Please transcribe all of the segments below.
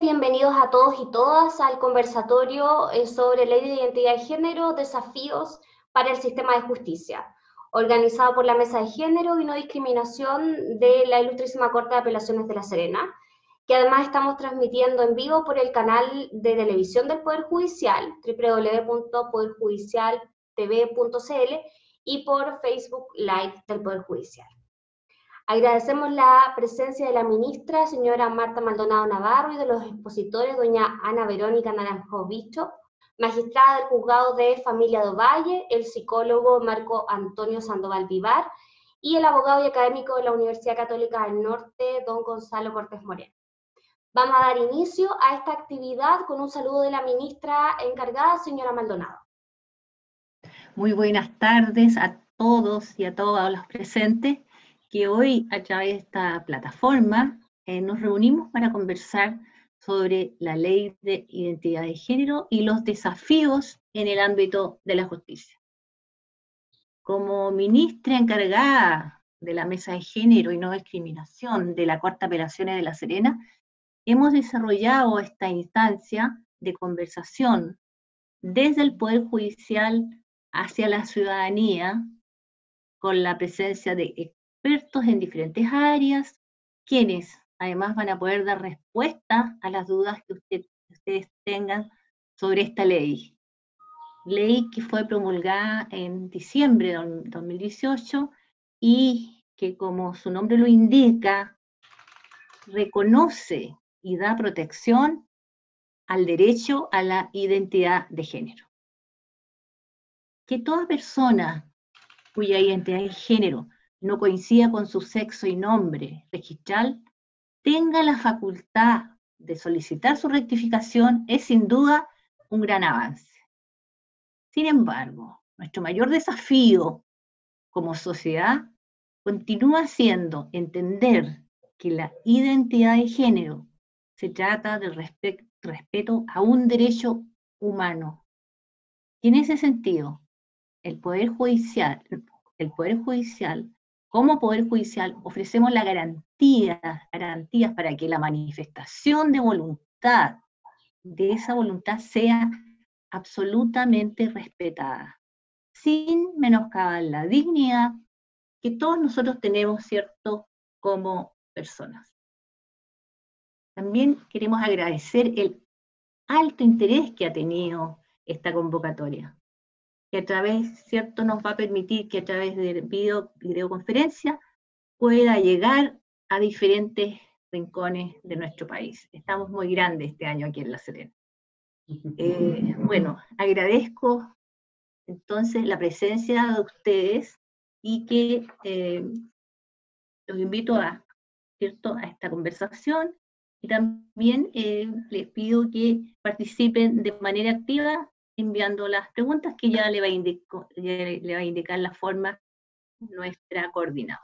Bienvenidos a todos y todas al conversatorio sobre Ley de Identidad de Género, desafíos para el sistema de justicia, organizado por la Mesa de Género y No Discriminación de la Ilustrísima Corte de Apelaciones de La Serena, que además estamos transmitiendo en vivo por el canal de televisión del Poder Judicial, www.poderjudicialtv.cl, y por Facebook Live del Poder Judicial. Agradecemos la presencia de la ministra, señora Marta Maldonado Navarro, y de los expositores, doña Ana Verónica Naranjo Bicho, magistrada del Juzgado de Familia de Ovalle, el psicólogo Marco Antonio Sandoval Vivar, y el abogado y académico de la Universidad Católica del Norte, don Gonzalo Cortés Moreno. Vamos a dar inicio a esta actividad con un saludo de la ministra encargada, señora Maldonado. Muy buenas tardes a todos y a todas los presentes, que hoy a través de esta plataforma nos reunimos para conversar sobre la Ley de Identidad de Género y los desafíos en el ámbito de la justicia. Como ministra encargada de la Mesa de Género y No Discriminación de la Corte de Apelaciones de La Serena, hemos desarrollado esta instancia de conversación desde el Poder Judicial hacia la ciudadanía, con la presencia de expertos en diferentes áreas, quienes además van a poder dar respuesta a las dudas que ustedes tengan sobre esta ley. Ley que fue promulgada en diciembre de 2018 y que, como su nombre lo indica, reconoce y da protección al derecho a la identidad de género. Que toda persona cuya identidad de género no coincida con su sexo y nombre registral tenga la facultad de solicitar su rectificación es sin duda un gran avance. Sin embargo, nuestro mayor desafío como sociedad continúa siendo entender que la identidad de género se trata del respeto a un derecho humano. Y en ese sentido, el Poder Judicial, como Poder Judicial, ofrecemos las garantías para que la manifestación de voluntad, de esa voluntad, sea absolutamente respetada, sin menoscabar la dignidad que todos nosotros tenemos, ¿cierto?, como personas. También queremos agradecer el alto interés que ha tenido esta convocatoria, que a través, ¿cierto?, nos va a permitir que a través de videoconferencia pueda llegar a diferentes rincones de nuestro país. Estamos muy grandes este año aquí en La Serena. Bueno, agradezco entonces la presencia de ustedes y que los invito ¿cierto?, a esta conversación, y también les pido que participen de manera activa enviando las preguntas que ya le va a indicar la forma nuestra coordinadora.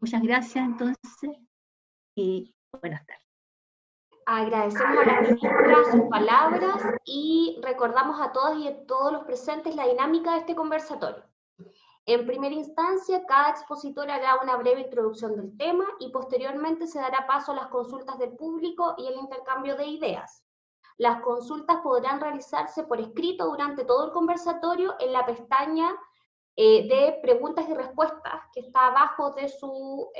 Muchas gracias entonces y buenas tardes. Agradecemos a la ministra sus palabras y recordamos a todas y a todos los presentes la dinámica de este conversatorio. En primera instancia, cada expositor hará una breve introducción del tema y posteriormente se dará paso a las consultas del público y el intercambio de ideas. Las consultas podrán realizarse por escrito durante todo el conversatorio en la pestaña de preguntas y respuestas que está abajo de su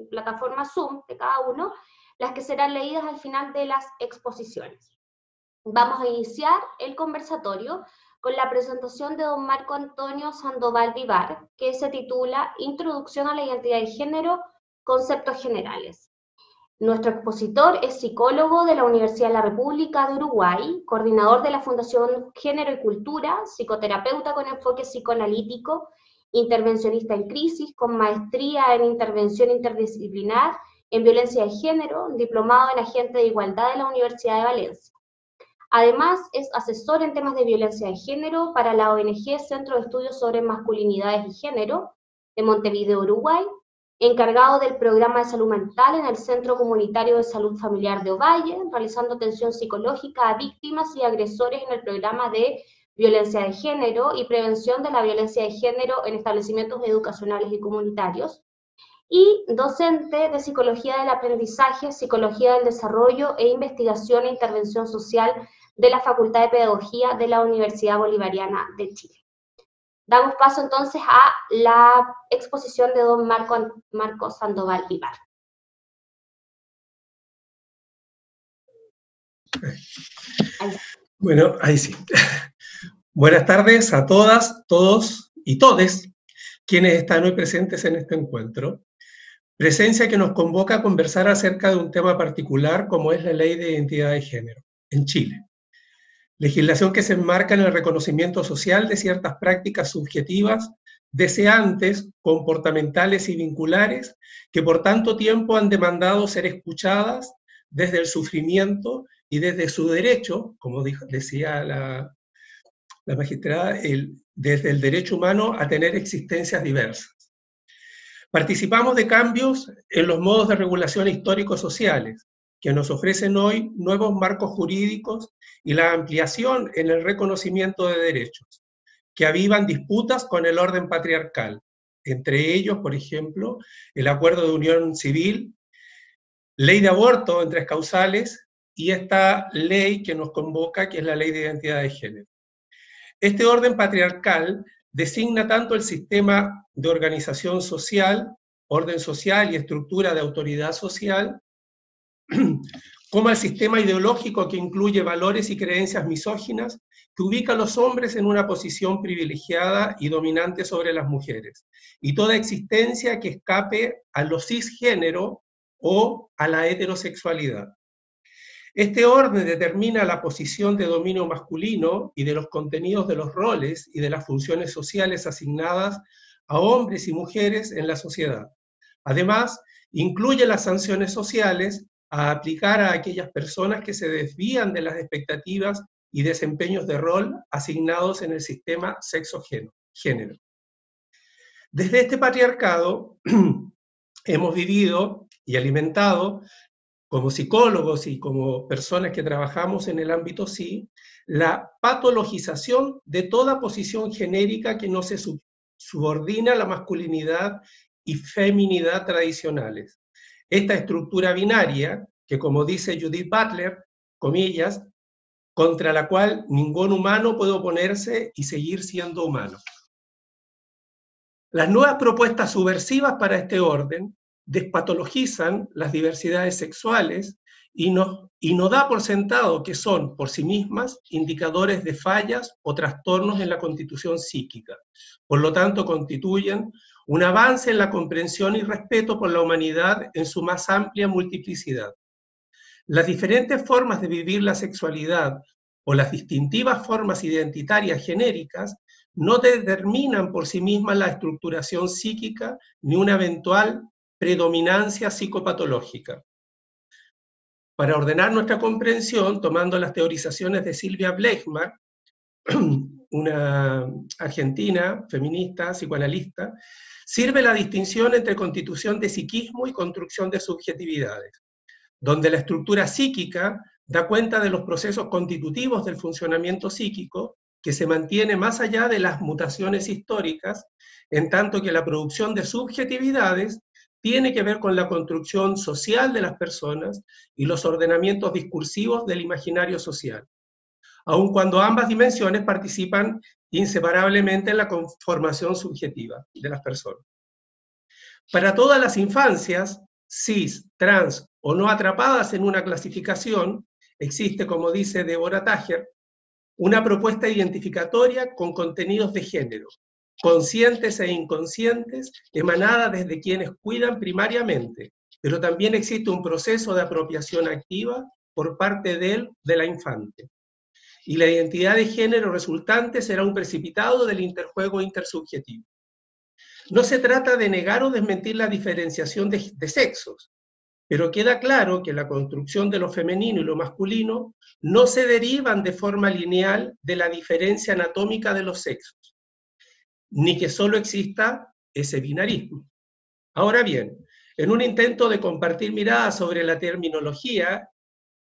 plataforma Zoom de cada uno, las que serán leídas al final de las exposiciones. Vamos a iniciar el conversatorio con la presentación de don Marco Antonio Sandoval Vivar, que se titula Introducción a la Identidad de Género, Conceptos Generales. Nuestro expositor es psicólogo de la Universidad de la República de Uruguay, coordinador de la Fundación Género y Cultura, psicoterapeuta con enfoque psicoanalítico, intervencionista en crisis, con maestría en intervención interdisciplinar en violencia de género, diplomado en agente de igualdad de la Universidad de Valencia. Además, es asesor en temas de violencia de género para la ONG Centro de Estudios sobre Masculinidades y Género de Montevideo, Uruguay, encargado del programa de salud mental en el Centro Comunitario de Salud Familiar de Ovalle, realizando atención psicológica a víctimas y agresores en el programa de violencia de género y prevención de la violencia de género en establecimientos educacionales y comunitarios, y docente de Psicología del Aprendizaje, Psicología del Desarrollo e Investigación e Intervención Social de la Facultad de Pedagogía de la Universidad Bolivariana de Chile. Damos paso entonces a la exposición de don Marco Sandoval Vivar. Bueno, ahí sí. Buenas tardes a todas, todos y todes quienes están hoy presentes en este encuentro. Presencia que nos convoca a conversar acerca de un tema particular como es la Ley de Identidad de Género en Chile. Legislación que se enmarca en el reconocimiento social de ciertas prácticas subjetivas, deseantes, comportamentales y vinculares, que por tanto tiempo han demandado ser escuchadas desde el sufrimiento y desde su derecho, como decía la magistrada, desde el derecho humano a tener existencias diversas. Participamos de cambios en los modos de regulación históricos sociales, que nos ofrecen hoy nuevos marcos jurídicos y la ampliación en el reconocimiento de derechos, que avivan disputas con el orden patriarcal, entre ellos, por ejemplo, el acuerdo de unión civil, ley de aborto en 3 causales, y esta ley que nos convoca, que es la Ley de Identidad de Género. Este orden patriarcal designa tanto el sistema de organización social, orden social y estructura de autoridad social, como el sistema ideológico que incluye valores y creencias misóginas que ubica a los hombres en una posición privilegiada y dominante sobre las mujeres, y toda existencia que escape a lo cisgénero o a la heterosexualidad. Este orden determina la posición de dominio masculino y de los contenidos de los roles y de las funciones sociales asignadas a hombres y mujeres en la sociedad. Además, incluye las sanciones sociales a aplicar a aquellas personas que se desvían de las expectativas y desempeños de rol asignados en el sistema sexo-género. Desde este patriarcado hemos vivido y alimentado, como psicólogos y como personas que trabajamos en el ámbito sí, la patologización de toda posición genérica que no se subordina a la masculinidad y feminidad tradicionales. Esta estructura binaria, que como dice Judith Butler, comillas, contra la cual ningún humano puede oponerse y seguir siendo humano. Las nuevas propuestas subversivas para este orden despatologizan las diversidades sexuales y nos da por sentado que son, por sí mismas, indicadores de fallas o trastornos en la constitución psíquica. Por lo tanto, constituyen un avance en la comprensión y respeto por la humanidad en su más amplia multiplicidad. Las diferentes formas de vivir la sexualidad o las distintivas formas identitarias genéricas no determinan por sí mismas la estructuración psíquica ni una eventual predominancia psicopatológica. Para ordenar nuestra comprensión, tomando las teorizaciones de Silvia Blechmar, una argentina, feminista, psicoanalista, sirve la distinción entre constitución de psiquismo y construcción de subjetividades, donde la estructura psíquica da cuenta de los procesos constitutivos del funcionamiento psíquico, que se mantiene más allá de las mutaciones históricas, en tanto que la producción de subjetividades tiene que ver con la construcción social de las personas y los ordenamientos discursivos del imaginario social, aun cuando ambas dimensiones participan inseparablemente en la conformación subjetiva de las personas. Para todas las infancias, cis, trans o no atrapadas en una clasificación, existe, como dice Deborah Tager, una propuesta identificatoria con contenidos de género, conscientes e inconscientes, emanada desde quienes cuidan primariamente, pero también existe un proceso de apropiación activa por parte de la infante. Y la identidad de género resultante será un precipitado del interjuego intersubjetivo. No se trata de negar o desmentir la diferenciación de sexos, pero queda claro que la construcción de lo femenino y lo masculino no se derivan de forma lineal de la diferencia anatómica de los sexos, ni que solo exista ese binarismo. Ahora bien, en un intento de compartir miradas sobre la terminología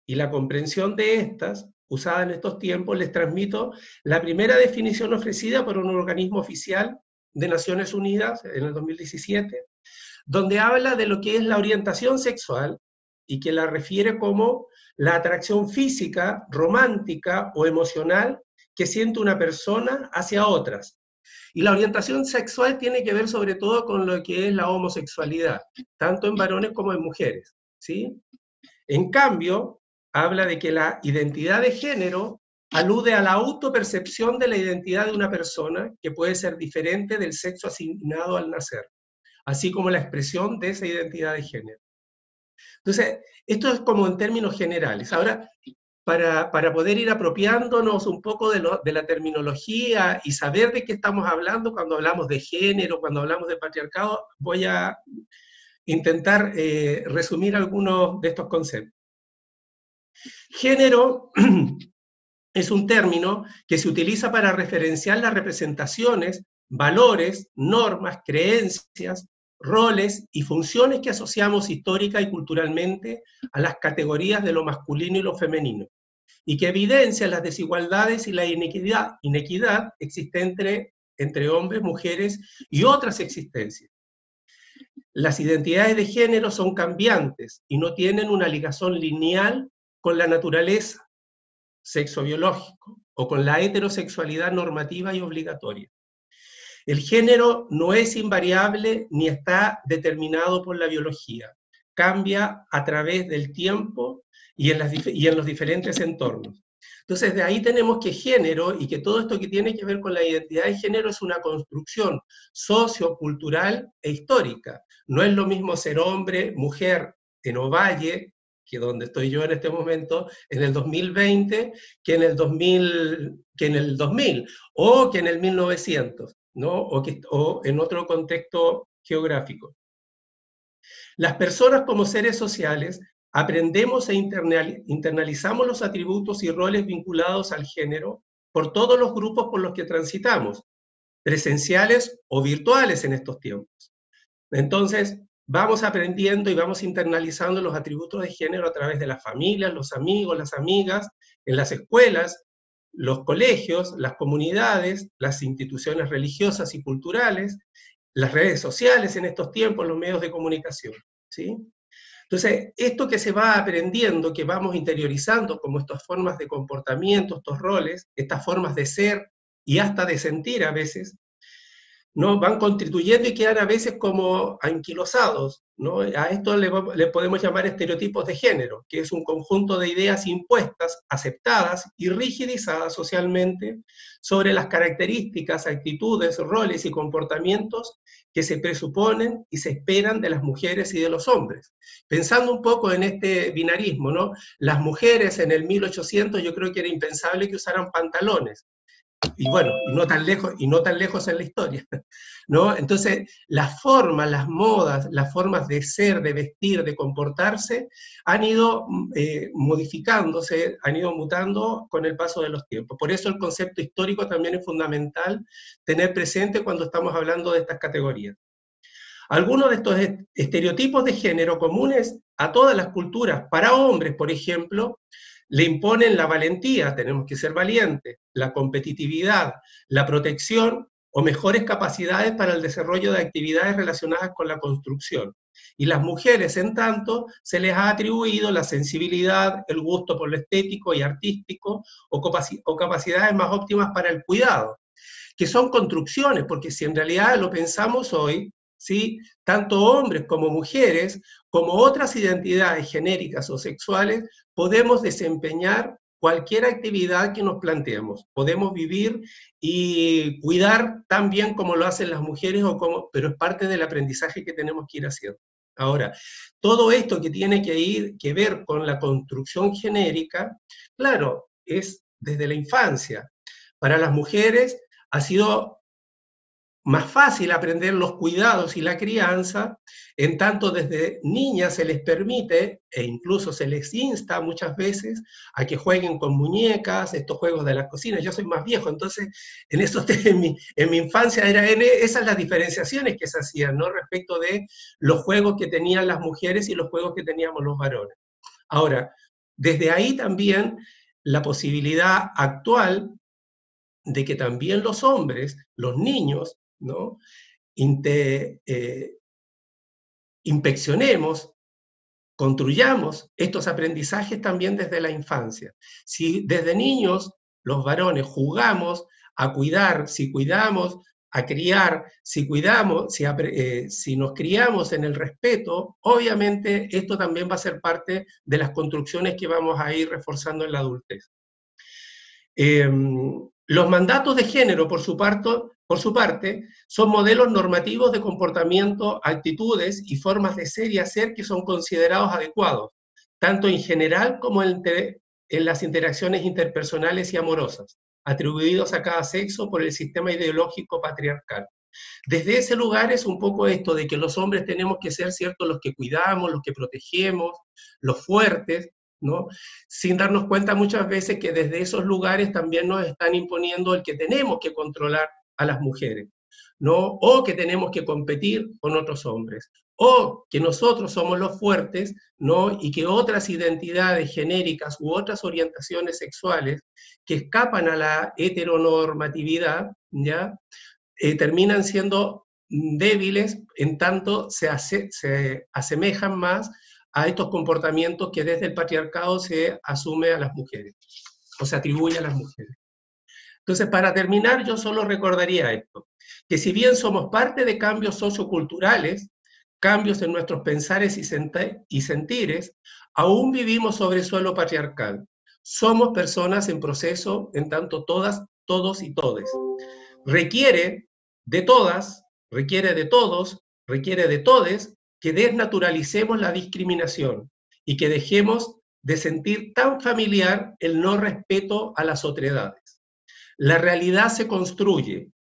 y la comprensión de estas, usada en estos tiempos, les transmito la primera definición ofrecida por un organismo oficial de Naciones Unidas en el 2017, donde habla de lo que es la orientación sexual y que la refiere como la atracción física, romántica o emocional que siente una persona hacia otras. Y la orientación sexual tiene que ver sobre todo con lo que es la homosexualidad, tanto en varones como en mujeres, ¿sí? En cambio, habla de que la identidad de género alude a la autopercepción de la identidad de una persona que puede ser diferente del sexo asignado al nacer, así como la expresión de esa identidad de género. Entonces, esto es como en términos generales. Ahora, para poder ir apropiándonos un poco de la terminología y saber de qué estamos hablando cuando hablamos de género, cuando hablamos de patriarcado, voy a intentar resumir algunos de estos conceptos. Género es un término que se utiliza para referenciar las representaciones, valores, normas, creencias, roles y funciones que asociamos histórica y culturalmente a las categorías de lo masculino y lo femenino, y que evidencia las desigualdades y la inequidad existente entre hombres, mujeres y otras existencias. Las identidades de género son cambiantes y no tienen una ligación lineal con la naturaleza, sexo biológico, o con la heterosexualidad normativa y obligatoria. El género no es invariable ni está determinado por la biología. Cambia a través del tiempo y en los diferentes entornos. Entonces, de ahí tenemos que género y que todo esto que tiene que ver con la identidad de género es una construcción sociocultural e histórica. No es lo mismo ser hombre, mujer en Ovalle, que donde estoy yo en este momento, en el 2020, que en el 2000, o que en el 1900, ¿no? O en otro contexto geográfico. Las personas como seres sociales aprendemos e internalizamos los atributos y roles vinculados al género por todos los grupos por los que transitamos, presenciales o virtuales en estos tiempos. Entonces, vamos aprendiendo y vamos internalizando los atributos de género a través de las familias, los amigos, las amigas, en las escuelas, los colegios, las comunidades, las instituciones religiosas y culturales, las redes sociales en estos tiempos, los medios de comunicación, ¿sí? Entonces, esto que se va aprendiendo, que vamos interiorizando como estas formas de comportamiento, estos roles, estas formas de ser y hasta de sentir a veces, ¿no? Van constituyendo y quedan a veces como anquilosados, ¿no? A esto le podemos llamar estereotipos de género, que es un conjunto de ideas impuestas, aceptadas y rigidizadas socialmente sobre las características, actitudes, roles y comportamientos que se presuponen y se esperan de las mujeres y de los hombres. Pensando un poco en este binarismo, ¿no? Las mujeres en el 1800 yo creo que era impensable que usaran pantalones. Y bueno, y no tan lejos en la historia, ¿no? Entonces, las formas, las modas, las formas de ser, de vestir, de comportarse, han ido modificándose, han ido mutando con el paso de los tiempos. Por eso el concepto histórico también es fundamental tener presente cuando estamos hablando de estas categorías. Algunos de estos estereotipos de género comunes a todas las culturas, para hombres, por ejemplo, le imponen la valentía, tenemos que ser valientes, la competitividad, la protección o mejores capacidades para el desarrollo de actividades relacionadas con la construcción. Y las mujeres, en tanto, se les ha atribuido la sensibilidad, el gusto por lo estético y artístico o capacidades más óptimas para el cuidado, que son construcciones, porque si en realidad lo pensamos hoy, ¿sí? Tanto hombres como mujeres, como otras identidades genéricas o sexuales, podemos desempeñar cualquier actividad que nos planteemos. Podemos vivir y cuidar tan bien como lo hacen las mujeres, pero es parte del aprendizaje que tenemos que ir haciendo. Ahora, todo esto que tiene que ver con la construcción genérica, claro, es desde la infancia. Para las mujeres ha sido más fácil aprender los cuidados y la crianza, en tanto desde niñas se les permite, e incluso se les insta muchas veces, a que jueguen con muñecas, estos juegos de la cocina. Yo soy más viejo, entonces en mi infancia eran esas las diferenciaciones que se hacían, ¿no? Respecto de los juegos que tenían las mujeres y los juegos que teníamos los varones. Ahora, desde ahí también la posibilidad actual de que también los hombres, los niños, ¿no? inspeccionemos, construyamos estos aprendizajes también desde la infancia. Si desde niños los varones jugamos a cuidar, si cuidamos a criar, si cuidamos, si nos criamos en el respeto, obviamente esto también va a ser parte de las construcciones que vamos a ir reforzando en la adultez. Los mandatos de género, por su parte, son modelos normativos de comportamiento, actitudes y formas de ser y hacer que son considerados adecuados, tanto en general como en las interacciones interpersonales y amorosas, atribuidos a cada sexo por el sistema ideológico patriarcal. Desde ese lugar es un poco esto de que los hombres tenemos que ser, ¿cierto?, los que cuidamos, los que protegemos, los fuertes, ¿no? Sin darnos cuenta muchas veces que desde esos lugares también nos están imponiendo el que tenemos que controlar a las mujeres, ¿no? O que tenemos que competir con otros hombres, o que nosotros somos los fuertes, ¿no? Y que otras identidades genéricas u otras orientaciones sexuales que escapan a la heteronormatividad, ¿ya? Terminan siendo débiles en tanto se asemejan más a estos comportamientos que desde el patriarcado se asume a las mujeres, o se atribuye a las mujeres. Entonces, para terminar, yo solo recordaría esto, que si bien somos parte de cambios socioculturales, cambios en nuestros pensares y sentires, aún vivimos sobre suelo patriarcal. Somos personas en proceso, en tanto todas, todos y todes. Requiere de todas, requiere de todos, requiere de todes, que desnaturalicemos la discriminación y que dejemos de sentir tan familiar el no respeto a las otredades. La realidad se construye,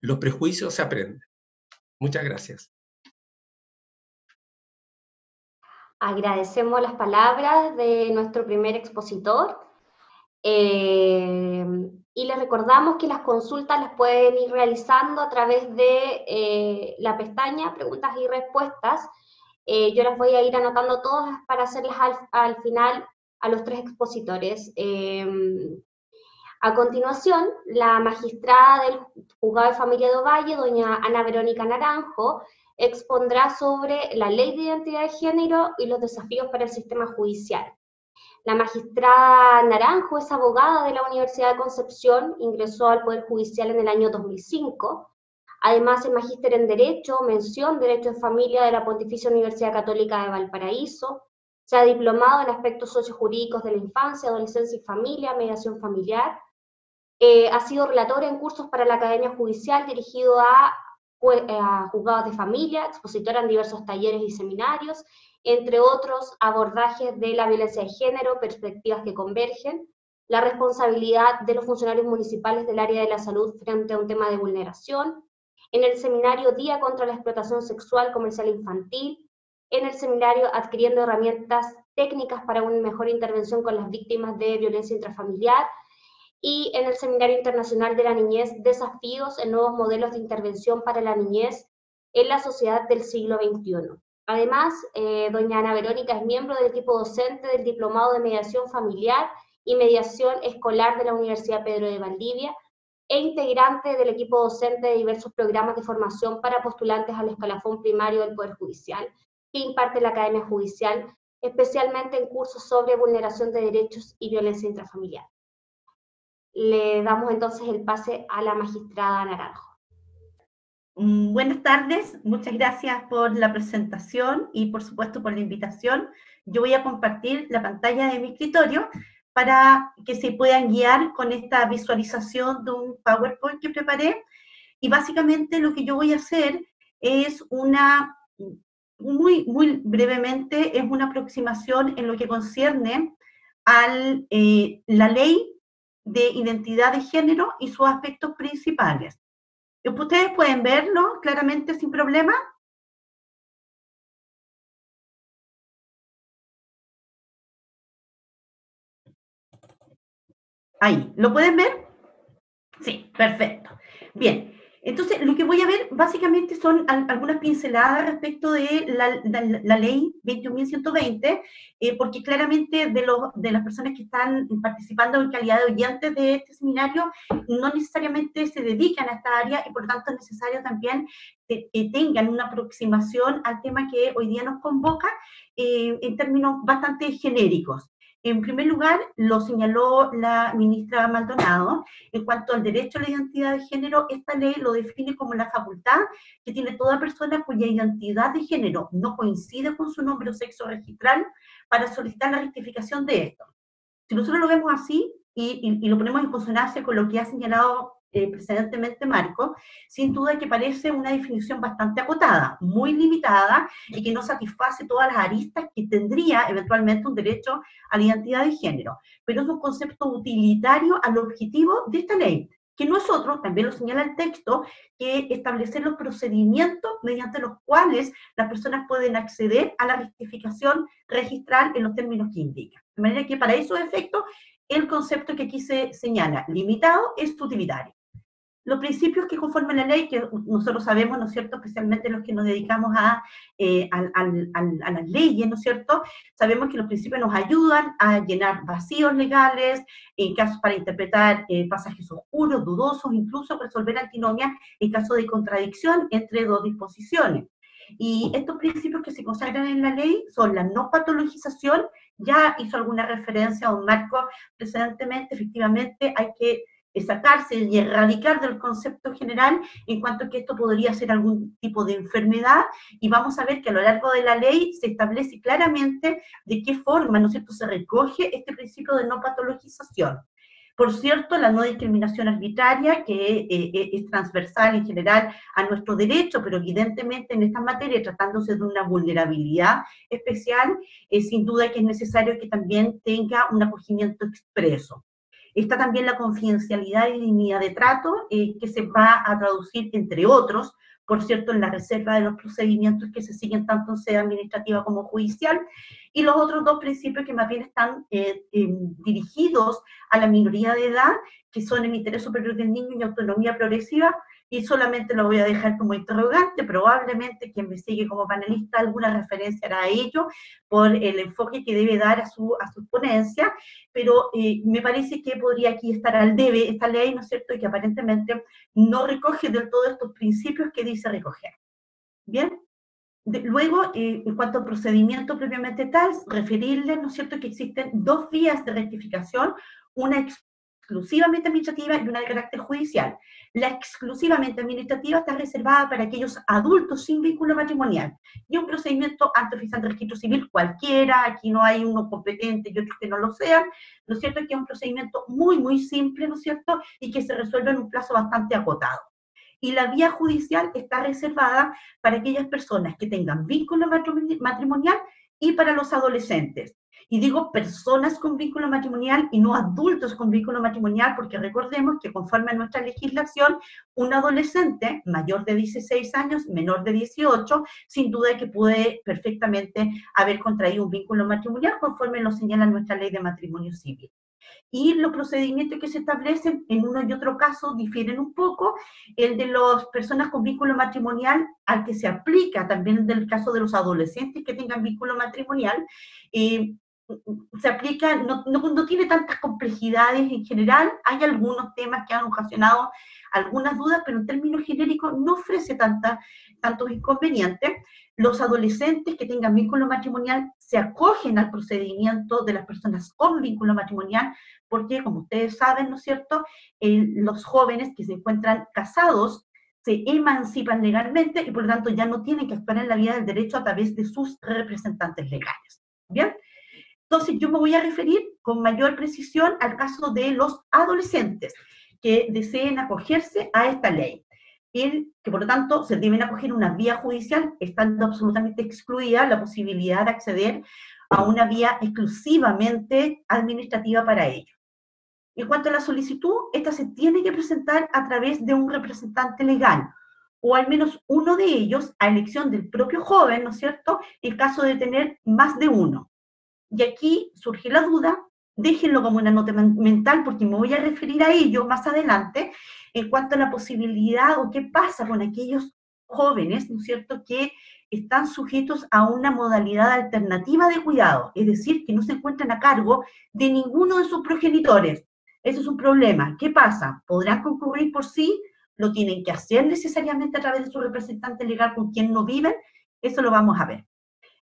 los prejuicios se aprenden. Muchas gracias. Agradecemos las palabras de nuestro primer expositor. Y les recordamos que las consultas las pueden ir realizando a través de la pestaña Preguntas y Respuestas. Yo las voy a ir anotando todas para hacerlas al final a los tres expositores. A continuación, la magistrada del Juzgado de Familia de Ovalle, doña Ana Verónica Naranjo, expondrá sobre la Ley de Identidad de Género y los desafíos para el sistema judicial. La magistrada Naranjo es abogada de la Universidad de Concepción, ingresó al Poder Judicial en el año 2005. Además, es magíster en Derecho, mención Derecho de Familia de la Pontificia Universidad Católica de Valparaíso. Se ha diplomado en aspectos sociojurídicos de la infancia, adolescencia y familia, mediación familiar. Ha sido relator en cursos para la Academia Judicial dirigido a juzgados de familia, expositora en diversos talleres y seminarios, entre otros abordajes de la violencia de género, perspectivas que convergen, la responsabilidad de los funcionarios municipales del área de la salud frente a un tema de vulneración, en el seminario Día contra la Explotación Sexual Comercial Infantil, en el seminario Adquiriendo Herramientas Técnicas para una Mejor Intervención con las Víctimas de Violencia Intrafamiliar, y en el Seminario Internacional de la Niñez, Desafíos en Nuevos Modelos de Intervención para la Niñez en la Sociedad del Siglo XXI. Además, doña Ana Verónica es miembro del equipo docente del Diplomado de Mediación Familiar y Mediación Escolar de la Universidad Pedro de Valdivia e integrante del equipo docente de diversos programas de formación para postulantes al escalafón primario del Poder Judicial, que imparte la Academia Judicial, especialmente en cursos sobre vulneración de derechos y violencia intrafamiliar. Le damos entonces el pase a la magistrada Naranjo. Buenas tardes, muchas gracias por la presentación y por supuesto por la invitación. Yo voy a compartir la pantalla de mi escritorio para que se puedan guiar con esta visualización de un PowerPoint que preparé. Y básicamente lo que yo voy a hacer es muy brevemente, es una aproximación en lo que concierne a la ley de identidad de género y sus aspectos principales. ¿Ustedes pueden verlo claramente sin problema? Ahí, ¿lo pueden ver? Sí, perfecto. Bien, Entonces, lo que voy a ver básicamente son algunas pinceladas respecto de la ley 21.120, porque claramente de las personas que están participando en calidad de oyentes de este seminario no necesariamente se dedican a esta área y por lo tanto es necesario también que tengan una aproximación al tema que hoy día nos convoca en términos bastante genéricos. En primer lugar, lo señaló la ministra Maldonado, en cuanto al derecho a la identidad de género, esta ley lo define como la facultad que tiene toda persona cuya identidad de género no coincide con su nombre o sexo registral para solicitar la rectificación de esto. Si nosotros lo vemos así y lo ponemos en consonancia con lo que ha señalado precedentemente Marco, sin duda que parece una definición bastante acotada, muy limitada y que no satisface todas las aristas que tendría eventualmente un derecho a la identidad de género. Pero es un concepto utilitario al objetivo de esta ley, que no es otro, también lo señala el texto, que establecer los procedimientos mediante los cuales las personas pueden acceder a la rectificación registral en los términos que indica. De manera que para esos efectos, el concepto que aquí se señala, limitado, es utilitario. Los principios que conforman la ley, que nosotros sabemos, ¿no es cierto?, especialmente los que nos dedicamos a las leyes, ¿no es cierto?, sabemos que los principios nos ayudan a llenar vacíos legales, en casos para interpretar pasajes oscuros, dudosos, incluso resolver antinomias en caso de contradicción entre dos disposiciones. Y estos principios que se consagran en la ley son la no patologización, ya hizo alguna referencia a don Marco precedentemente, efectivamente hay que sacarse y erradicar del concepto general en cuanto a que esto podría ser algún tipo de enfermedad, y vamos a ver que a lo largo de la ley se establece claramente de qué forma, ¿no es cierto?, se recoge este principio de no patologización. Por cierto, la no discriminación arbitraria, que es transversal en general a nuestro derecho, pero evidentemente en esta materia, tratándose de una vulnerabilidad especial, sin duda que es necesario que también tenga un acogimiento expreso. Está también la confidencialidad y dignidad de trato, que se va a traducir, entre otros, por cierto, en la reserva de los procedimientos que se siguen tanto en sede administrativa como judicial, y los otros dos principios que más bien están dirigidos a la minoría de edad, que son el interés superior del niño y autonomía progresiva, y solamente lo voy a dejar como interrogante, probablemente quien me sigue como panelista alguna referencia hará a ello, por el enfoque que debe dar a su ponencia, pero me parece que podría aquí estar al debe esta ley, ¿no es cierto?, y que aparentemente no recoge del todo estos principios que dice recoger. ¿Bien? Luego, en cuanto al procedimiento propiamente tal, referirles, ¿no es cierto?, que existen dos vías de rectificación, una exclusivamente administrativa y una de carácter judicial. La exclusivamente administrativa está reservada para aquellos adultos sin vínculo matrimonial, y un procedimiento ante oficial de registro civil cualquiera, aquí no hay uno competente y otros que no lo sean, ¿no es cierto?, que es un procedimiento muy, muy simple, ¿no es cierto?, y que se resuelve en un plazo bastante acotado. Y la vía judicial está reservada para aquellas personas que tengan vínculo matrimonial y para los adolescentes. Y digo personas con vínculo matrimonial y no adultos con vínculo matrimonial, porque recordemos que conforme a nuestra legislación, un adolescente mayor de 16 años, menor de 18, sin duda que puede perfectamente haber contraído un vínculo matrimonial conforme lo señala nuestra ley de matrimonio civil. Y los procedimientos que se establecen en uno y otro caso difieren un poco. El de las personas con vínculo matrimonial, al que se aplica también del caso de los adolescentes que tengan vínculo matrimonial, se aplica, no tiene tantas complejidades en general, hay algunos temas que han ocasionado algunas dudas, pero en términos genéricos no ofrece tantos inconvenientes. Los adolescentes que tengan vínculo matrimonial se acogen al procedimiento de las personas con vínculo matrimonial, porque, como ustedes saben, ¿no es cierto?, los jóvenes que se encuentran casados se emancipan legalmente y, por lo tanto, ya no tienen que actuar en la vía del derecho a través de sus representantes legales. ¿Bien? Entonces, yo me voy a referir con mayor precisión al caso de los adolescentes que deseen acogerse a esta ley, y que por lo tanto se deben acoger a una vía judicial, estando absolutamente excluida la posibilidad de acceder a una vía exclusivamente administrativa para ello. En cuanto a la solicitud, esta se tiene que presentar a través de un representante legal, o al menos uno de ellos a elección del propio joven, ¿no es cierto?, en caso de tener más de uno. Y aquí surge la duda, déjenlo como una nota mental porque me voy a referir a ello más adelante, en cuanto a la posibilidad o qué pasa con aquellos jóvenes, ¿no es cierto?, que están sujetos a una modalidad alternativa de cuidado, es decir, que no se encuentran a cargo de ninguno de sus progenitores. Eso es un problema. ¿Qué pasa? ¿Podrán concurrir por sí? ¿Lo tienen que hacer necesariamente a través de su representante legal con quien no viven? Eso lo vamos a ver.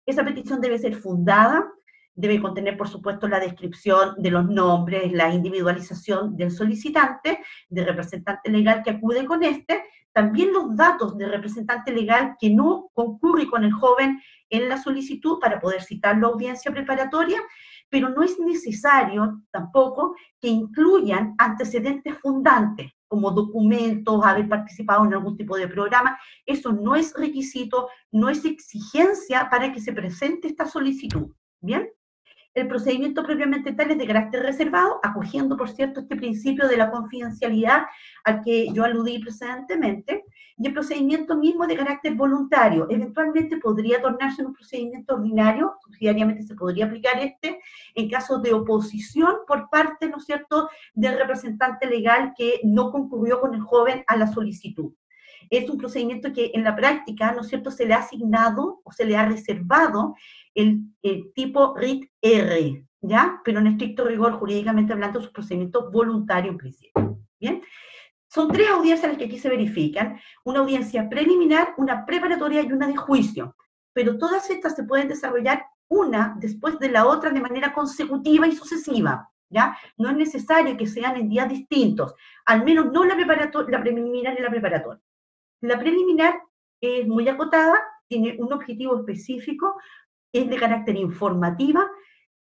Esa petición debe ser fundada, debe contener, por supuesto, la descripción de los nombres, la individualización del solicitante, del representante legal que acude con este, también los datos del representante legal que no concurre con el joven en la solicitud para poder citarlo a audiencia preparatoria, pero no es necesario tampoco que incluyan antecedentes fundantes, como documentos, haber participado en algún tipo de programa. Eso no es requisito, no es exigencia para que se presente esta solicitud. ¿Bien? El procedimiento propiamente tal es de carácter reservado, acogiendo, por cierto, este principio de la confidencialidad al que yo aludí precedentemente, y el procedimiento mismo es de carácter voluntario. Eventualmente podría tornarse en un procedimiento ordinario, subsidiariamente se podría aplicar este, en caso de oposición por parte, ¿no es cierto?, del representante legal que no concurrió con el joven a la solicitud. Es un procedimiento que en la práctica, ¿no es cierto?, se le ha asignado o se le ha reservado el tipo RIT-R, ¿ya? Pero en estricto rigor, jurídicamente hablando, es un procedimiento voluntario en principio, ¿bien? Son 3 audiencias las que aquí se verifican, una audiencia preliminar, una preparatoria y una de juicio, pero todas estas se pueden desarrollar una después de la otra de manera consecutiva y sucesiva, ¿ya? No es necesario que sean en días distintos, al menos no la preliminar y la preparatoria. La preliminar es muy acotada, tiene un objetivo específico, es de carácter informativa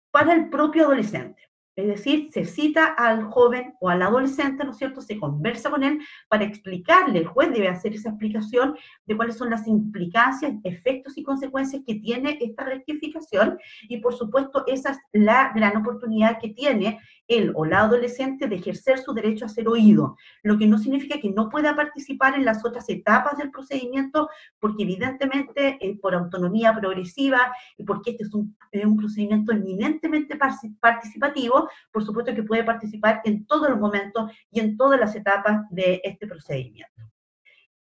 para el propio adolescente. Es decir, se cita al joven o al adolescente, ¿no es cierto?, se conversa con él para explicarle, el juez debe hacer esa explicación de cuáles son las implicancias, efectos y consecuencias que tiene esta rectificación, y por supuesto esa es la gran oportunidad que tiene él o la adolescente de ejercer su derecho a ser oído, lo que no significa que no pueda participar en las otras etapas del procedimiento, porque evidentemente por autonomía progresiva y porque este es un procedimiento eminentemente participativo, por supuesto que puede participar en todos los momentos y en todas las etapas de este procedimiento.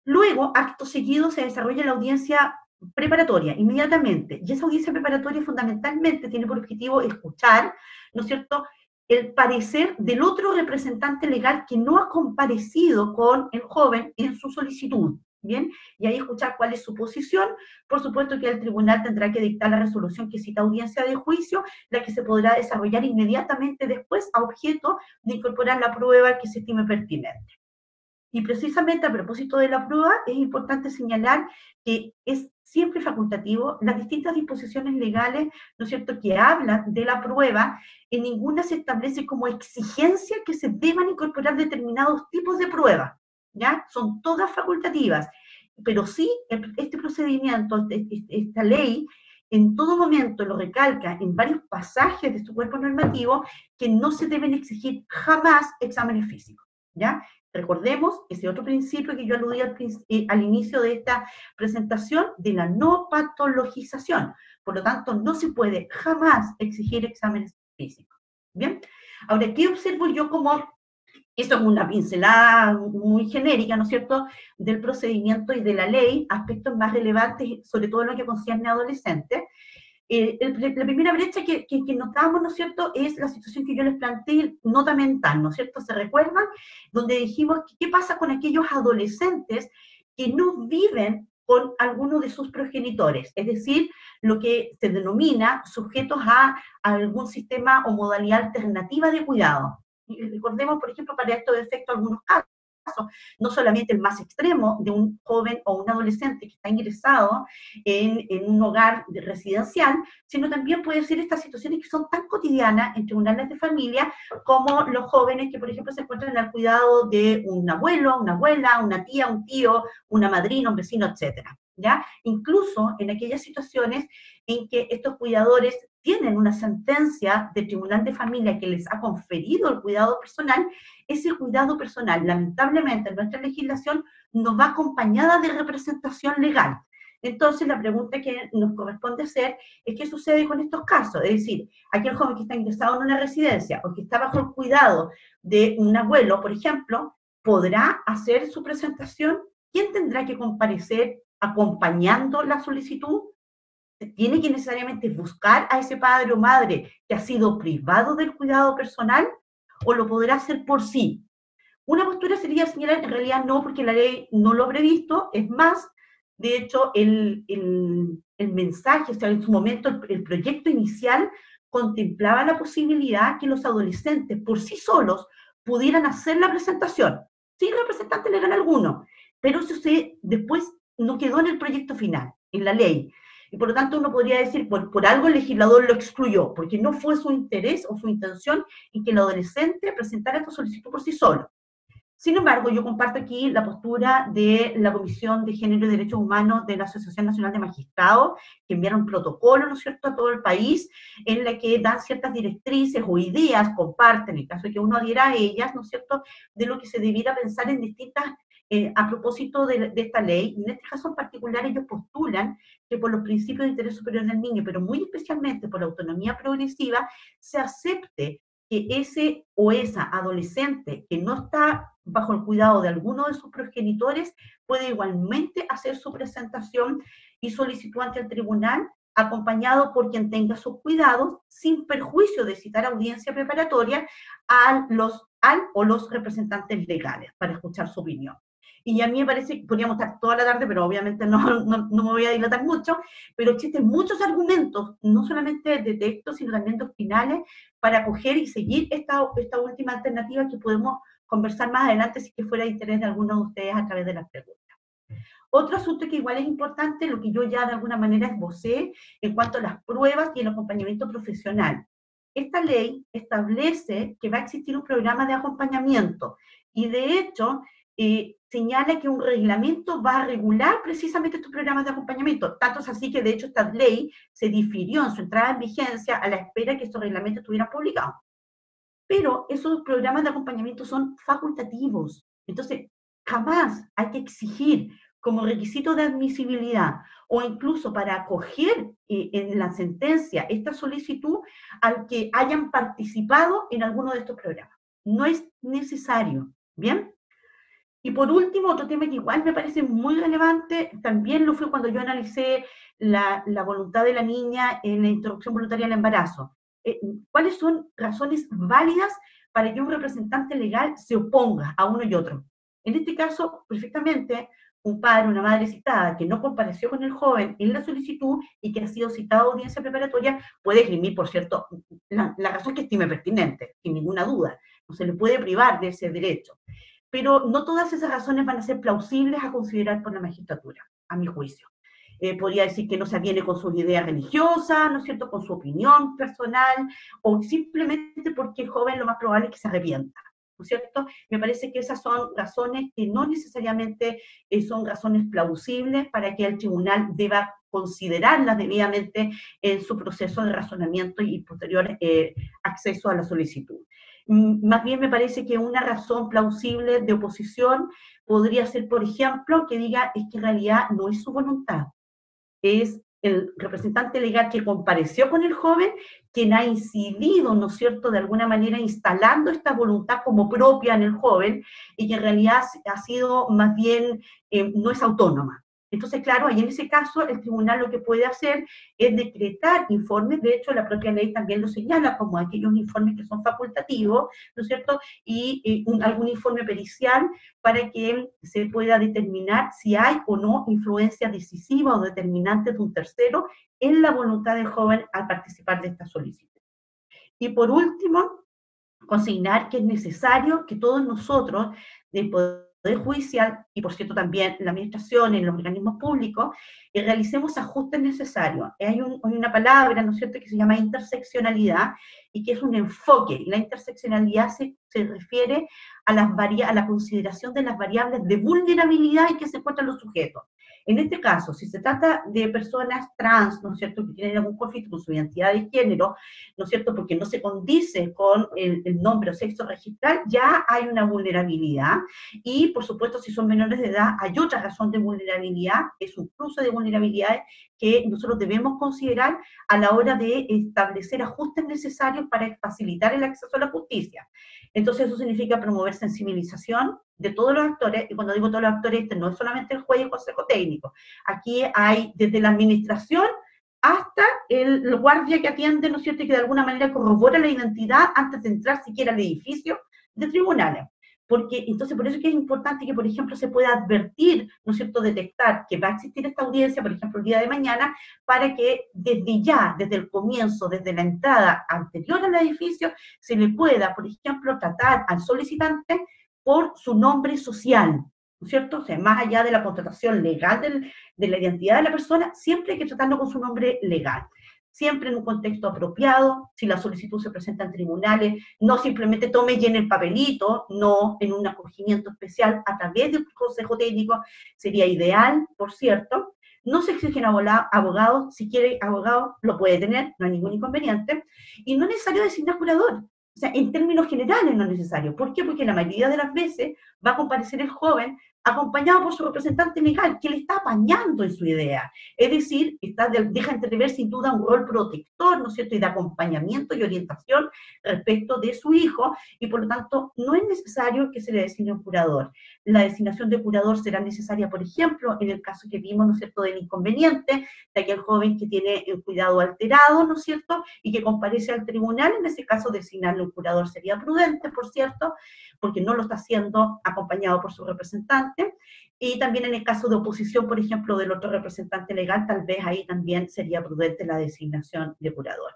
Luego, acto seguido, se desarrolla la audiencia preparatoria, inmediatamente, y esa audiencia preparatoria fundamentalmente tiene por objetivo escuchar, ¿no es cierto?, el parecer del otro representante legal que no ha comparecido con el joven en su solicitud, ¿bien? Y ahí escuchar cuál es su posición. Por supuesto que el tribunal tendrá que dictar la resolución que cita audiencia de juicio, la que se podrá desarrollar inmediatamente después a objeto de incorporar la prueba que se estime pertinente. Y precisamente a propósito de la prueba, es importante señalar que es siempre facultativo. Las distintas disposiciones legales, ¿no es cierto?, que hablan de la prueba, en ninguna se establece como exigencia que se deban incorporar determinados tipos de pruebas, ¿ya? Son todas facultativas, pero sí este procedimiento, esta ley, en todo momento lo recalca en varios pasajes de su cuerpo normativo, que no se deben exigir jamás exámenes físicos, ¿ya? Recordemos ese otro principio que yo aludí al inicio de esta presentación, de la no patologización. Por lo tanto, no se puede jamás exigir exámenes físicos. ¿Bien? Ahora, ¿qué observo yo como... Esto es una pincelada muy genérica, ¿no es cierto?, del procedimiento y de la ley, aspectos más relevantes, sobre todo en lo que concierne a adolescentes. La primera brecha que notamos, ¿no es cierto?, es la situación que yo les planteé, nota mental, ¿no es cierto?, ¿se recuerdan? Donde dijimos, ¿qué pasa con aquellos adolescentes que no viven con alguno de sus progenitores? Es decir, lo que se denomina sujetos a algún sistema o modalidad alternativa de cuidado. Y recordemos, por ejemplo, para estos efectos, algunos casos, no solamente el más extremo de un joven o un adolescente que está ingresado en un hogar residencial, sino también puede ser estas situaciones que son tan cotidianas en tribunales de familia como los jóvenes que, por ejemplo, se encuentran al cuidado de un abuelo, una abuela, una tía, un tío, una madrina, un vecino, etc. ¿Ya? Incluso en aquellas situaciones en que estos cuidadores tienen una sentencia del tribunal de familia que les ha conferido el cuidado personal, ese cuidado personal, lamentablemente, en nuestra legislación, no va acompañada de representación legal. Entonces, la pregunta que nos corresponde hacer es qué sucede con estos casos. Es decir, aquel joven que está ingresado en una residencia o que está bajo el cuidado de un abuelo, por ejemplo, podrá hacer su presentación. ¿Quién tendrá que comparecer acompañando la solicitud? ¿Tiene que necesariamente buscar a ese padre o madre que ha sido privado del cuidado personal o lo podrá hacer por sí? Una postura sería señalar, en realidad no, porque la ley no lo ha previsto. Es más, de hecho, el mensaje, o sea, en su momento el proyecto inicial contemplaba la posibilidad que los adolescentes por sí solos pudieran hacer la presentación, sin representante legal alguno, pero eso después no quedó en el proyecto final, en la ley. Y por lo tanto uno podría decir, por algo el legislador lo excluyó, porque no fue su interés o su intención en que el adolescente presentara esta solicitud por sí solo. Sin embargo, yo comparto aquí la postura de la Comisión de Género y Derechos Humanos de la Asociación Nacional de Magistrados, que enviaron un protocolo, ¿no es cierto?, a todo el país, en la que dan ciertas directrices o ideas, comparten, en caso de que uno adhiera a ellas, ¿no es cierto?, de lo que se debiera pensar en distintas, a propósito de esta ley. En este caso en particular, ellos postulan que por los principios de interés superior del niño, pero muy especialmente por la autonomía progresiva, se acepte que ese o esa adolescente que no está bajo el cuidado de alguno de sus progenitores puede igualmente hacer su presentación y solicitud ante el tribunal, acompañado por quien tenga sus cuidados, sin perjuicio de citar audiencia preparatoria al o los representantes legales para escuchar su opinión. Y a mí me parece que podríamos estar toda la tarde, pero obviamente no me voy a dilatar mucho, pero existen muchos argumentos, no solamente de texto, sino también doctrinales, para acoger y seguir esta última alternativa que podemos conversar más adelante si que fuera de interés de alguno de ustedes a través de las preguntas. Otro asunto que igual es importante, lo que yo ya de alguna manera esbocé en cuanto a las pruebas y el acompañamiento profesional. Esta ley establece que va a existir un programa de acompañamiento y de hecho señala que un reglamento va a regular precisamente estos programas de acompañamiento. Tanto es así que de hecho esta ley se difirió en su entrada en vigencia a la espera que estos reglamentos estuvieran publicados. Pero esos programas de acompañamiento son facultativos. Entonces, jamás hay que exigir como requisito de admisibilidad o incluso para acoger en la sentencia esta solicitud al que hayan participado en alguno de estos programas. No es necesario, ¿bien? Y por último, otro tema que igual me parece muy relevante, también lo fue cuando yo analicé la voluntad de la niña en la interrupción voluntaria del embarazo. ¿Cuáles son razones válidas para que un representante legal se oponga a uno y otro? En este caso, perfectamente, un padre o una madre citada que no compareció con el joven en la solicitud y que ha sido citado a audiencia preparatoria puede esgrimir, por cierto, la razón que estime pertinente, sin ninguna duda. No se le puede privar de ese derecho. Pero no todas esas razones van a ser plausibles a considerar por la magistratura, a mi juicio. Podría decir que no se aviene con sus ideas religiosas, ¿no es cierto?, con su opinión personal, o simplemente porque el joven lo más probable es que se arrepienta, ¿no es cierto? Me parece que esas son razones que no necesariamente son razones plausibles para que el tribunal deba considerarlas debidamente en su proceso de razonamiento y posterior acceso a la solicitud. Más bien me parece que una razón plausible de oposición podría ser, por ejemplo, que diga es que en realidad no es su voluntad, es el representante legal que compareció con el joven quien ha incidido, ¿no es cierto?, de alguna manera instalando esta voluntad como propia en el joven y que en realidad ha sido más bien, no es autónoma. Entonces, claro, ahí en ese caso el tribunal lo que puede hacer es decretar informes, de hecho la propia ley también lo señala como aquellos informes que son facultativos, ¿no es cierto?, y algún informe pericial para que se pueda determinar si hay o no influencia decisiva o determinante de un tercero en la voluntad del joven al participar de esta solicitud. Y por último, consignar que es necesario que todos nosotros, del Poder Judicial, y por cierto también la administración, en los organismos públicos, realicemos ajustes necesarios. Hay una palabra, ¿no es cierto?, que se llama interseccionalidad, y que es un enfoque, y la interseccionalidad se refiere a la consideración de las variables de vulnerabilidad en que se encuentran los sujetos. En este caso, si se trata de personas trans, ¿no es cierto?, que tienen algún conflicto con su identidad de género, ¿no es cierto?, porque no se condice con el nombre o sexo registral, ya hay una vulnerabilidad, y por supuesto, si son menores de edad, hay otra razón de vulnerabilidad, es un cruce de vulnerabilidades que nosotros debemos considerar a la hora de establecer ajustes necesarios para facilitar el acceso a la justicia. Entonces eso significa promover sensibilización de todos los actores, y cuando digo todos los actores, este no es solamente el juez y el consejo técnico, aquí hay desde la administración hasta el guardia que atiende, ¿no es cierto?, y que de alguna manera corrobora la identidad antes de entrar siquiera al edificio de tribunales. Porque, entonces, por eso es que es importante que, por ejemplo, se pueda advertir, ¿no es cierto?, detectar que va a existir esta audiencia, por ejemplo, el día de mañana, para que desde ya, desde el comienzo, desde la entrada anterior al edificio, se le pueda, por ejemplo, tratar al solicitante por su nombre social, ¿no es cierto? O sea, más allá de la contratación legal de la identidad de la persona, siempre hay que tratarlo con su nombre legal. Siempre en un contexto apropiado, si la solicitud se presenta en tribunales, no simplemente tome y llene el papelito, no en un acogimiento especial a través del consejo técnico, sería ideal, por cierto. No se exigen abogados, si quiere abogado lo puede tener, no hay ningún inconveniente, y no es necesario designar curador. O sea, en términos generales no es necesario. ¿Por qué? Porque la mayoría de las veces va a comparecer el joven acompañado por su representante legal, que le está apañando en su idea. Es decir, deja entrever sin duda un rol protector, ¿no es cierto?, y de acompañamiento y orientación respecto de su hijo, y por lo tanto no es necesario que se le designe un curador. La designación de curador será necesaria, por ejemplo, en el caso que vimos, ¿no es cierto?, del inconveniente, de aquel joven que tiene el cuidado alterado, ¿no es cierto?, y que comparece al tribunal. En ese caso, designarle un curador sería prudente, por cierto, porque no lo está haciendo acompañado por su representante. Y también en el caso de oposición, por ejemplo, del otro representante legal, tal vez ahí también sería prudente la designación de curador.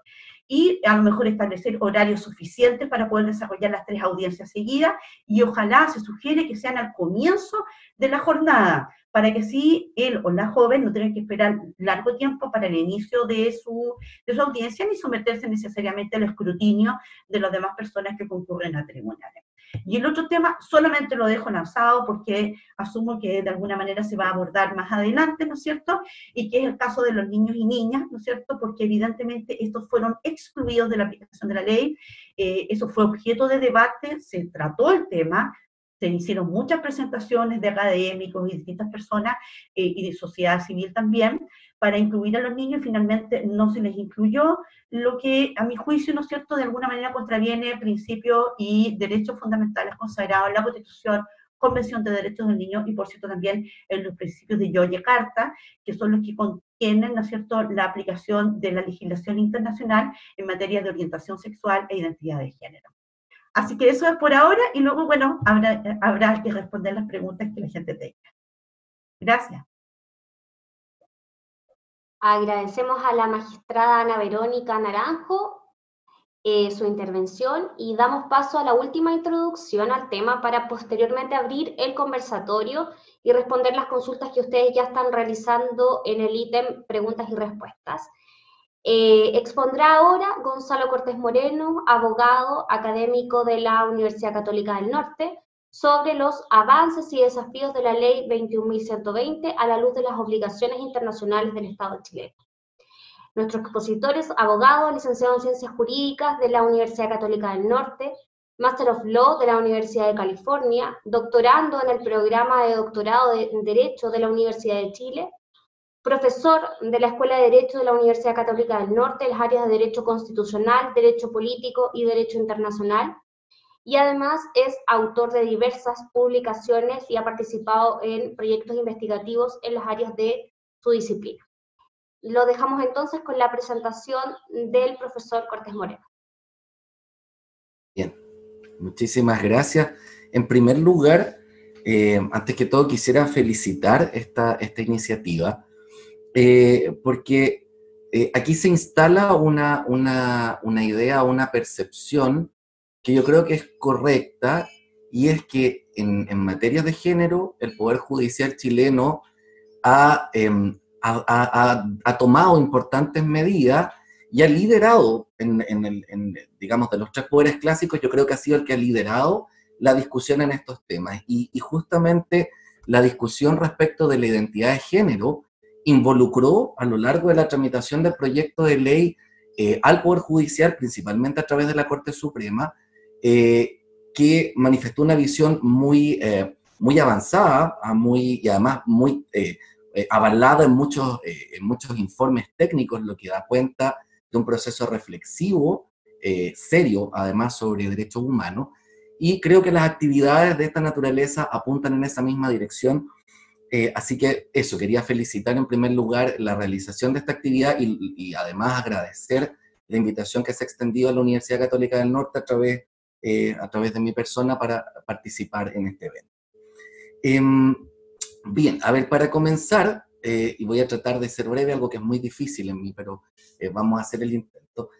Y a lo mejor establecer horarios suficientes para poder desarrollar las 3 audiencias seguidas, y ojalá se sugiere que sean al comienzo de la jornada, para que así él o la joven no tengan que esperar largo tiempo para el inicio de su audiencia, ni someterse necesariamente al escrutinio de las demás personas que concurren a tribunales. Y el otro tema solamente lo dejo lanzado porque asumo que de alguna manera se va a abordar más adelante, ¿no es cierto?, y que es el caso de los niños y niñas, ¿no es cierto?, porque evidentemente estos fueron excluidos de la aplicación de la ley. Eso fue objeto de debate, se trató el tema, se hicieron muchas presentaciones de académicos y distintas personas, y de sociedad civil también, para incluir a los niños, y finalmente no se les incluyó, lo que a mi juicio, ¿no es cierto?, de alguna manera contraviene principios y derechos fundamentales consagrados en la Constitución, Convención de Derechos del Niño, y por cierto también en los principios de Yogyakarta, que son los que contienen, ¿no es cierto?, la aplicación de la legislación internacional en materia de orientación sexual e identidad de género. Así que eso es por ahora, y luego, bueno, habrá que responder las preguntas que la gente tenga. Gracias. Agradecemos a la magistrada Ana Verónica Naranjo su intervención, y damos paso a la última introducción al tema para posteriormente abrir el conversatorio y responder las consultas que ustedes ya están realizando en el ítem preguntas y respuestas. Expondrá ahora Gonzalo Cortés Moreno, abogado académico de la Universidad Católica del Norte, sobre los avances y desafíos de la Ley 21.120 a la luz de las obligaciones internacionales del Estado chileno. Nuestro expositor es abogado, licenciado en Ciencias Jurídicas de la Universidad Católica del Norte, Master of Law de la Universidad de California, doctorando en el programa de doctorado en Derecho de la Universidad de Chile, profesor de la Escuela de Derecho de la Universidad Católica del Norte en las áreas de Derecho Constitucional, Derecho Político y Derecho Internacional, y además es autor de diversas publicaciones y ha participado en proyectos investigativos en las áreas de su disciplina. Lo dejamos entonces con la presentación del profesor Cortés Moreno. Bien, muchísimas gracias. En primer lugar, antes que todo quisiera felicitar esta iniciativa, porque aquí se instala una idea, una percepción que yo creo que es correcta, y es que en materia de género el Poder Judicial chileno ha tomado importantes medidas y ha liderado, digamos, de los 3 poderes clásicos, yo creo que ha sido el que ha liderado la discusión en estos temas. Y justamente la discusión respecto de la identidad de género involucró a lo largo de la tramitación del proyecto de ley al Poder Judicial, principalmente a través de la Corte Suprema, que manifestó una visión muy avanzada, y además muy avalada en muchos informes técnicos, lo que da cuenta de un proceso reflexivo, serio, además, sobre derechos humanos, y creo que las actividades de esta naturaleza apuntan en esa misma dirección. Así que eso, quería felicitar en primer lugar la realización de esta actividad y además agradecer la invitación que se ha extendido a la Universidad Católica del Norte a través de mi persona para participar en este evento. Bien, a ver, para comenzar, y voy a tratar de ser breve, algo que es muy difícil en mí, pero vamos a hacer el intento.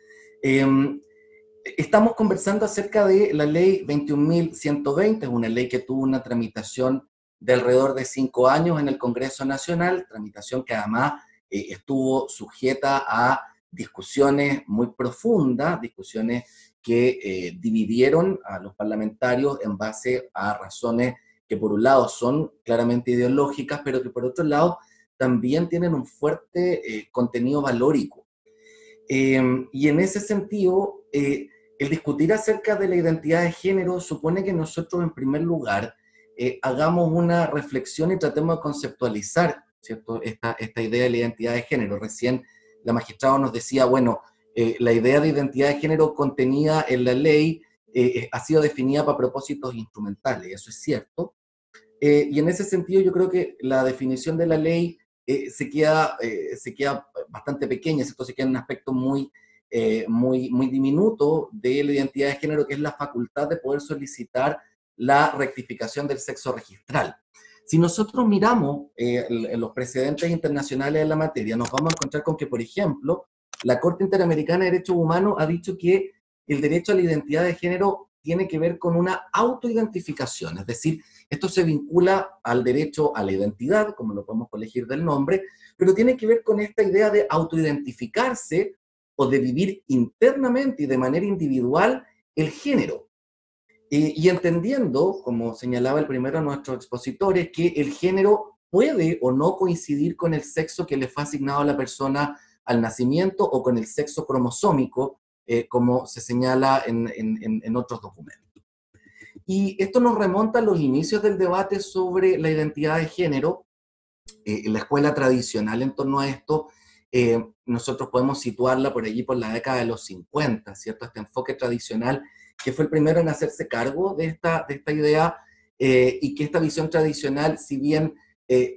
Estamos conversando acerca de la ley 21.120, es una ley que tuvo una tramitación de alrededor de 5 años en el Congreso Nacional, tramitación que además estuvo sujeta a discusiones muy profundas, discusiones que dividieron a los parlamentarios en base a razones que por un lado son claramente ideológicas, pero que por otro lado también tienen un fuerte contenido valórico. Y en ese sentido, el discutir acerca de la identidad de género supone que nosotros en primer lugar hagamos una reflexión y tratemos de conceptualizar, ¿cierto?, esta idea de la identidad de género. Recién la magistrada nos decía, bueno, la idea de identidad de género contenida en la ley ha sido definida para propósitos instrumentales, eso es cierto. Y en ese sentido yo creo que la definición de la ley se queda bastante pequeña, ¿cierto? Se queda en un aspecto muy diminuto de la identidad de género, que es la facultad de poder solicitar la rectificación del sexo registral. Si nosotros miramos los precedentes internacionales de la materia, nos vamos a encontrar con que, por ejemplo, la Corte Interamericana de Derechos Humanos ha dicho que el derecho a la identidad de género tiene que ver con una autoidentificación, es decir, esto se vincula al derecho a la identidad, como lo podemos colegir del nombre, pero tiene que ver con esta idea de autoidentificarse o de vivir internamente y de manera individual el género. Y entendiendo, como señalaba el primero de nuestros expositores, que el género puede o no coincidir con el sexo que le fue asignado a la persona al nacimiento o con el sexo cromosómico, como se señala en otros documentos. Y esto nos remonta a los inicios del debate sobre la identidad de género. En la escuela tradicional en torno a esto, nosotros podemos situarla por allí por la década de los 50, ¿cierto? Este enfoque tradicional que fue el primero en hacerse cargo de esta idea, y que esta visión tradicional, si bien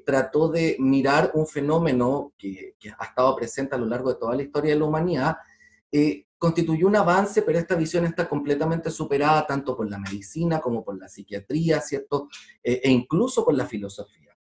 trató de mirar un fenómeno que ha estado presente a lo largo de toda la historia de la humanidad, constituyó un avance, pero esta visión está completamente superada tanto por la medicina como por la psiquiatría, ¿cierto? E incluso por la filosofía.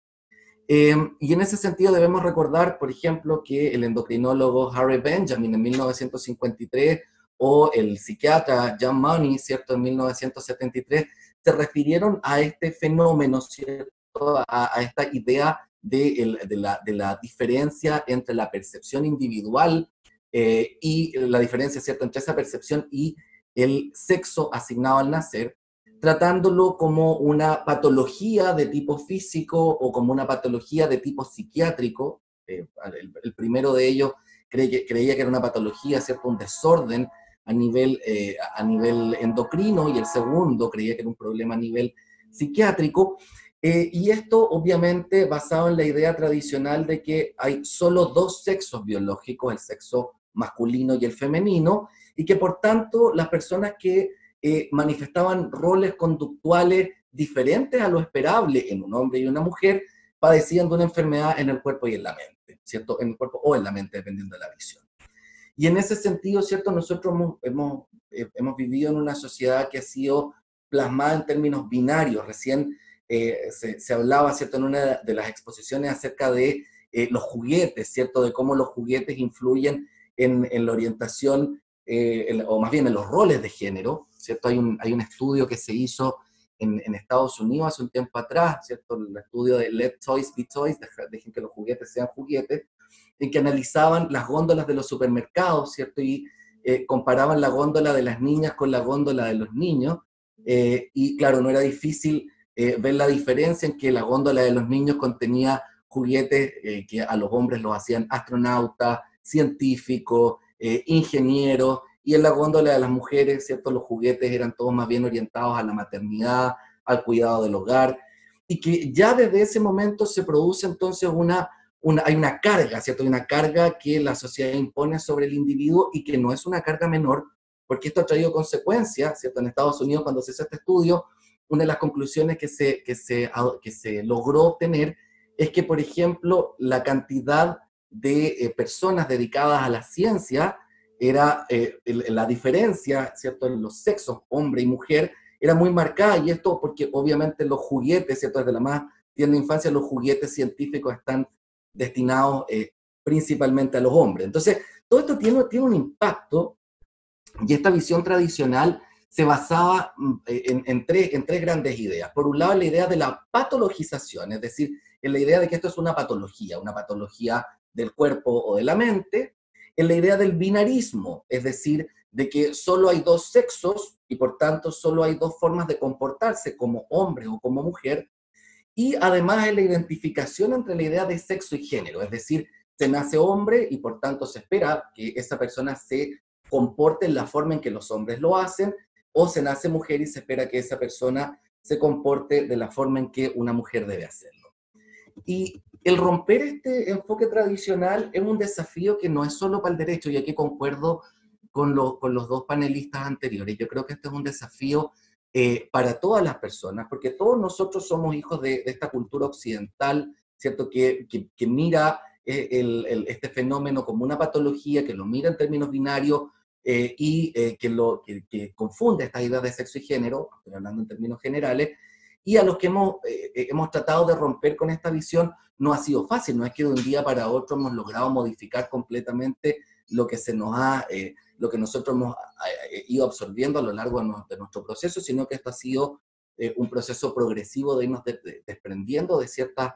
Y en ese sentido debemos recordar, por ejemplo, que el endocrinólogo Harry Benjamin en 1953 o el psiquiatra John Money, ¿cierto?, en 1973, se refirieron a este fenómeno, ¿cierto?, a esta idea de la diferencia entre la percepción individual y la diferencia, ¿cierto?, entre esa percepción y el sexo asignado al nacer, tratándolo como una patología de tipo físico o como una patología de tipo psiquiátrico. El primero de ellos creía que era una patología, ¿cierto?, un desorden a nivel endocrino, y el segundo creía que era un problema a nivel psiquiátrico. Y esto obviamente basado en la idea tradicional de que hay solo dos sexos biológicos, el sexo masculino y el femenino, y que por tanto las personas que manifestaban roles conductuales diferentes a lo esperable en un hombre y una mujer padecían de una enfermedad en el cuerpo y en la mente, ¿cierto? En el cuerpo o en la mente, dependiendo de la visión. Y en ese sentido, ¿cierto?, nosotros hemos vivido en una sociedad que ha sido plasmada en términos binarios. Recién se hablaba, ¿cierto?, en una de las exposiciones acerca de los juguetes, ¿cierto?, de cómo los juguetes influyen en la orientación, o más bien en los roles de género, ¿cierto? Hay un estudio que se hizo en Estados Unidos hace un tiempo atrás, ¿cierto?, el estudio de Let Toys Be Toys, dejen que los juguetes sean juguetes, en que analizaban las góndolas de los supermercados, ¿cierto?, y comparaban la góndola de las niñas con la góndola de los niños, y claro, no era difícil ver la diferencia en que la góndola de los niños contenía juguetes que a los hombres los hacían astronautas, científicos, ingenieros, y en la góndola de las mujeres, ¿cierto?, los juguetes eran todos más bien orientados a la maternidad, al cuidado del hogar, y que ya desde ese momento se produce entonces hay una carga, ¿cierto?, hay una carga que la sociedad impone sobre el individuo y que no es una carga menor, porque esto ha traído consecuencias, ¿cierto? En Estados Unidos, cuando se hizo este estudio, una de las conclusiones que se logró obtener es que, por ejemplo, la cantidad de personas dedicadas a la ciencia era, la diferencia, ¿cierto?, en los sexos, hombre y mujer, era muy marcada, y esto porque obviamente los juguetes, ¿cierto?, desde la más tierna infancia, los juguetes científicos están destinados principalmente a los hombres. Entonces, todo esto tiene un impacto, y esta visión tradicional se basaba en tres grandes ideas. Por un lado, la idea de la patologización, es decir, en la idea de que esto es una patología del cuerpo o de la mente, en la idea del binarismo, es decir, de que solo hay dos sexos y por tanto solo hay dos formas de comportarse, como hombre o como mujer, y además en la identificación entre la idea de sexo y género, es decir, se nace hombre y por tanto se espera que esa persona se comporte en la forma en que los hombres lo hacen, o se nace mujer y se espera que esa persona se comporte de la forma en que una mujer debe hacerlo. Y el romper este enfoque tradicional es un desafío que no es solo para el derecho, y aquí concuerdo con los dos panelistas anteriores. Yo creo que este es un desafío para todas las personas, porque todos nosotros somos hijos de esta cultura occidental, ¿cierto? Que mira este fenómeno como una patología, que lo mira en términos binarios, que confunde estas ideas de sexo y género, estoy hablando en términos generales, y a los que hemos tratado de romper con esta visión. No ha sido fácil, no es que de un día para otro hemos logrado modificar completamente lo que nosotros hemos ido absorbiendo a lo largo de nuestro proceso, sino que esto ha sido un proceso progresivo de irnos desprendiendo de ciertas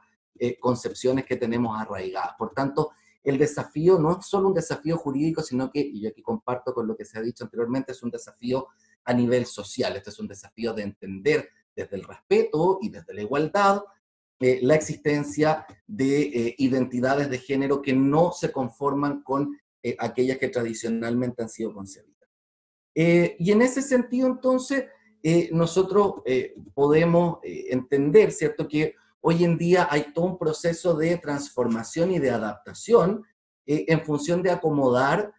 concepciones que tenemos arraigadas. Por tanto, el desafío no es solo un desafío jurídico, sino que, y yo aquí comparto con lo que se ha dicho anteriormente, es un desafío a nivel social. Este es un desafío de entender desde el respeto y desde la igualdad la existencia de identidades de género que no se conforman con aquellas que tradicionalmente han sido concebidas. Y en ese sentido, entonces, nosotros podemos entender, ¿cierto?, que hoy en día hay todo un proceso de transformación y de adaptación en función de acomodar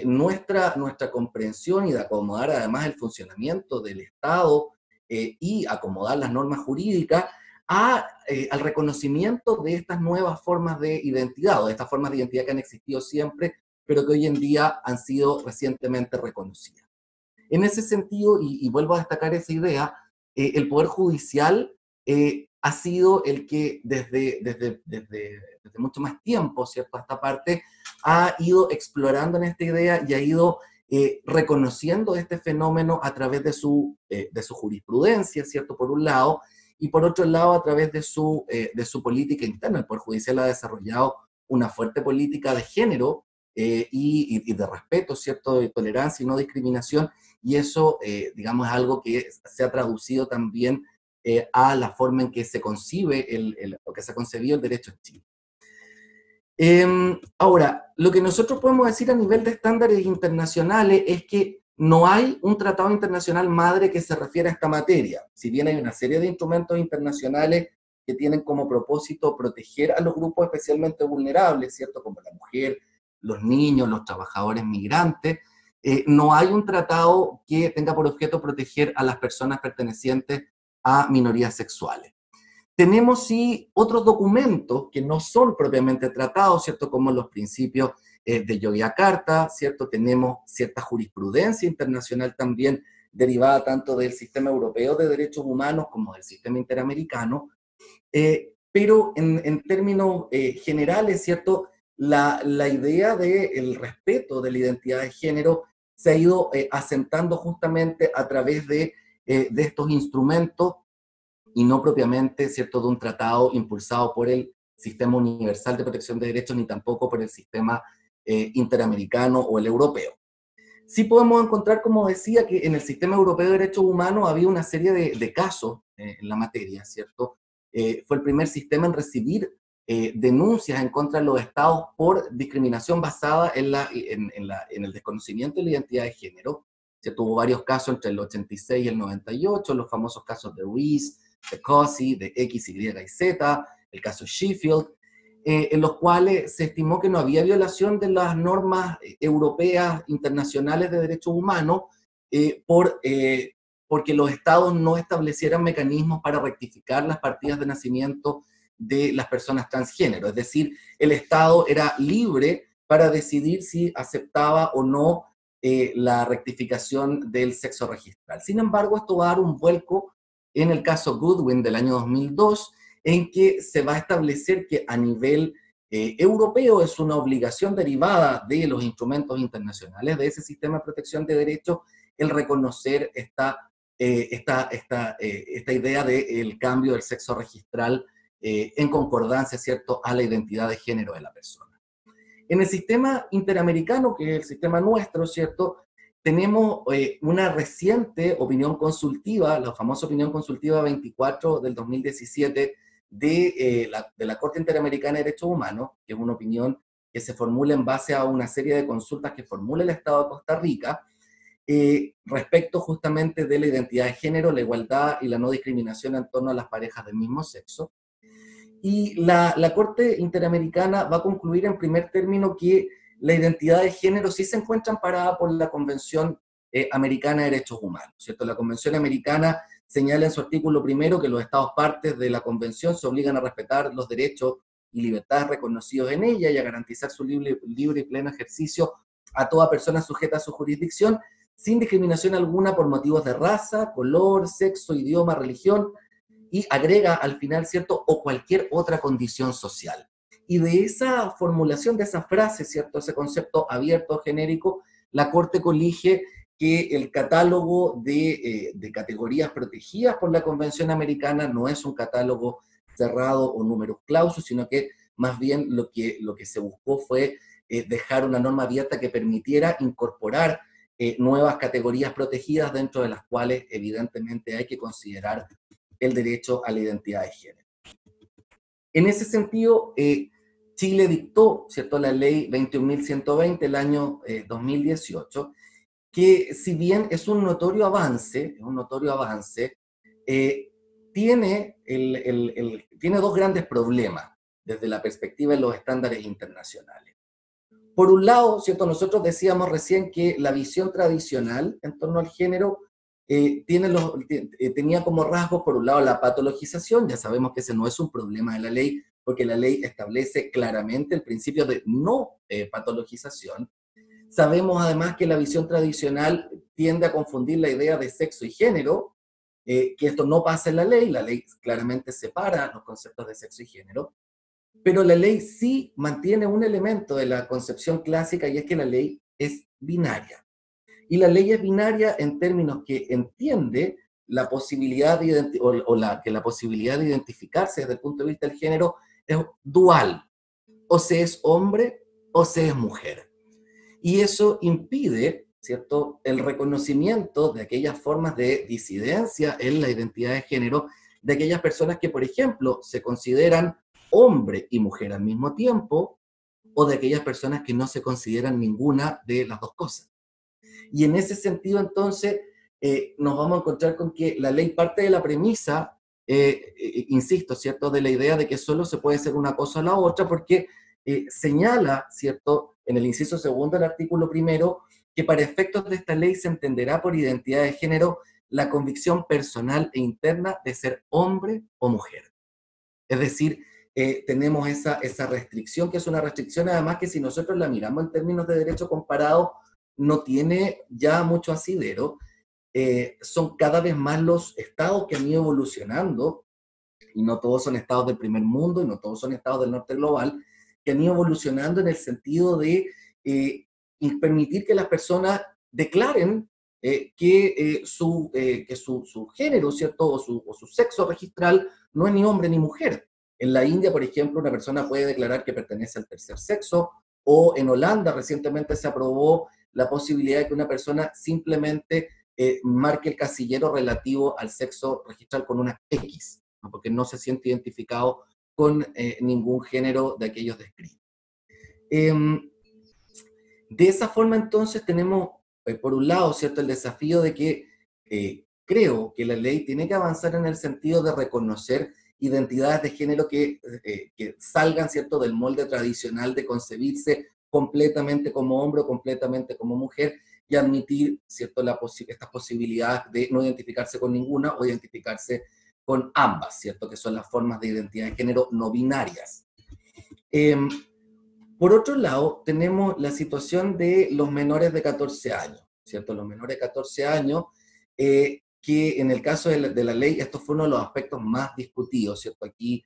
nuestra comprensión y de acomodar además el funcionamiento del Estado y acomodar las normas jurídicas al reconocimiento de estas nuevas formas de identidad, o de estas formas de identidad que han existido siempre, pero que hoy en día han sido recientemente reconocidas. En ese sentido, y vuelvo a destacar esa idea, el Poder Judicial ha sido el que desde mucho más tiempo, ¿cierto?, a esta parte, ha ido explorando en esta idea y ha ido reconociendo este fenómeno a través de su jurisprudencia, ¿cierto?, por un lado, y por otro lado a través de su política interna. El Poder Judicial ha desarrollado una fuerte política de género y de respeto, ¿cierto?, de tolerancia y no discriminación, y eso, digamos, es algo que se ha traducido también a la forma en que se concibe o que se ha concebido el derecho en Chile. Ahora, lo que nosotros podemos decir a nivel de estándares internacionales es que no hay un tratado internacional madre que se refiere a esta materia. Si bien hay una serie de instrumentos internacionales que tienen como propósito proteger a los grupos especialmente vulnerables, ¿cierto?, como la mujer, los niños, los trabajadores migrantes, no hay un tratado que tenga por objeto proteger a las personas pertenecientes a minorías sexuales. Tenemos sí otros documentos que no son propiamente tratados, ¿cierto?, como los principios de Yogyakarta, ¿cierto? Tenemos cierta jurisprudencia internacional también derivada tanto del sistema europeo de derechos humanos como del sistema interamericano, pero en términos generales, ¿cierto?, la idea del respeto de la identidad de género se ha ido asentando justamente a través de estos instrumentos, y no propiamente, ¿cierto?, de un tratado impulsado por el Sistema Universal de Protección de Derechos, ni tampoco por el sistema interamericano o el europeo. Sí podemos encontrar, como decía, que en el Sistema Europeo de Derechos Humanos había una serie de casos en la materia, ¿cierto? Fue el primer sistema en recibir denuncias en contra de los estados por discriminación basada en el desconocimiento de la identidad de género. Se tuvo varios casos entre el 86 y el 98, los famosos casos de Ruiz, de Cossey, de X, Y y Z, el caso Sheffield. en los cuales se estimó que no había violación de las normas europeas internacionales de derechos humanos porque los estados no establecieran mecanismos para rectificar las partidas de nacimiento de las personas transgénero. Es decir, el estado era libre para decidir si aceptaba o no la rectificación del sexo registral. Sin embargo, esto va a dar un vuelco en el caso Goodwin del año 2002, en que se va a establecer que a nivel europeo es una obligación derivada de los instrumentos internacionales de ese sistema de protección de derechos el reconocer esta idea del cambio del sexo registral en concordancia, ¿cierto?, a la identidad de género de la persona. En el sistema interamericano, que es el sistema nuestro, ¿cierto?, tenemos una reciente opinión consultiva, la famosa opinión consultiva 24 del 2017 de la Corte Interamericana de Derechos Humanos, que es una opinión que se formula en base a una serie de consultas que formula el Estado de Costa Rica, respecto justamente de la identidad de género, la igualdad y la no discriminación en torno a las parejas del mismo sexo. Y la Corte Interamericana va a concluir en primer término que la identidad de género sí se encuentra amparada por la Convención Americana de Derechos Humanos, ¿cierto? La Convención Americana señala en su artículo primero que los Estados partes de la Convención se obligan a respetar los derechos y libertades reconocidos en ella y a garantizar su libre y pleno ejercicio a toda persona sujeta a su jurisdicción, sin discriminación alguna por motivos de raza, color, sexo, idioma, religión, y agrega al final, ¿cierto?, o cualquier otra condición social. Y de esa formulación, de esa frase, ¿cierto?, ese concepto abierto, genérico, la Corte colige que el catálogo de categorías protegidas por la Convención Americana no es un catálogo cerrado o números clausus, sino que más bien lo que se buscó fue dejar una norma abierta que permitiera incorporar nuevas categorías protegidas, dentro de las cuales evidentemente hay que considerar el derecho a la identidad de género. En ese sentido, Chile dictó, ¿cierto?, la ley 21.120 el año 2018, que si bien es un notorio avance, tiene dos grandes problemas desde la perspectiva de los estándares internacionales. Por un lado, ¿cierto?, nosotros decíamos recién que la visión tradicional en torno al género tenía como rasgos, por un lado, la patologización. Ya sabemos que ese no es un problema de la ley, porque la ley establece claramente el principio de no patologización. Sabemos además que la visión tradicional tiende a confundir la idea de sexo y género, que esto no pasa en la ley claramente separa los conceptos de sexo y género, pero la ley sí mantiene un elemento de la concepción clásica, y es que la ley es binaria. Y la ley es binaria en términos que entiende la posibilidad que la posibilidad de identificarse desde el punto de vista del género es dual, o se es hombre o se es mujer. Y eso impide, ¿cierto?, el reconocimiento de aquellas formas de disidencia en la identidad de género de aquellas personas que, por ejemplo, se consideran hombre y mujer al mismo tiempo, o de aquellas personas que no se consideran ninguna de las dos cosas. Y en ese sentido, entonces, nos vamos a encontrar con que la ley parte de la premisa, insisto, ¿cierto?, de la idea de que solo se puede ser una cosa o la otra, porque señala, ¿cierto?, en el inciso segundo del artículo primero, que para efectos de esta ley se entenderá por identidad de género la convicción personal e interna de ser hombre o mujer. Es decir, tenemos esa restricción, que es una restricción además que, si nosotros la miramos en términos de derecho comparado, no tiene ya mucho asidero. Son cada vez más los estados que han ido evolucionando, y no todos son estados del primer mundo, y no todos son estados del norte global, que han ido evolucionando en el sentido de permitir que las personas declaren que su género, ¿cierto?, o su sexo registral no es ni hombre ni mujer. En la India, por ejemplo, una persona puede declarar que pertenece al tercer sexo, o en Holanda recientemente se aprobó la posibilidad de que una persona simplemente marque el casillero relativo al sexo registral con una X, ¿no?, porque no se siente identificado con ningún género de aquellos descritos. De esa forma, entonces, tenemos, por un lado, ¿cierto?, el desafío de que creo que la ley tiene que avanzar en el sentido de reconocer identidades de género que salgan, ¿cierto?, del molde tradicional de concebirse completamente como hombre o completamente como mujer, y admitir, ¿cierto?, estas posibilidades de no identificarse con ninguna o identificarse con ambas, ¿cierto?, que son las formas de identidad de género no binarias. Por otro lado, tenemos la situación de los menores de 14 años, ¿cierto? Los menores de 14 años, que en el caso de la ley, esto fue uno de los aspectos más discutidos, ¿cierto? Aquí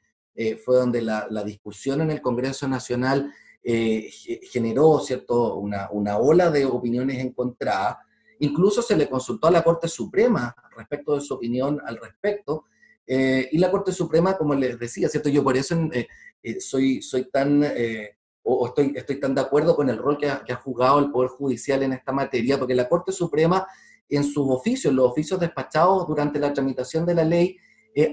fue donde la discusión en el Congreso Nacional generó, ¿cierto?, una ola de opiniones encontradas. Incluso se le consultó a la Corte Suprema respecto de su opinión al respecto, y la Corte Suprema, como les decía, ¿cierto?, yo por eso soy tan, estoy tan de acuerdo con el rol que ha jugado el Poder Judicial en esta materia, porque la Corte Suprema, en sus oficios, los oficios despachados durante la tramitación de la ley,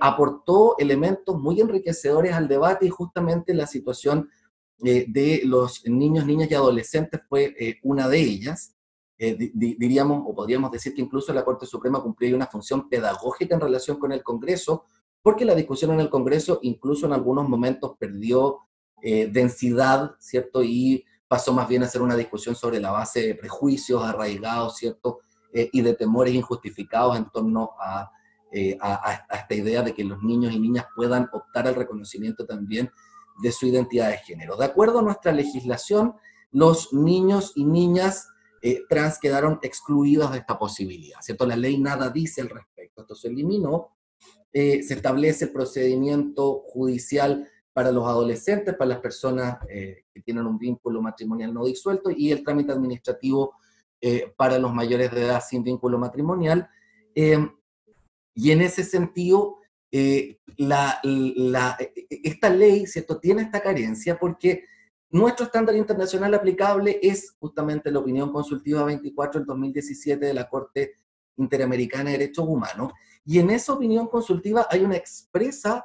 aportó elementos muy enriquecedores al debate, y justamente la situación de los niños, niñas y adolescentes fue una de ellas. Diríamos, o podríamos decir que incluso la Corte Suprema cumplía una función pedagógica en relación con el Congreso, porque la discusión en el Congreso incluso en algunos momentos perdió densidad, ¿cierto? Y pasó más bien a ser una discusión sobre la base de prejuicios arraigados, ¿cierto? Y de temores injustificados en torno a esta idea de que los niños y niñas puedan optar al reconocimiento también de su identidad de género. De acuerdo a nuestra legislación, los niños y niñas trans quedaron excluidos de esta posibilidad, ¿cierto? La ley nada dice al respecto. Esto se eliminó. Se establece el procedimiento judicial para los adolescentes, para las personas que tienen un vínculo matrimonial no disuelto, y el trámite administrativo para los mayores de edad sin vínculo matrimonial. Y en ese sentido, esta ley, ¿cierto?, tiene esta carencia porque nuestro estándar internacional aplicable es justamente la opinión consultiva 24 del 2017 de la Corte Interamericana de Derechos Humanos, y en esa opinión consultiva hay una expresa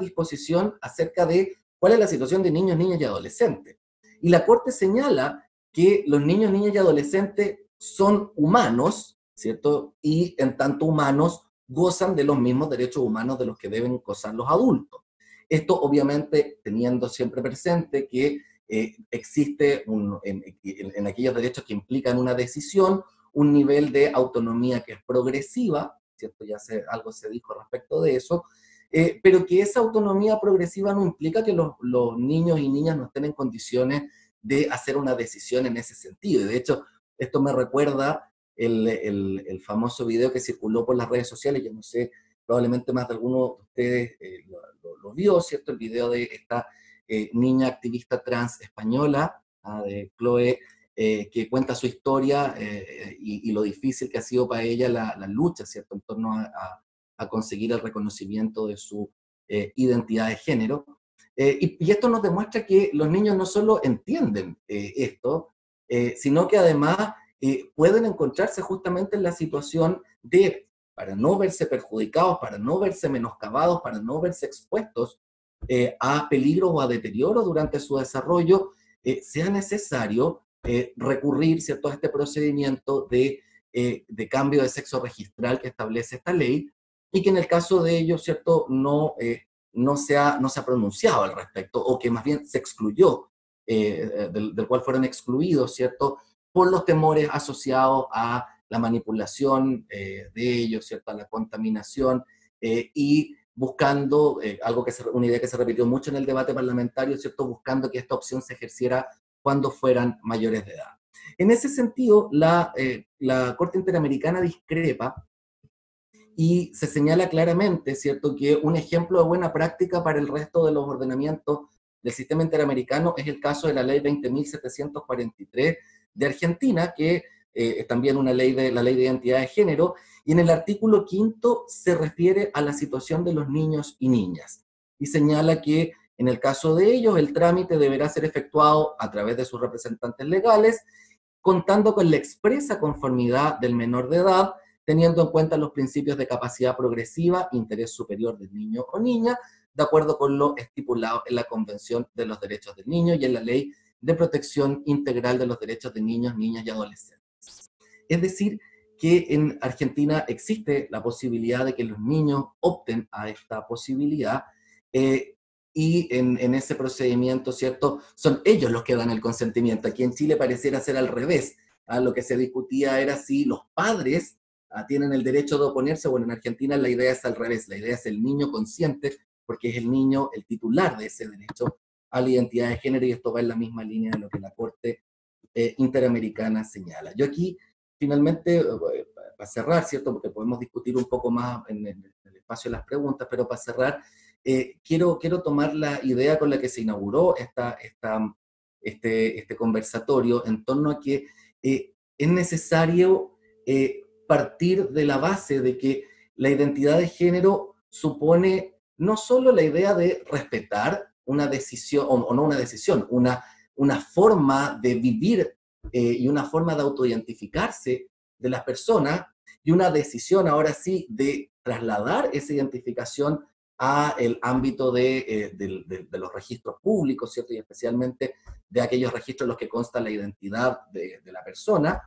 disposición acerca de cuál es la situación de niños, niñas y adolescentes. Y la Corte señala que los niños, niñas y adolescentes son humanos, ¿cierto? Y en tanto humanos gozan de los mismos derechos humanos de los que deben gozar los adultos. Esto obviamente teniendo siempre presente que existe en aquellos derechos que implican una decisión, un nivel de autonomía que es progresiva, ¿cierto? Algo se dijo respecto de eso, pero que esa autonomía progresiva no implica que los niños y niñas no estén en condiciones de hacer una decisión en ese sentido. Y de hecho, esto me recuerda el famoso video que circuló por las redes sociales. Yo no sé, probablemente más de alguno de ustedes lo vio, ¿cierto? El video de esta niña activista trans española, de Chloe, que cuenta su historia y lo difícil que ha sido para ella la lucha, ¿cierto?, en torno a conseguir el reconocimiento de su identidad de género. Y esto nos demuestra que los niños no solo entienden esto, sino que además pueden encontrarse justamente en la situación de, para no verse perjudicados, para no verse menoscabados, para no verse expuestos a peligros o a deterioro durante su desarrollo, sea necesario recurrir, ¿cierto?, a este procedimiento de cambio de sexo registral que establece esta ley, y que en el caso de ellos, ¿cierto?, no se ha pronunciado al respecto, o que más bien se excluyó, del cual fueron excluidos, ¿cierto?, por los temores asociados a la manipulación de ellos, ¿cierto?, a la contaminación, y buscando, una idea que se repitió mucho en el debate parlamentario, ¿cierto?, buscando que esta opción se ejerciera cuando fueran mayores de edad. En ese sentido, la Corte Interamericana discrepa y se señala claramente, ¿cierto?, que un ejemplo de buena práctica para el resto de los ordenamientos del sistema interamericano es el caso de la ley 20.743 de Argentina, que es también la ley de identidad de género, y en el artículo 5 se refiere a la situación de los niños y niñas, y señala que en el caso de ellos el trámite deberá ser efectuado a través de sus representantes legales, contando con la expresa conformidad del menor de edad, teniendo en cuenta los principios de capacidad progresiva, interés superior del niño o niña, de acuerdo con lo estipulado en la Convención de los Derechos del Niño y en la Ley de Protección Integral de los Derechos de Niños, Niñas y Adolescentes. Es decir, que en Argentina existe la posibilidad de que los niños opten a esta posibilidad, y en ese procedimiento, ¿cierto?, son ellos los que dan el consentimiento. Aquí en Chile pareciera ser al revés. Lo que se discutía era si los padres tienen el derecho de oponerse. Bueno, en Argentina la idea es al revés, la idea es el niño consciente, porque es el niño el titular de ese derecho a la identidad de género, y esto va en la misma línea de lo que la Corte Interamericana señala. Yo aquí, finalmente, para cerrar, ¿cierto?, porque podemos discutir un poco más en el espacio de las preguntas, pero para cerrar, quiero tomar la idea con la que se inauguró este conversatorio, en torno a que es necesario partir de la base de que la identidad de género supone no solo la idea de respetar una decisión, o no una decisión, una forma de vivir y una forma de autoidentificarse de las personas, y una decisión, ahora sí, de trasladar esa identificación a el ámbito de los registros públicos, ¿cierto? Y especialmente de aquellos registros en los que consta la identidad de la persona,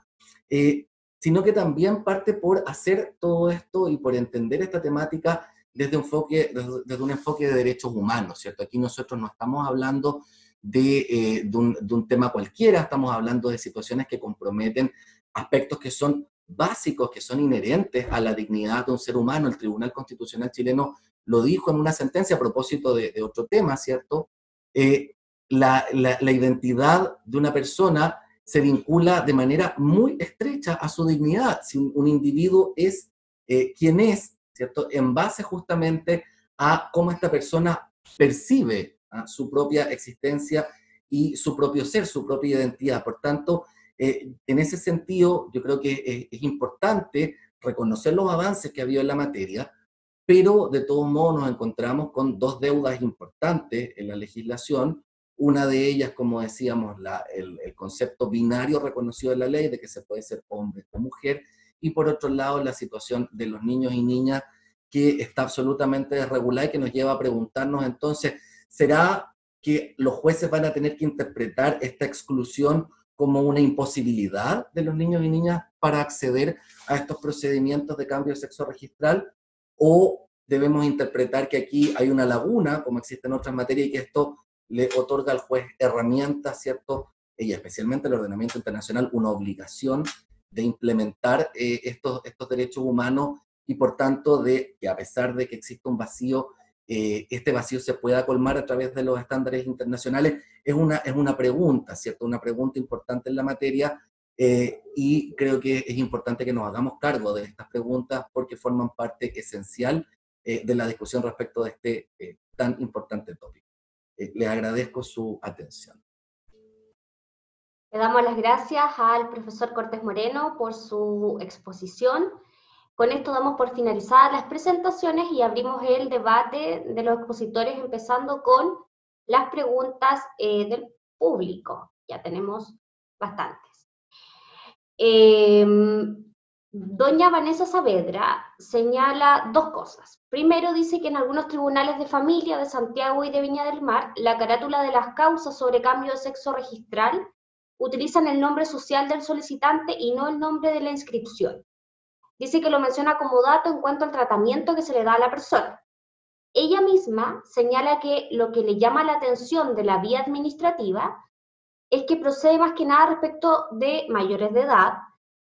sino que también parte por hacer todo esto y por entender esta temática desde un enfoque de derechos humanos, ¿cierto? Aquí nosotros no estamos hablando de un tema cualquiera, estamos hablando de situaciones que comprometen aspectos que son básicos, que son inherentes a la dignidad de un ser humano. El Tribunal Constitucional chileno lo dijo en una sentencia a propósito de otro tema, ¿cierto? La identidad de una persona se vincula de manera muy estrecha a su dignidad. Si un individuo es quien es, ¿cierto?, en base justamente a cómo esta persona percibe su propia existencia y su propio ser, su propia identidad. Por tanto, en ese sentido, yo creo que es importante reconocer los avances que ha habido en la materia, pero de todos modos nos encontramos con dos deudas importantes en la legislación. Una de ellas, como decíamos, el concepto binario reconocido en la ley, de que se puede ser hombre o mujer, y por otro lado la situación de los niños y niñas, que está absolutamente desregulada y que nos lleva a preguntarnos entonces, ¿será que los jueces van a tener que interpretar esta exclusión como una imposibilidad de los niños y niñas para acceder a estos procedimientos de cambio de sexo registral? ¿O debemos interpretar que aquí hay una laguna, como existe en otras materias, y que esto le otorga al juez herramientas, ¿cierto?, y especialmente el ordenamiento internacional, una obligación de implementar estos derechos humanos, y por tanto de que, a pesar de que existe un vacío, este vacío se pueda colmar a través de los estándares internacionales? Es una pregunta, ¿cierto?, una pregunta importante en la materia, y creo que es importante que nos hagamos cargo de estas preguntas, porque forman parte esencial de la discusión respecto de este tan importante tópico. Les agradezco su atención. Le damos las gracias al profesor Cortés Moreno por su exposición. Con esto damos por finalizadas las presentaciones y abrimos el debate de los expositores, empezando con las preguntas del público. Ya tenemos bastantes. Doña Vanessa Saavedra señala dos cosas. Primero, dice que en algunos tribunales de familia de Santiago y de Viña del Mar, la carátula de las causas sobre cambio de sexo registral utilizan el nombre social del solicitante y no el nombre de la inscripción. Dice que lo menciona como dato en cuanto al tratamiento que se le da a la persona. Ella misma señala que lo que le llama la atención de la vía administrativa es que procede más que nada respecto de mayores de edad,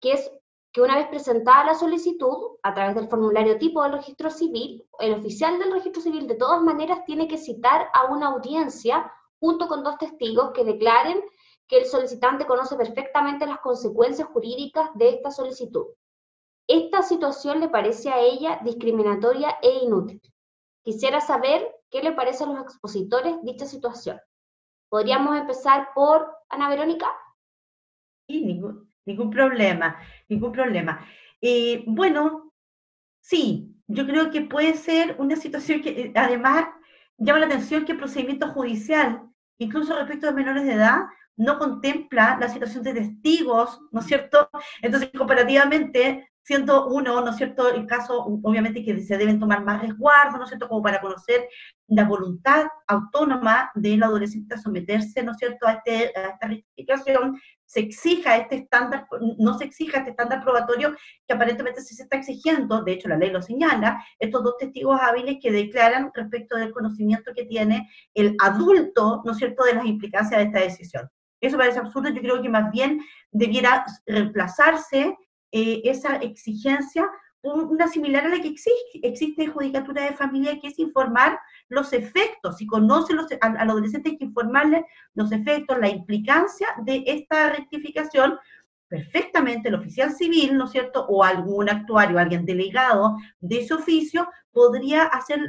que es que una vez presentada la solicitud a través del formulario tipo del registro civil, el oficial del registro civil de todas maneras tiene que citar a una audiencia junto con dos testigos que declaren que el solicitante conoce perfectamente las consecuencias jurídicas de esta solicitud. Esta situación le parece a ella discriminatoria e inútil. Quisiera saber qué le parece a los expositores dicha situación. ¿Podríamos empezar por Ana Verónica? Sí, ningún problema, ningún problema. Bueno, sí, yo creo que puede ser una situación que además llama la atención que el procedimiento judicial, incluso respecto de menores de edad, no contempla la situación de testigos, ¿no es cierto? Entonces, comparativamente, siendo uno, ¿no es cierto?, el caso, obviamente, que se deben tomar más resguardos, ¿no es cierto?, como para conocer la voluntad autónoma del adolescente a someterse, ¿no es cierto?, a esta rectificación, se exija este estándar, no se exija este estándar probatorio que aparentemente sí se está exigiendo, de hecho la ley lo señala, estos dos testigos hábiles que declaran respecto del conocimiento que tiene el adulto, ¿no es cierto?, de las implicancias de esta decisión. Eso parece absurdo, yo creo que más bien debiera reemplazarse esa exigencia, una similar a la que existe en Judicatura de Familia, que es informar los efectos. Si conocen al adolescente hay que informarle los efectos, la implicancia de esta rectificación. Perfectamente el oficial civil, ¿no es cierto?, o algún actuario, alguien delegado de ese oficio, podría hacer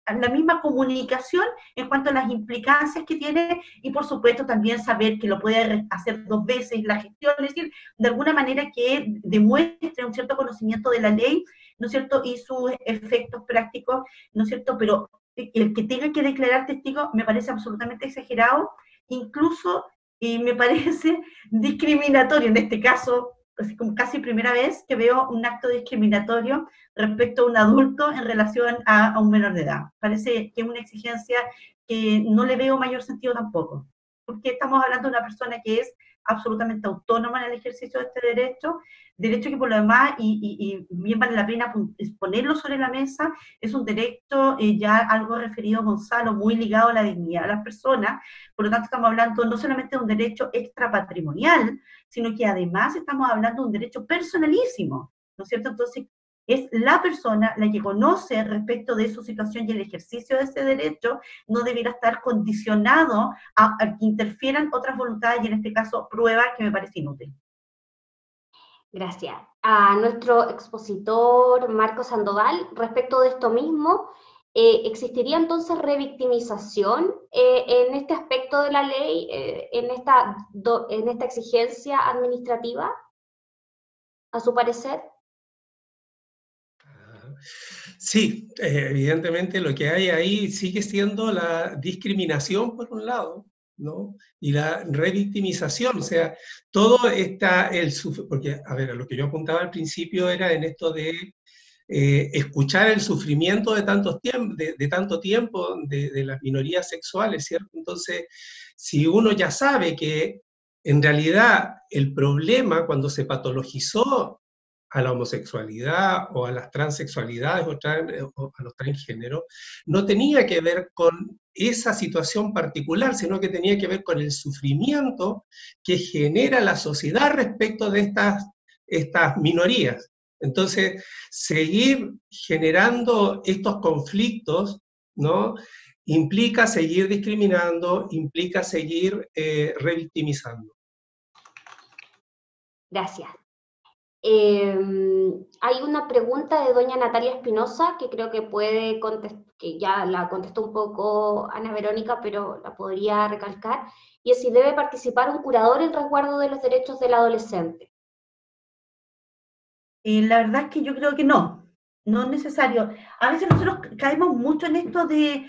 la misma comunicación en cuanto a las implicancias que tiene, y por supuesto también saber que lo puede hacer 2 veces la gestión, es decir, de alguna manera que demuestre un cierto conocimiento de la ley, ¿no es cierto?, y sus efectos prácticos, ¿no es cierto?, pero el que tenga que declarar testigo me parece absolutamente exagerado, incluso me parece discriminatorio en este caso, así como casi primera vez que veo un acto discriminatorio respecto a un adulto en relación a un menor de edad. Parece que es una exigencia que no le veo mayor sentido tampoco, porque estamos hablando de una persona que es absolutamente autónoma en el ejercicio de este derecho que por lo demás, y bien vale la pena ponerlo sobre la mesa, es un derecho ya algo referido, Gonzalo, muy ligado a la dignidad de las personas. Por lo tanto estamos hablando no solamente de un derecho extrapatrimonial, sino que además estamos hablando de un derecho personalísimo, ¿no es cierto? Entonces, es la persona la que conoce respecto de su situación, y el ejercicio de ese derecho no debiera estar condicionado a que interfieran otras voluntades, y en este caso pruebas, que me parece inútil. Gracias. A nuestro expositor Marco Sandoval, respecto de esto mismo, ¿existiría entonces revictimización en este aspecto de la ley, en esta exigencia administrativa, a su parecer? Sí, evidentemente lo que hay ahí sigue siendo la discriminación por un lado, ¿no? Y la revictimización, o sea, todo está, porque, a ver, a lo que yo apuntaba al principio era en esto de escuchar el sufrimiento de tanto tiempo de las minorías sexuales, ¿cierto? Entonces, si uno ya sabe que en realidad el problema cuando se patologizó a la homosexualidad o a las transexualidades o a los transgéneros, no tenía que ver con esa situación particular, sino que tenía que ver con el sufrimiento que genera la sociedad respecto de estas minorías. Entonces, seguir generando estos conflictos, ¿no?, implica seguir discriminando, implica seguir revictimizando. Gracias. Hay una pregunta de doña Natalia Espinosa que creo que puede contestar, que ya la contestó un poco Ana Verónica, pero la podría recalcar, y es si debe participar un curador en resguardo de los derechos del adolescente. La verdad es que yo creo que no es necesario. A veces nosotros caemos mucho en esto de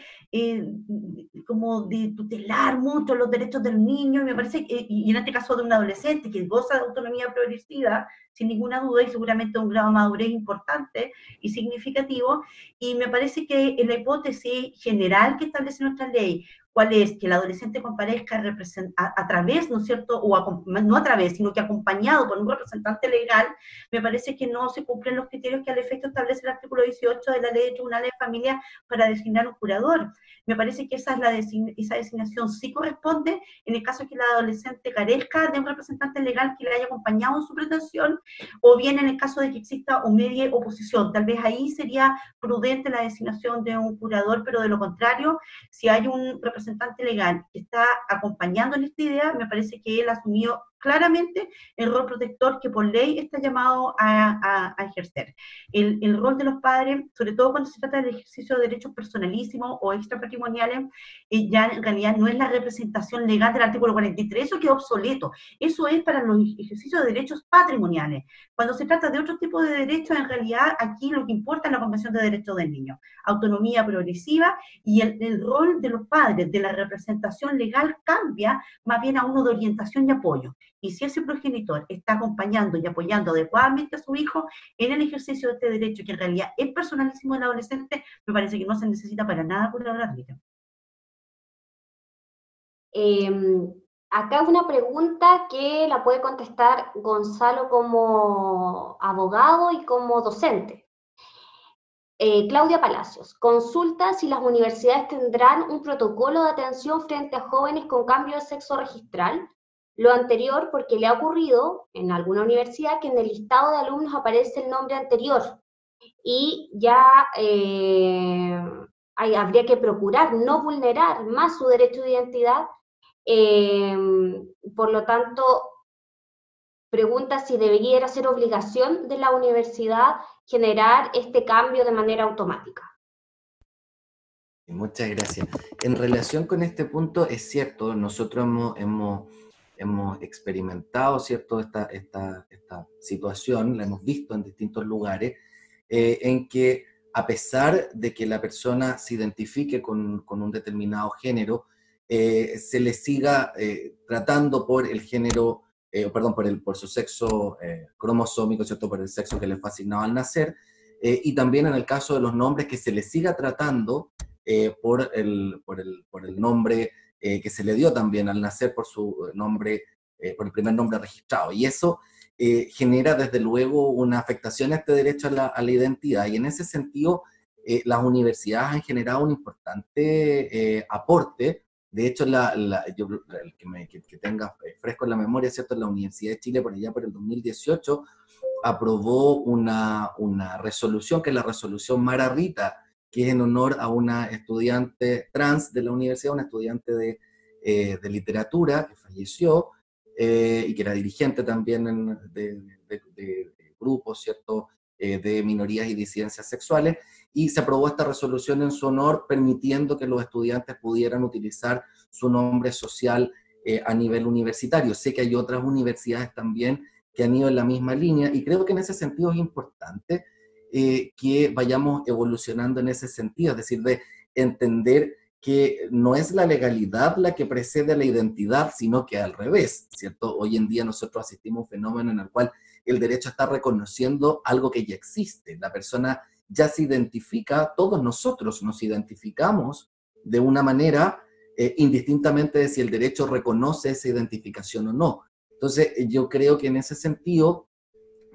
como de tutelar mucho los derechos del niño, y me parece que, y en este caso de un adolescente que goza de autonomía progresiva, sin ninguna duda, y seguramente un grado de madurez importante y significativo, y me parece que en la hipótesis general que establece nuestra ley, cuál es que el adolescente comparezca a través, ¿no es cierto?, no a través, sino que acompañado por un representante legal, me parece que no se cumplen los criterios que al efecto establece el artículo 18 de la Ley de Tribunales de Familia para designar un curador. Me parece que esa designación sí corresponde en el caso de que el adolescente carezca de un representante legal que le haya acompañado en su pretensión, o bien en el caso de que exista o medie oposición. Tal vez ahí sería prudente la designación de un curador, pero de lo contrario, si hay un representante legal que está acompañando en esta idea, me parece que él asumió claramente el rol protector que por ley está llamado a ejercer. El rol de los padres, sobre todo cuando se trata del ejercicio de derechos personalísimos o extrapatrimoniales, ya en realidad no es la representación legal del artículo 43, eso quedó obsoleto. Eso es para los ejercicios de derechos patrimoniales. Cuando se trata de otro tipo de derechos, en realidad aquí lo que importa es la Convención de Derechos del Niño. Autonomía progresiva, y el rol de los padres de la representación legal cambia más bien a uno de orientación y apoyo. Y si ese progenitor está acompañando y apoyando adecuadamente a su hijo en el ejercicio de este derecho, que en realidad es personalísimo del adolescente, me parece que no se necesita para nada curador árbitro. Acá es una pregunta que la puede contestar Gonzalo como abogado y como docente. Claudia Palacios, consulta si las universidades tendrán un protocolo de atención frente a jóvenes con cambio de sexo registral. Lo anterior porque le ha ocurrido en alguna universidad que en el listado de alumnos aparece el nombre anterior y ya habría que procurar no vulnerar más su derecho de identidad. Por lo tanto, pregunta si debería ser obligación de la universidad generar este cambio de manera automática. Muchas gracias. En relación con este punto, es cierto, nosotros hemos experimentado, ¿cierto?, esta situación, la hemos visto en distintos lugares, en que a pesar de que la persona se identifique con un determinado género, se le siga tratando por el género, perdón, por su sexo cromosómico, ¿cierto?, por el sexo que le fue asignado al nacer, y también en el caso de los nombres, que se le siga tratando por el nombre que se le dio también al nacer, por su nombre, por el primer nombre registrado. Y eso genera desde luego una afectación a este derecho a la identidad, y en ese sentido las universidades han generado un importante aporte. De hecho, el que tenga fresco en la memoria, ¿cierto?, la Universidad de Chile, por allá por el 2018, aprobó una resolución, que es la resolución Mara Rita, que es en honor a una estudiante trans de la universidad, una estudiante de literatura que falleció, y que era dirigente también de grupos, ¿cierto?, de minorías y disidencias sexuales, y se aprobó esta resolución en su honor, permitiendo que los estudiantes pudieran utilizar su nombre social a nivel universitario. Sé que hay otras universidades también que han ido en la misma línea, y creo que en ese sentido es importante que vayamos evolucionando en ese sentido, es decir, de entender que no es la legalidad la que precede a la identidad, sino que al revés, ¿cierto? Hoy en día nosotros asistimos a un fenómeno en el cual el derecho está reconociendo algo que ya existe. La persona ya se identifica, todos nosotros nos identificamos de una manera, indistintamente de si el derecho reconoce esa identificación o no. Entonces, yo creo que en ese sentido,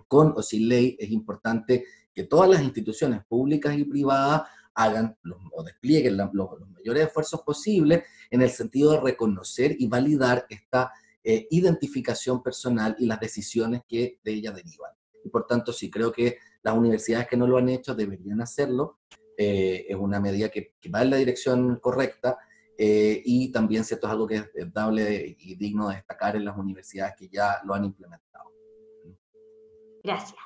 con o sin ley, es importante que todas las instituciones públicas y privadas hagan o desplieguen los mayores esfuerzos posibles en el sentido de reconocer y validar esta identificación personal y las decisiones que de ella derivan. Y por tanto, sí creo que las universidades que no lo han hecho deberían hacerlo. Es una medida que va en la dirección correcta, y también, ¿cierto?, es algo que es dable y digno de destacar en las universidades que ya lo han implementado. Gracias.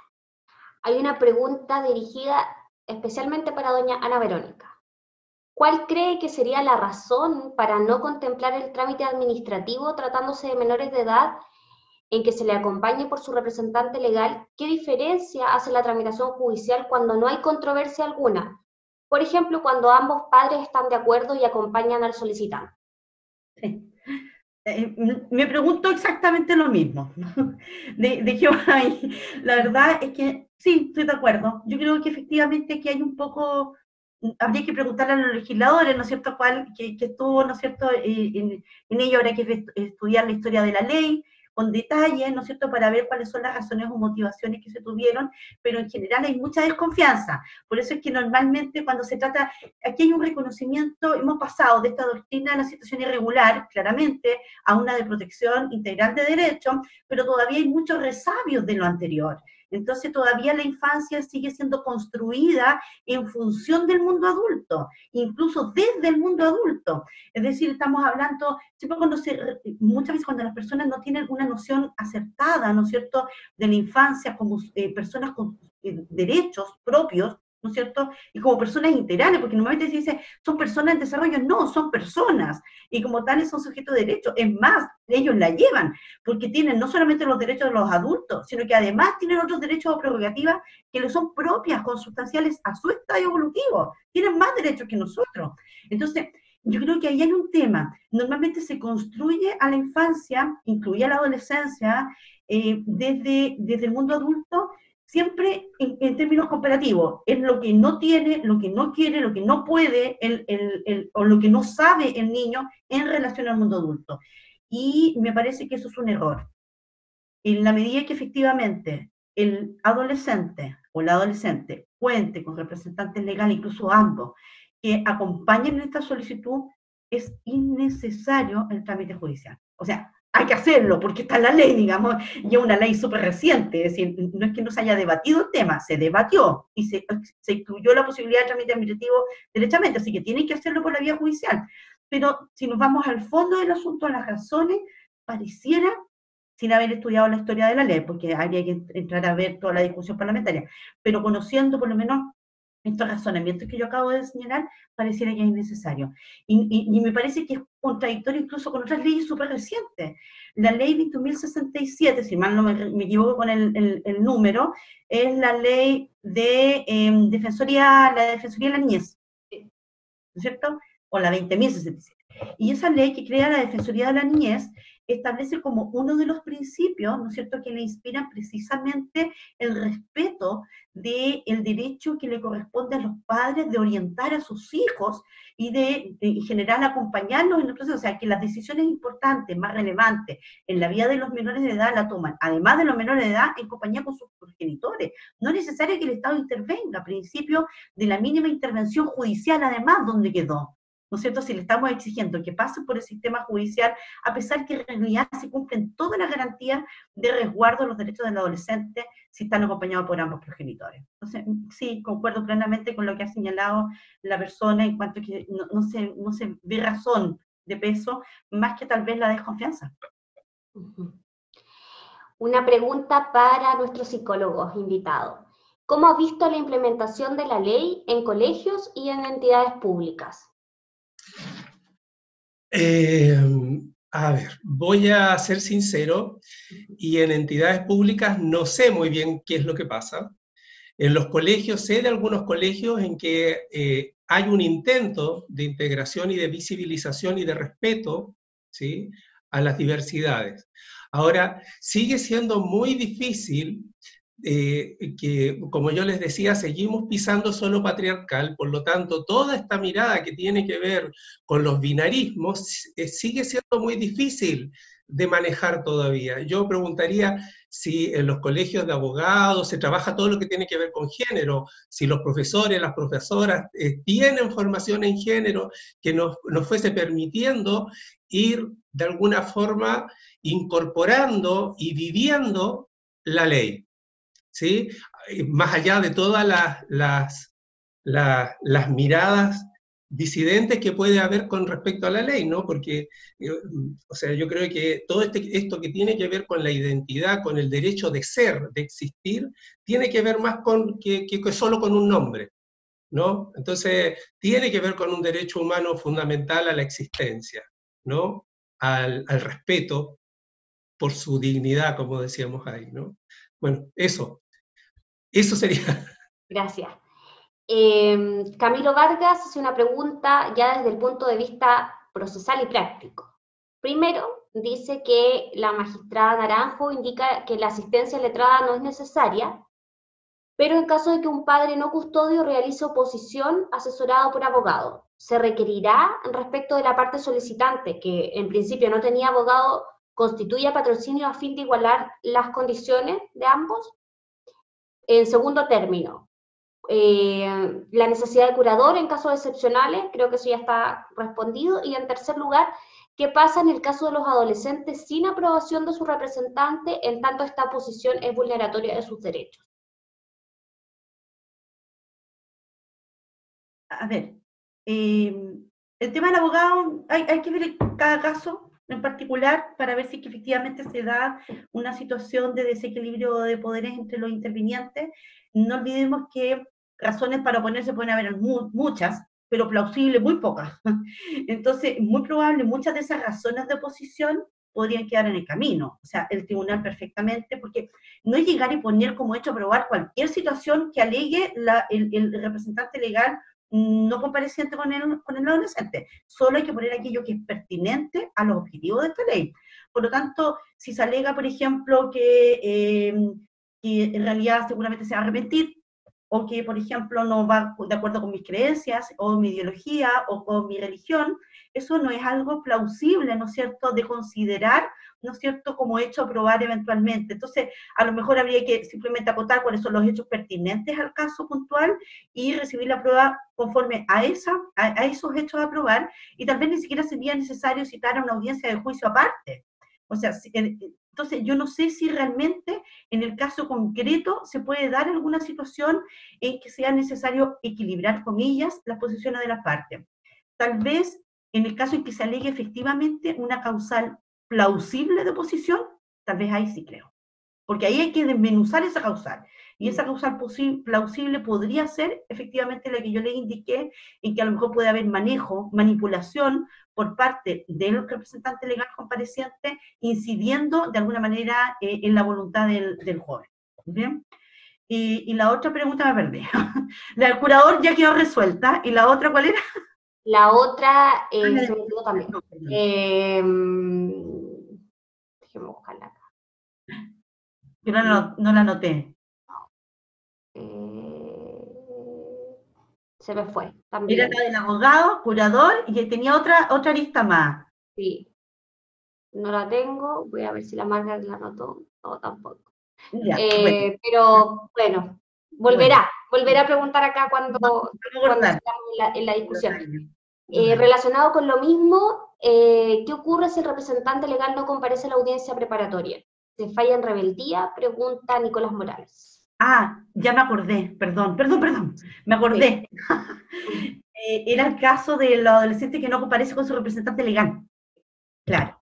Hay una pregunta dirigida especialmente para doña Ana Verónica. ¿Cuál cree que sería la razón para no contemplar el trámite administrativo tratándose de menores de edad en que se le acompañe por su representante legal? ¿Qué diferencia hace la tramitación judicial cuando no hay controversia alguna? Por ejemplo, cuando ambos padres están de acuerdo y acompañan al solicitante. Sí. Me pregunto exactamente lo mismo. ¿De qué va ahí? La verdad es que sí, estoy de acuerdo. Yo creo que efectivamente que hay un poco, habría que preguntarle a los legisladores, ¿no es cierto?, que estuvo, ¿no es cierto?, en ello habrá que estudiar la historia de la ley con detalle, ¿no es cierto?, para ver cuáles son las razones o motivaciones que se tuvieron, pero en general hay mucha desconfianza. Por eso es que normalmente cuando se trata, aquí hay un reconocimiento, hemos pasado de esta doctrina de la situación irregular, claramente, a una de protección integral de derechos, pero todavía hay muchos resabios de lo anterior. Entonces todavía la infancia sigue siendo construida en función del mundo adulto, incluso desde el mundo adulto. Es decir, estamos hablando, siempre muchas veces cuando las personas no tienen una noción acertada, ¿no es cierto?, de la infancia como personas con derechos propios, ¿no es cierto?, y como personas integrales, porque normalmente se dice, son personas en desarrollo. No, son personas, y como tales son sujetos de derechos. Es más, ellos la llevan, porque tienen no solamente los derechos de los adultos, sino que además tienen otros derechos o prerrogativas que les son propias, consustanciales a su estadio evolutivo. Tienen más derechos que nosotros. Entonces, yo creo que ahí hay un tema. Normalmente se construye a la infancia, incluye a la adolescencia, desde el mundo adulto, siempre en términos comparativos, es lo que no tiene, lo que no quiere, lo que no puede, o lo que no sabe el niño en relación al mundo adulto. y me parece que eso es un error. En la medida que efectivamente el adolescente o la adolescente cuente con representantes legales, incluso ambos, que acompañen en esta solicitud, es innecesario el trámite judicial. O sea, hay que hacerlo porque está en la ley, digamos, y es una ley súper reciente, es decir, no es que no se haya debatido el tema, se debatió y se incluyó la posibilidad de trámite administrativo derechamente, así que tienen que hacerlo por la vía judicial. Pero si nos vamos al fondo del asunto, a las razones, pareciera, sin haber estudiado la historia de la ley, porque habría que entrar a ver toda la discusión parlamentaria, pero conociendo por lo menos estos razonamientos que yo acabo de señalar, pareciera que es innecesario. Y me parece que es contradictorio incluso con otras leyes súper recientes. La ley 21.067, si mal no me equivoco con el número, es la ley de Defensoría de la Niñez, ¿no es cierto? O la 20.067. Y esa ley que crea la Defensoría de la Niñez establece como uno de los principios, ¿no es cierto?, que le inspiran precisamente el respeto del derecho que le corresponde a los padres de orientar a sus hijos y de en general acompañarlos en el proceso. O sea, que las decisiones importantes, más relevantes en la vida de los menores de edad la toman, además de los menores de edad, en compañía con sus progenitores. No es necesario que el Estado intervenga, principio de la mínima intervención judicial, además, donde quedó. ¿No es cierto? Si le estamos exigiendo que pasen por el sistema judicial, a pesar que en realidad se cumplen todas las garantías de resguardo de los derechos del adolescente si están acompañados por ambos progenitores. Entonces, sí, concuerdo plenamente con lo que ha señalado la persona en cuanto a que no se ve razón de peso, más que tal vez la desconfianza. Una pregunta para nuestros psicólogos invitados. ¿Cómo ha visto la implementación de la ley en colegios y en entidades públicas? A ver, voy a ser sincero, y en entidades públicas no sé muy bien qué es lo que pasa. En los colegios, sé de algunos colegios en que hay un intento de integración y de visibilización y de respeto, ¿sí?, a las diversidades. Ahora, sigue siendo muy difícil que, como yo les decía, seguimos pisando suelo patriarcal, por lo tanto, toda esta mirada que tiene que ver con los binarismos sigue siendo muy difícil de manejar todavía. Yo preguntaría si en los colegios de abogados se trabaja todo lo que tiene que ver con género, si los profesores, las profesoras tienen formación en género que nos fuese permitiendo ir de alguna forma incorporando y viviendo la ley, ¿sí? Más allá de todas las miradas disidentes que puede haber con respecto a la ley, ¿no? Porque, o sea, yo creo que todo esto que tiene que ver con la identidad, con el derecho de ser, de existir, tiene que ver más con que solo con un nombre, ¿no? Entonces, tiene que ver con un derecho humano fundamental a la existencia, ¿no? Al respeto por su dignidad, como decíamos ahí, ¿no? Bueno, eso sería. Gracias. Camilo Vargas hace una pregunta ya desde el punto de vista procesal y práctico. Primero, dice que la magistrada Naranjo indica que la asistencia letrada no es necesaria, pero en caso de que un padre no custodio realice oposición asesorado por abogado, ¿se requerirá respecto de la parte solicitante, que en principio no tenía abogado, constituya patrocinio a fin de igualar las condiciones de ambos? En segundo término, la necesidad de curador en casos excepcionales, creo que eso ya está respondido. Y en tercer lugar, ¿qué pasa en el caso de los adolescentes sin aprobación de su representante, en tanto esta posición es vulneratoria de sus derechos? A ver, el tema del abogado, hay que ver cada caso en particular para ver si que efectivamente se da una situación de desequilibrio de poderes entre los intervinientes. No olvidemos que razones para oponerse pueden haber muchas, pero plausibles muy pocas. Entonces, muy probable, muchas de esas razones de oposición podrían quedar en el camino. O sea, el tribunal perfectamente, porque no es llegar y poner como hecho a probar cualquier situación que alegue el representante legal no compareciente con el adolescente. Solo hay que poner aquello que es pertinente a los objetivos de esta ley. Por lo tanto, si se alega, por ejemplo, que en realidad seguramente se va a arrepentir, o que, por ejemplo, no va de acuerdo con mis creencias, o mi ideología, o con mi religión, eso no es algo plausible, ¿no es cierto?, de considerar, ¿no es cierto?, como hecho a probar eventualmente. Entonces, a lo mejor habría que simplemente acotar cuáles son los hechos pertinentes al caso puntual y recibir la prueba conforme a esos hechos a probar, y tal vez ni siquiera sería necesario citar a una audiencia de juicio aparte. O sea, entonces yo no sé si realmente en el caso concreto se puede dar alguna situación en que sea necesario equilibrar, comillas, las posiciones de las partes. Tal vez en el caso en que se alegue efectivamente una causal plausible de oposición, tal vez ahí sí creo. Porque ahí hay que desmenuzar esa causal. Y esa causal plausible podría ser efectivamente la que yo le indiqué, en que a lo mejor puede haber manejo, manipulación por parte del representante legal compareciente, incidiendo de alguna manera en la voluntad del joven. ¿Bien? Y la otra pregunta me perdí. La del curador ya quedó resuelta. ¿Y la otra cuál era? La otra, se me olvidó también. Déjeme buscarla acá. Yo no la anoté. Se me fue también. Era la del abogado, curador, y tenía otra lista más. Sí. No la tengo. Voy a ver si la Margaret la anotó. No, tampoco. Ya, bueno. Pero bueno, volverá a preguntar acá cuando Bueno, estamos en la discusión. Relacionado con lo mismo, ¿qué ocurre si el representante legal no comparece a la audiencia preparatoria? ¿Se falla en rebeldía? Pregunta Nicolás Morales. Ah, ya me acordé, perdón, me acordé. Sí. Era el caso del adolescente que no comparece con su representante legal. Claro.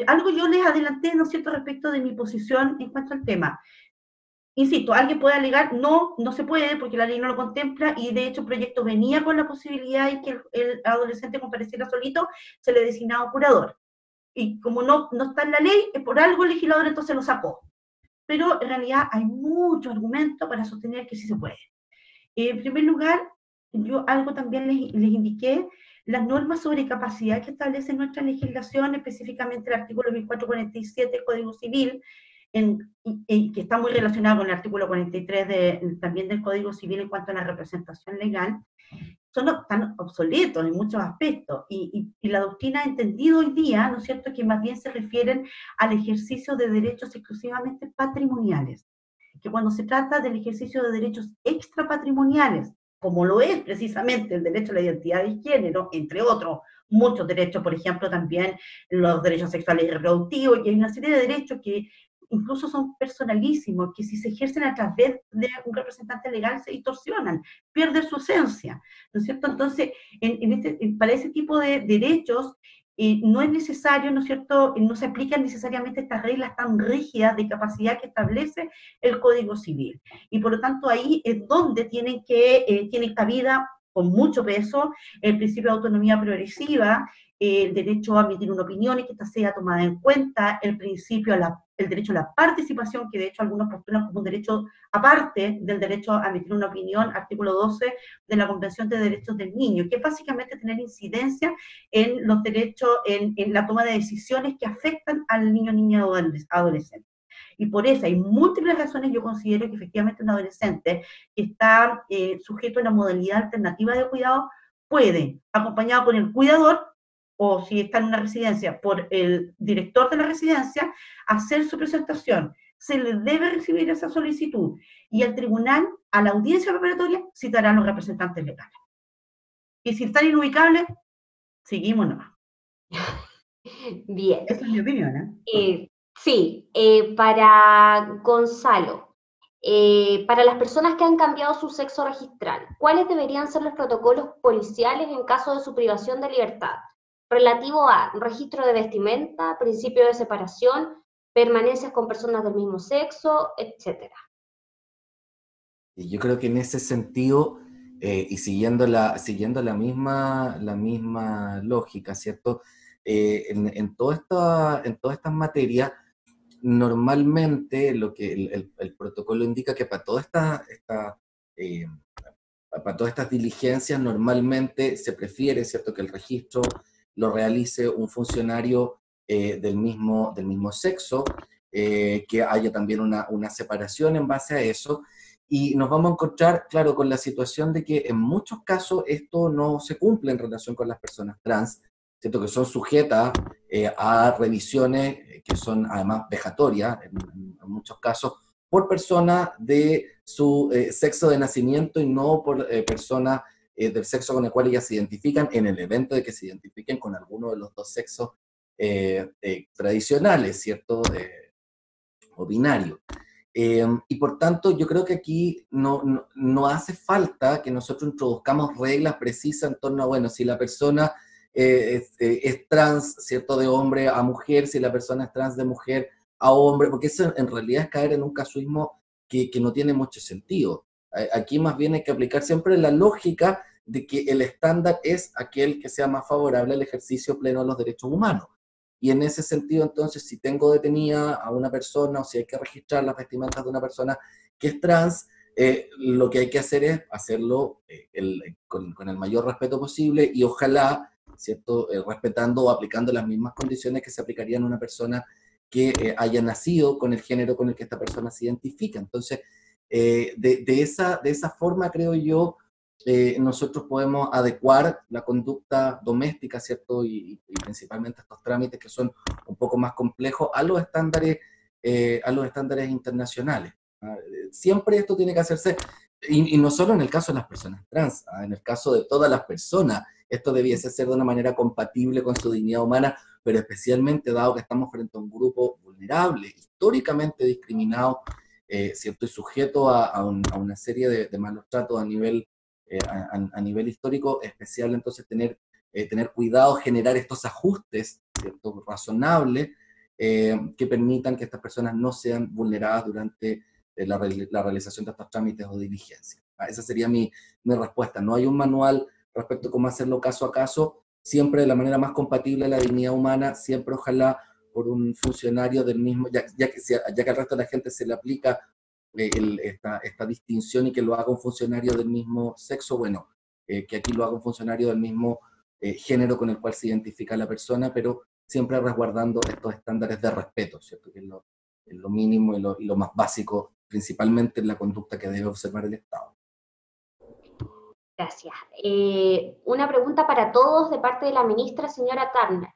Algo yo les adelanté, ¿no es cierto?, respecto de mi posición en cuanto al tema. Insisto, alguien puede alegar, no se puede porque la ley no lo contempla, y de hecho el proyecto venía con la posibilidad de que el adolescente compareciera solito, se le designaba un curador. Y como no está en la ley, por algo el legislador entonces lo sacó. Pero en realidad hay mucho argumento para sostener que sí se puede. En primer lugar, yo algo también les indiqué, las normas sobre capacidad que establece nuestra legislación, específicamente el artículo 1447 del Código Civil, que está muy relacionado con el artículo 43 también del Código Civil en cuanto a la representación legal, están obsoletos en muchos aspectos, y la doctrina ha entendido hoy día, ¿no es cierto?, que más bien se refieren al ejercicio de derechos exclusivamente patrimoniales, que cuando se trata del ejercicio de derechos extrapatrimoniales, como lo es precisamente el derecho a la identidad de género, entre otros muchos derechos, por ejemplo, también los derechos sexuales y reproductivos, y hay una serie de derechos que incluso son personalísimos, que si se ejercen a través de un representante legal se distorsionan, pierden su esencia, ¿no es cierto? Entonces, para ese tipo de derechos, no es necesario, ¿no es cierto?, no se aplican necesariamente estas reglas tan rígidas de capacidad que establece el Código Civil. Y por lo tanto ahí es donde tienen cabida con mucho peso el principio de autonomía progresiva, el derecho a emitir una opinión y que esta sea tomada en cuenta, el derecho a la participación, que de hecho algunos postulan como un derecho aparte del derecho a emitir una opinión, artículo 12 de la Convención de Derechos del Niño, que es básicamente tener incidencia en los derechos, en la toma de decisiones que afectan al niño, niña o adolescente. Y por eso hay múltiples razones. Yo considero que efectivamente un adolescente que está sujeto a una modalidad alternativa de cuidado puede, acompañado con el cuidador, o si está en una residencia, por el director de la residencia, hacer su presentación. Se le debe recibir esa solicitud, y el tribunal, a la audiencia preparatoria, citará a los representantes legales. Y si están inubicables, seguimos nomás. Bien. Esa es mi opinión, Sí, para Gonzalo, para las personas que han cambiado su sexo registral, ¿cuáles deberían ser los protocolos policiales en caso de su privación de libertad? Relativo a registro de vestimenta, principio de separación, permanencias con personas del mismo sexo, etc. Y yo creo que en ese sentido, y siguiendo la misma lógica, ¿cierto? En todas estas materias, normalmente lo que el protocolo indica que para todas estas diligencias normalmente se prefiere, ¿cierto?, que el registro lo realice un funcionario del mismo sexo, que haya también una separación en base a eso, y nos vamos a encontrar, claro, con la situación de que en muchos casos esto no se cumple en relación con las personas trans, ¿cierto? Que son sujetas a revisiones que son además vejatorias, en muchos casos, por personas de su sexo de nacimiento y no por personas del sexo con el cual ellas se identifican, en el evento de que se identifiquen con alguno de los dos sexos tradicionales, ¿cierto? O binario. Y por tanto, yo creo que aquí no hace falta que nosotros introduzcamos reglas precisas en torno a, bueno, si la persona es trans, ¿cierto? De hombre a mujer, si la persona es trans de mujer a hombre, porque eso en realidad es caer en un casuismo que no tiene mucho sentido. Aquí más bien hay que aplicar siempre la lógica de que el estándar es aquel que sea más favorable al ejercicio pleno de los derechos humanos. Y en ese sentido, entonces, si tengo detenida a una persona o si hay que registrar las vestimentas de una persona que es trans, lo que hay que hacer es hacerlo con el mayor respeto posible y ojalá, ¿cierto?, respetando o aplicando las mismas condiciones que se aplicarían a una persona que haya nacido con el género con el que esta persona se identifica. Entonces, de esa forma, creo yo, nosotros podemos adecuar la conducta doméstica, ¿cierto? Y principalmente estos trámites que son un poco más complejos a los estándares internacionales. Siempre esto tiene que hacerse, y no solo en el caso de las personas trans, en el caso de todas las personas, esto debiese ser de una manera compatible con su dignidad humana, pero especialmente dado que estamos frente a un grupo vulnerable, históricamente discriminado, ¿cierto? Y sujeto a una serie de malos tratos a nivel histórico, especial entonces tener cuidado, generar estos ajustes, ¿cierto?, razonables, que permitan que estas personas no sean vulneradas durante la realización de estos trámites o diligencias. Esa sería mi respuesta. No hay un manual respecto a cómo hacerlo caso a caso, siempre de la manera más compatible a la dignidad humana, siempre ojalá por un funcionario del mismo, ya que al resto de la gente se le aplica esta distinción y que lo haga un funcionario del mismo sexo, bueno, que aquí lo haga un funcionario del mismo género con el cual se identifica la persona, pero siempre resguardando estos estándares de respeto, ¿cierto? Que es lo mínimo y lo más básico, principalmente en la conducta que debe observar el Estado. Gracias. Una pregunta para todos de parte de la ministra, señora Turner.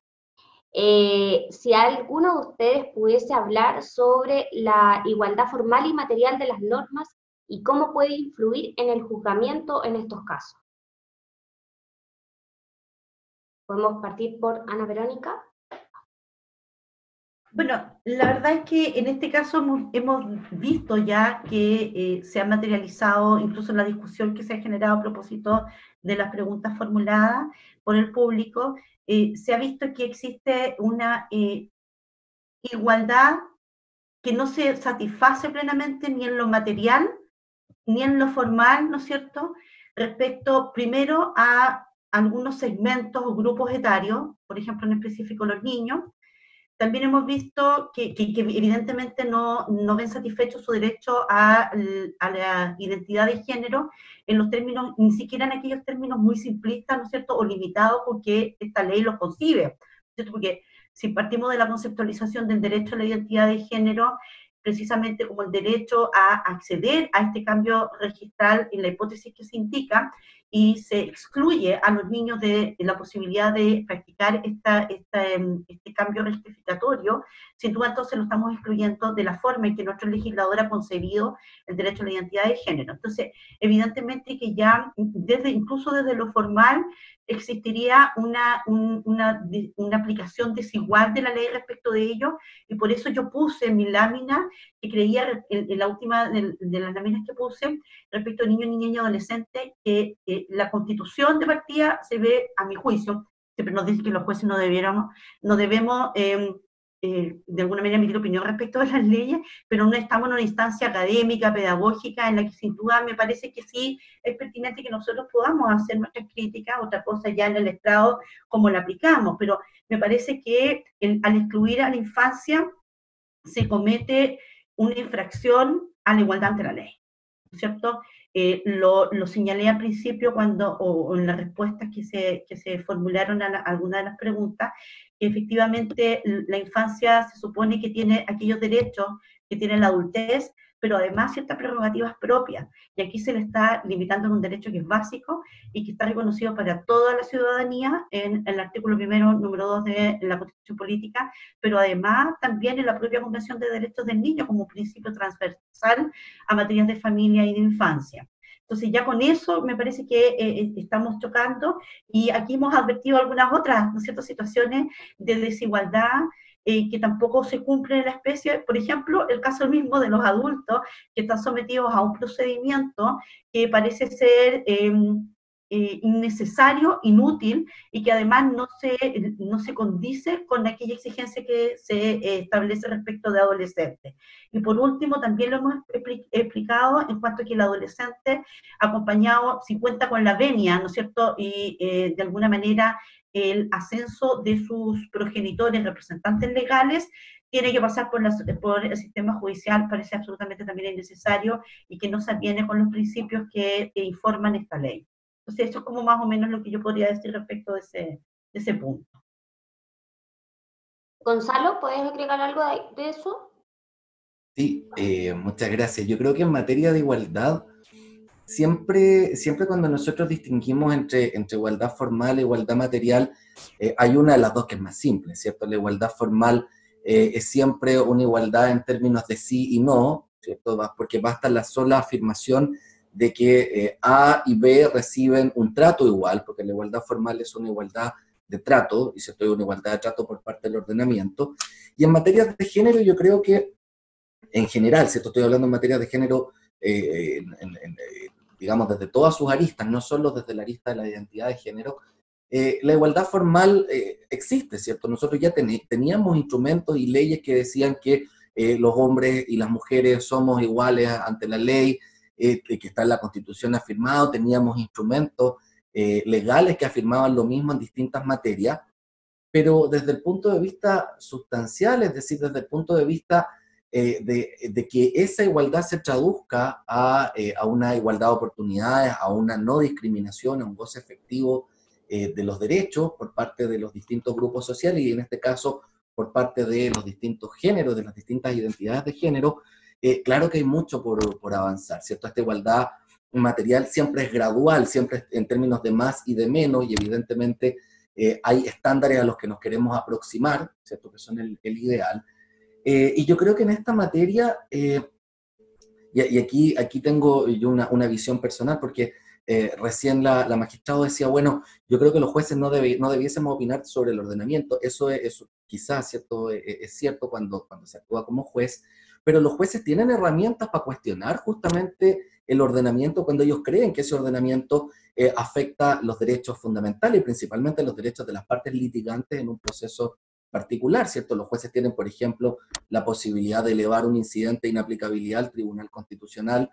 Si alguno de ustedes pudiese hablar sobre la igualdad formal y material de las normas y cómo puede influir en el juzgamiento en estos casos. ¿Podemos partir por Ana Verónica? Bueno, la verdad es que en este caso hemos visto ya que se ha materializado incluso la discusión que se ha generado a propósito de las preguntas formuladas por el público, se ha visto que existe una igualdad que no se satisface plenamente ni en lo material ni en lo formal, ¿no es cierto?, respecto primero a algunos segmentos o grupos etarios, por ejemplo en específico los niños. También hemos visto que evidentemente no ven satisfecho su derecho a la identidad de género en los términos, ni siquiera en aquellos términos muy simplistas, ¿no es cierto?, o limitados porque esta ley los concibe, ¿no es cierto?, porque si partimos de la conceptualización del derecho a la identidad de género, precisamente como el derecho a acceder a este cambio registral en la hipótesis que se indica, y se excluye a los niños de la posibilidad de practicar este cambio rectificatorio, sin duda entonces lo estamos excluyendo de la forma en que nuestro legislador ha concebido el derecho a la identidad de género. Entonces, evidentemente que ya incluso desde lo formal existiría una aplicación desigual de la ley respecto de ello, y por eso yo puse en mi lámina, que creía, en la última de las láminas que puse, respecto a niños, niñas y adolescentes, que la Constitución de partida se ve, a mi juicio, siempre nos dice que los jueces no debemos de alguna manera emitir opinión respecto a las leyes, pero no estamos en una instancia académica, pedagógica, en la que sin duda me parece que sí es pertinente que nosotros podamos hacer nuestras críticas, otra cosa ya en el estrado cómo la aplicamos, pero me parece que al excluir a la infancia se comete una infracción a la igualdad ante la ley, ¿cierto? Lo señalé al principio o en las respuestas que se formularon a algunas de las preguntas, que efectivamente la infancia se supone que tiene aquellos derechos que tiene la adultez, pero además ciertas prerrogativas propias. Y aquí se le está limitando en un derecho que es básico y que está reconocido para toda la ciudadanía en el artículo primero, número 2 de la Constitución Política, pero además también en la propia Convención de Derechos del Niño como principio transversal a materias de familia y de infancia. Entonces ya con eso me parece que estamos chocando, y aquí hemos advertido algunas otras, ¿no es cierto?, situaciones de desigualdad que tampoco se cumplen en la especie. Por ejemplo, el caso mismo de los adultos que están sometidos a un procedimiento que parece ser innecesario, inútil, y que además no se condice con aquella exigencia que se establece respecto de adolescentes. Y por último, también lo hemos explicado en cuanto a que el adolescente acompañado, si cuenta con la venia, ¿no es cierto?, y de alguna manera el ascenso de sus progenitores, representantes legales, tiene que pasar por el sistema judicial, parece absolutamente también innecesario y que no se aviene con los principios que informan esta ley. Entonces, eso es como más o menos lo que yo podría decir respecto de ese punto. Gonzalo, ¿puedes agregar algo de eso? Sí, muchas gracias. Yo creo que en materia de igualdad, siempre cuando nosotros distinguimos entre igualdad formal e igualdad material, hay una de las dos que es más simple, ¿cierto? La igualdad formal es siempre una igualdad en términos de sí y no, ¿cierto? Porque basta la sola afirmación de que A y B reciben un trato igual, porque la igualdad formal es una igualdad de trato, y ¿cierto?, una igualdad de trato por parte del ordenamiento. Y en materia de género, yo creo que en general, ¿cierto?, estoy hablando en materia de género, digamos, desde todas sus aristas, no solo desde la arista de la identidad de género, la igualdad formal existe, ¿cierto? Nosotros ya teníamos instrumentos y leyes que decían que los hombres y las mujeres somos iguales ante la ley, que está en la Constitución afirmado, teníamos instrumentos legales que afirmaban lo mismo en distintas materias, pero desde el punto de vista sustancial, es decir, desde el punto de vista de que esa igualdad se traduzca a una igualdad de oportunidades, a una no discriminación, a un goce efectivo de los derechos por parte de los distintos grupos sociales, y en este caso por parte de los distintos géneros, de las distintas identidades de género. Claro que hay mucho por avanzar, ¿cierto? Esta igualdad material siempre es gradual, siempre en términos de más y de menos, y evidentemente hay estándares a los que nos queremos aproximar, ¿cierto?, que son el ideal. Y yo creo que en esta materia, y aquí tengo yo una visión personal, porque recién la magistrada decía, bueno, yo creo que los jueces no debiésemos opinar sobre el ordenamiento. Eso quizás, ¿cierto?, es cierto cuando se actúa como juez, pero los jueces tienen herramientas para cuestionar justamente el ordenamiento cuando ellos creen que ese ordenamiento afecta los derechos fundamentales y principalmente los derechos de las partes litigantes en un proceso particular, ¿cierto? Los jueces tienen, por ejemplo, la posibilidad de elevar un incidente de inaplicabilidad al Tribunal Constitucional,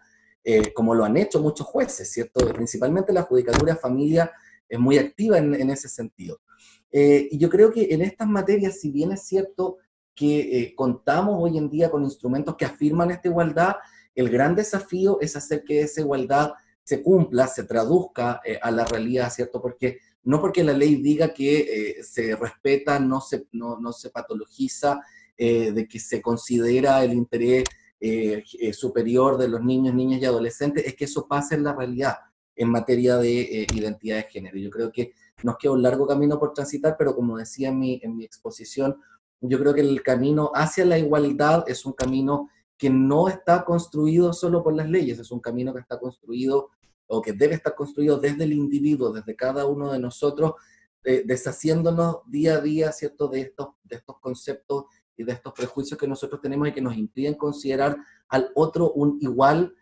como lo han hecho muchos jueces, ¿cierto? Principalmente la Judicatura de Familia es muy activa en ese sentido. Y yo creo que en estas materias, si bien es cierto que contamos hoy en día con instrumentos que afirman esta igualdad, el gran desafío es hacer que esa igualdad se cumpla, se traduzca a la realidad, ¿cierto? No porque la ley diga que se respeta, no se patologiza, de que se considera el interés superior de los niños, niñas y adolescentes, es que eso pase en la realidad en materia de identidad de género. Yo creo que nos queda un largo camino por transitar, pero como decía en mi exposición, yo creo que el camino hacia la igualdad es un camino que no está construido solo por las leyes, es un camino que está construido o que debe estar construido desde el individuo, desde cada uno de nosotros, deshaciéndonos día a día, ¿cierto?, de estos conceptos y de estos prejuicios que nosotros tenemos y que nos impiden considerar al otro un igual,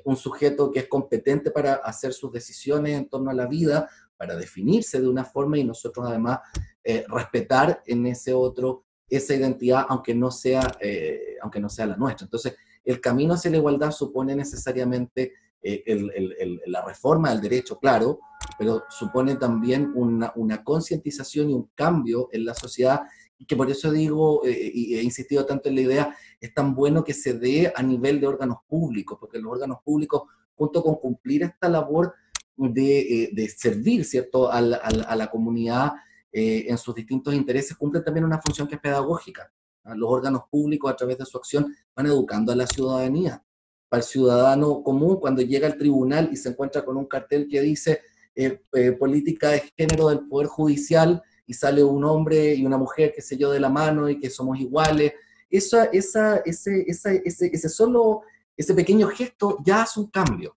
un sujeto que es competente para hacer sus decisiones en torno a la vida, para definirse de una forma, y nosotros además respetar en ese otro esa identidad, aunque no sea la nuestra. Entonces, el camino hacia la igualdad supone necesariamente la reforma del derecho, claro, pero supone también una concientización y un cambio en la sociedad, y que por eso digo, y he insistido tanto en la idea, es tan bueno que se dé a nivel de órganos públicos, porque los órganos públicos, junto con cumplir esta labor de servir, ¿cierto?, a la comunidad en sus distintos intereses, cumplen también una función que es pedagógica. Los órganos públicos, a través de su acción, van educando a la ciudadanía. para el ciudadano común cuando llega al tribunal y se encuentra con un cartel que dice política de género del Poder Judicial, y sale un hombre y una mujer, qué sé yo, de la mano y que somos iguales. Ese pequeño gesto ya hace un cambio.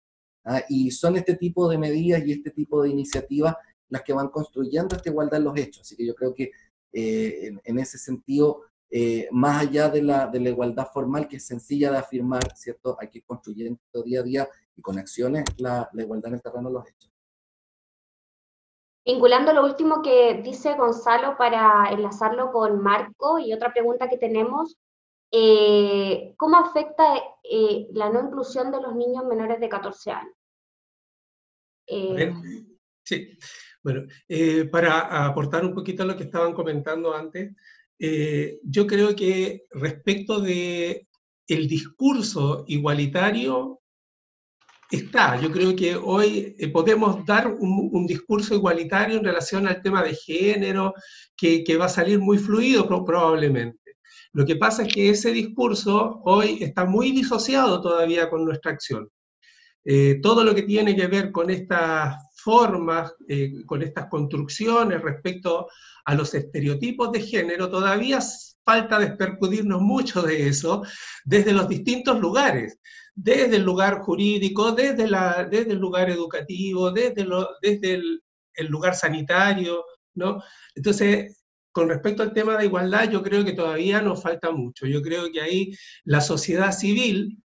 Y son este tipo de medidas y este tipo de iniciativas las que van construyendo esta igualdad en los hechos. Así que yo creo que en ese sentido, más allá de la igualdad formal, que es sencilla de afirmar, ¿cierto? Hay que ir construyendo día a día y con acciones la igualdad en el terreno de los hechos. Vinculando lo último que dice Gonzalo para enlazarlo con Marco y otra pregunta que tenemos, ¿cómo afecta la no inclusión de los niños menores de 14 años? Sí, bueno, para aportar un poquito a lo que estaban comentando antes, yo creo que respecto de el discurso igualitario, yo creo que hoy podemos dar un discurso igualitario en relación al tema de género, que va a salir muy fluido probablemente. Lo que pasa es que ese discurso hoy está muy disociado todavía con nuestra acción. Todo lo que tiene que ver con estas formas, con estas construcciones respecto a los estereotipos de género, todavía falta despercudirnos mucho de eso desde los distintos lugares, desde el lugar jurídico, desde el lugar educativo, desde el lugar sanitario, ¿no? Entonces, con respecto al tema de igualdad, yo creo que todavía nos falta mucho. Yo creo que ahí la sociedad civil,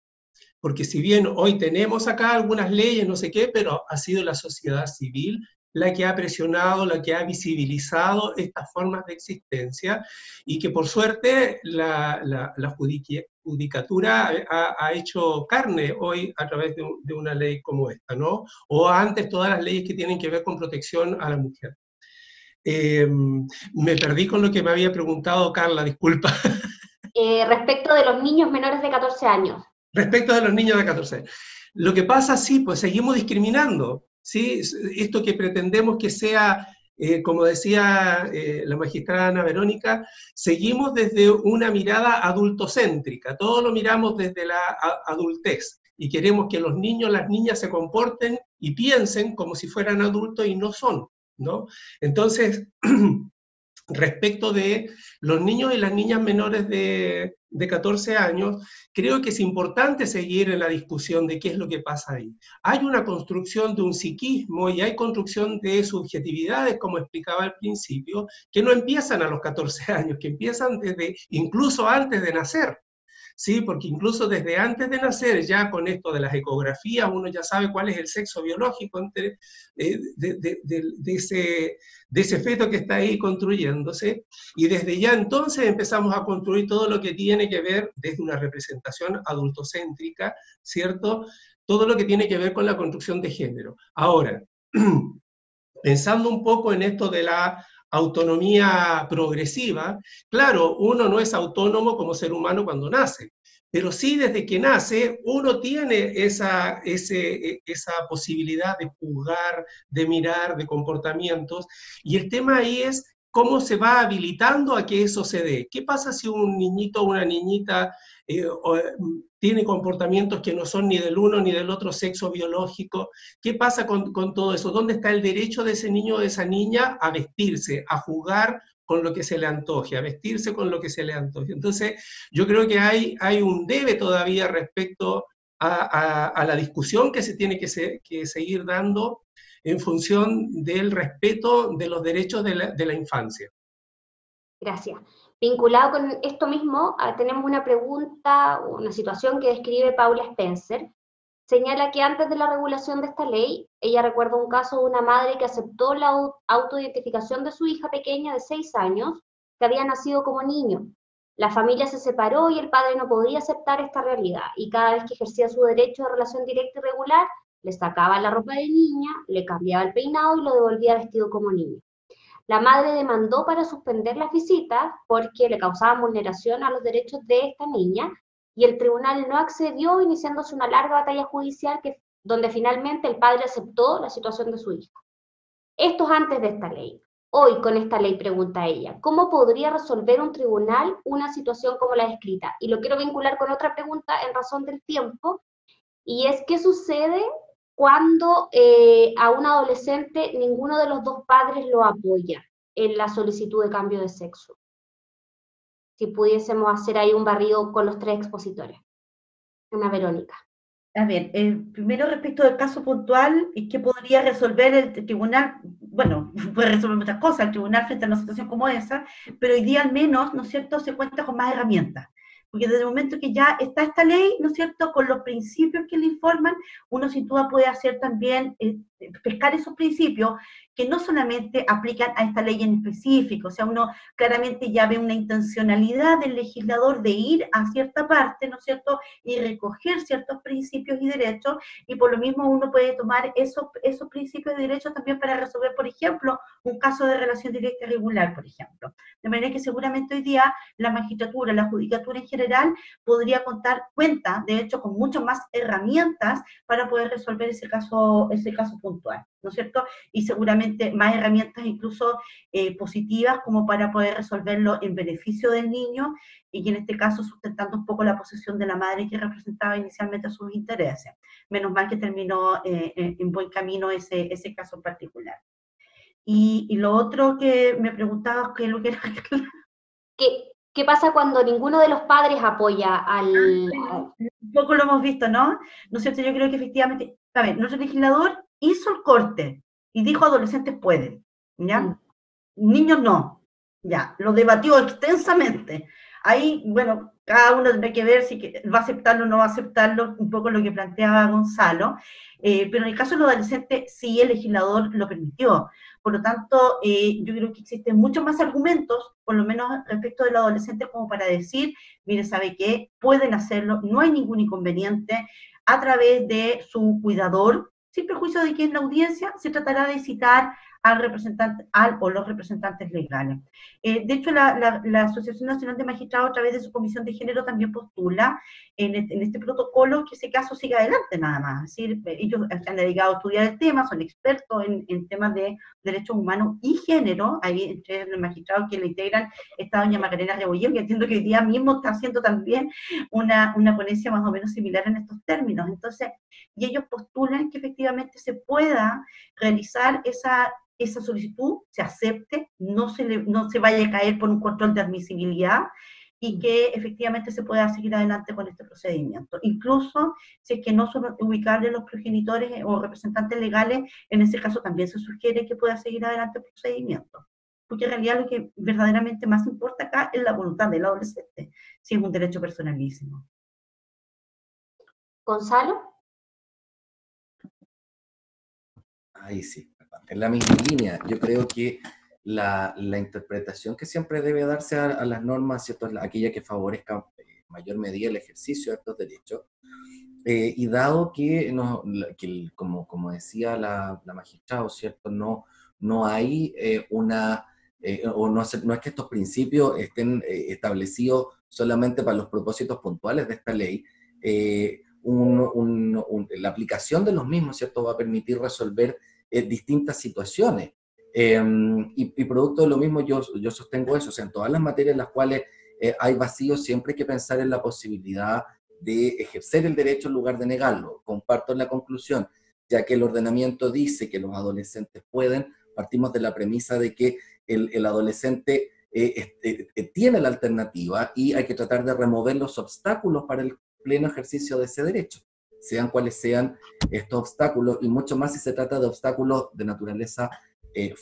porque si bien hoy tenemos acá algunas leyes, no sé qué, pero ha sido la sociedad civil la que ha presionado, la que ha visibilizado estas formas de existencia, y que por suerte la judicatura ha hecho carne hoy a través de una ley como esta, ¿no? O antes todas las leyes que tienen que ver con protección a la mujer. Me perdí con lo que me había preguntado Carla, disculpa. Respecto de los niños menores de 14 años. Respecto de los niños de 14 años. Lo que pasa, sí, pues seguimos discriminando, ¿sí? Esto que pretendemos que sea, como decía la magistrada Ana Verónica, seguimos desde una mirada adultocéntrica, todo lo miramos desde la adultez, y queremos que los niños, las niñas se comporten y piensen como si fueran adultos y no son, ¿no? Entonces, respecto de los niños y las niñas menores de 14 años, creo que es importante seguir en la discusión de qué es lo que pasa ahí. Hay una construcción de un psiquismo y hay construcción de subjetividades, como explicaba al principio, que no empiezan a los 14 años, que empiezan desde incluso antes de nacer. Sí, porque incluso desde antes de nacer, ya con esto de las ecografías, uno ya sabe cuál es el sexo biológico de ese feto que está ahí construyéndose, y desde ya entonces empezamos a construir todo lo que tiene que ver desde una representación adultocéntrica, ¿cierto? Todo lo que tiene que ver con la construcción de género. Ahora, pensando un poco en esto de la autonomía progresiva, claro, uno no es autónomo como ser humano cuando nace, pero sí desde que nace uno tiene esa posibilidad de juzgar, de mirar, de comportamientos, y el tema ahí es cómo se va habilitando a que eso se dé. ¿Qué pasa si un niñito o una niñita tiene comportamientos que no son ni del uno ni del otro sexo biológico? ¿Qué pasa con todo eso? ¿Dónde está el derecho de ese niño o de esa niña a vestirse, a jugar con lo que se le antoje, a vestirse con lo que se le antoje? Entonces, yo creo que hay un debe todavía respecto a la discusión que se tiene que seguir dando en función del respeto de los derechos de la infancia. Gracias. Vinculado con esto mismo, tenemos una pregunta, una situación que describe Paula Spencer. Señala que antes de la regulación de esta ley, ella recuerda un caso de una madre que aceptó la autoidentificación de su hija pequeña de 6 años, que había nacido como niño. La familia se separó y el padre no podía aceptar esta realidad, y cada vez que ejercía su derecho de relación directa y regular, le sacaba la ropa de niña, le cambiaba el peinado y lo devolvía vestido como niño. La madre demandó para suspender las visitas porque le causaban vulneración a los derechos de esta niña, y el tribunal no accedió, iniciándose una larga batalla judicial donde finalmente el padre aceptó la situación de su hija. Esto es antes de esta ley. Hoy, con esta ley, pregunta ella, ¿cómo podría resolver un tribunal una situación como la descrita? Y lo quiero vincular con otra pregunta en razón del tiempo, y es qué sucede cuando a un adolescente ninguno de los dos padres lo apoya en la solicitud de cambio de sexo. Si pudiésemos hacer ahí un barrido con los 3 expositores. Ana Verónica. A ver, primero respecto del caso puntual, ¿qué podría resolver el tribunal? Bueno, puede resolver muchas cosas el tribunal frente a una situación como esa, pero hoy día al menos, ¿no es cierto?, se cuenta con más herramientas. Porque desde el momento que ya está esta ley, ¿no es cierto?, con los principios que le informan, uno sin duda puede hacer también, pescar esos principios que no solamente aplican a esta ley en específico, o sea, uno claramente ya ve una intencionalidad del legislador de ir a cierta parte, ¿no es cierto?, y recoger ciertos principios y derechos, y por lo mismo uno puede tomar esos principios y derechos también para resolver, por ejemplo, un caso de relación directa irregular, por ejemplo. De manera que seguramente hoy día la magistratura, la judicatura en general, cuenta, de hecho, con muchas más herramientas para poder resolver ese caso puntual, ¿no es cierto? Y seguramente más herramientas incluso positivas como para poder resolverlo en beneficio del niño, y en este caso sustentando un poco la posición de la madre que representaba inicialmente sus intereses. Menos mal que terminó en buen camino ese caso en particular. Y lo otro que me preguntabas, ¿qué es lo que era? ¿Qué pasa cuando ninguno de los padres apoya al...? Un poco lo hemos visto, ¿no? ¿No es cierto? Yo creo que efectivamente, a ver, nuestro legislador hizo el corte y dijo adolescentes pueden, ¿ya? Niños no, ya, lo debatió extensamente. Ahí, bueno, cada uno tendrá que ver si va a aceptarlo o no va a aceptarlo, un poco lo que planteaba Gonzalo, pero en el caso de los adolescentes sí el legislador lo permitió. Por lo tanto, yo creo que existen muchos más argumentos, por lo menos respecto del adolescente, como para decir, mire, ¿sabe qué? Pueden hacerlo, no hay ningún inconveniente, a través de su cuidador, sin perjuicio de que en la audiencia se tratará de citar al representante, o los representantes legales. De hecho, la Asociación Nacional de Magistrados, a través de su Comisión de Género, también postula en este protocolo que ese caso siga adelante nada más. Es decir, ellos se han dedicado a estudiar el tema, son expertos en temas de derechos humanos y género. Ahí entre los magistrados que le integran está doña Macarena Rebolledo, que entiendo que hoy día mismo está haciendo también una ponencia más o menos similar en estos términos. Entonces, y ellos postulan que efectivamente se pueda realizar esa solicitud, se acepte, no se vaya a caer por un control de admisibilidad, y que efectivamente se pueda seguir adelante con este procedimiento. Incluso si es que no son ubicables los progenitores o representantes legales, en ese caso también se sugiere que pueda seguir adelante el procedimiento. Porque en realidad lo que verdaderamente más importa acá es la voluntad del adolescente, si es un derecho personalísimo. ¿Gonzalo? Ahí sí. En la misma línea, yo creo que la interpretación que siempre debe darse a las normas, ¿cierto?, es aquella que favorezca en mayor medida el ejercicio de estos derechos, y dado que, como decía la magistrada, ¿cierto?, no hay o no es que estos principios estén establecidos solamente para los propósitos puntuales de esta ley, la aplicación de los mismos, ¿cierto?, va a permitir resolver distintas situaciones. Y producto de lo mismo yo sostengo eso, o sea, en todas las materias en las cuales hay vacíos, siempre hay que pensar en la posibilidad de ejercer el derecho en lugar de negarlo. Comparto la conclusión, ya que el ordenamiento dice que los adolescentes pueden, partimos de la premisa de que el adolescente tiene la alternativa y hay que tratar de remover los obstáculos para el pleno ejercicio de ese derecho, sean cuales sean estos obstáculos, y mucho más si se trata de obstáculos de naturaleza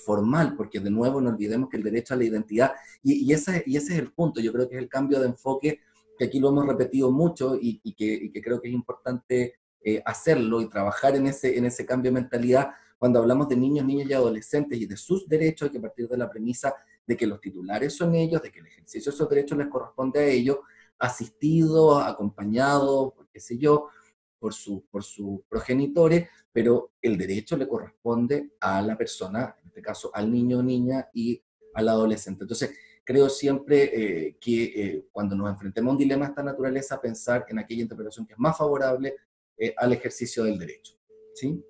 formal, porque de nuevo no olvidemos que el derecho a la identidad, y ese es el punto, yo creo que es el cambio de enfoque, que aquí lo hemos repetido mucho y que creo que es importante hacerlo y trabajar en ese cambio de mentalidad. Cuando hablamos de niños, niñas y adolescentes y de sus derechos, hay que partir de la premisa de que los titulares son ellos, de que el ejercicio de esos derechos les corresponde a ellos, asistidos, acompañados, qué sé yo, por sus progenitores, pero el derecho le corresponde a la persona, en este caso al niño o niña y al adolescente. Entonces, creo siempre que cuando nos enfrentemos a un dilema de esta naturaleza, pensar en aquella interpretación que es más favorable al ejercicio del derecho. ¿Sí?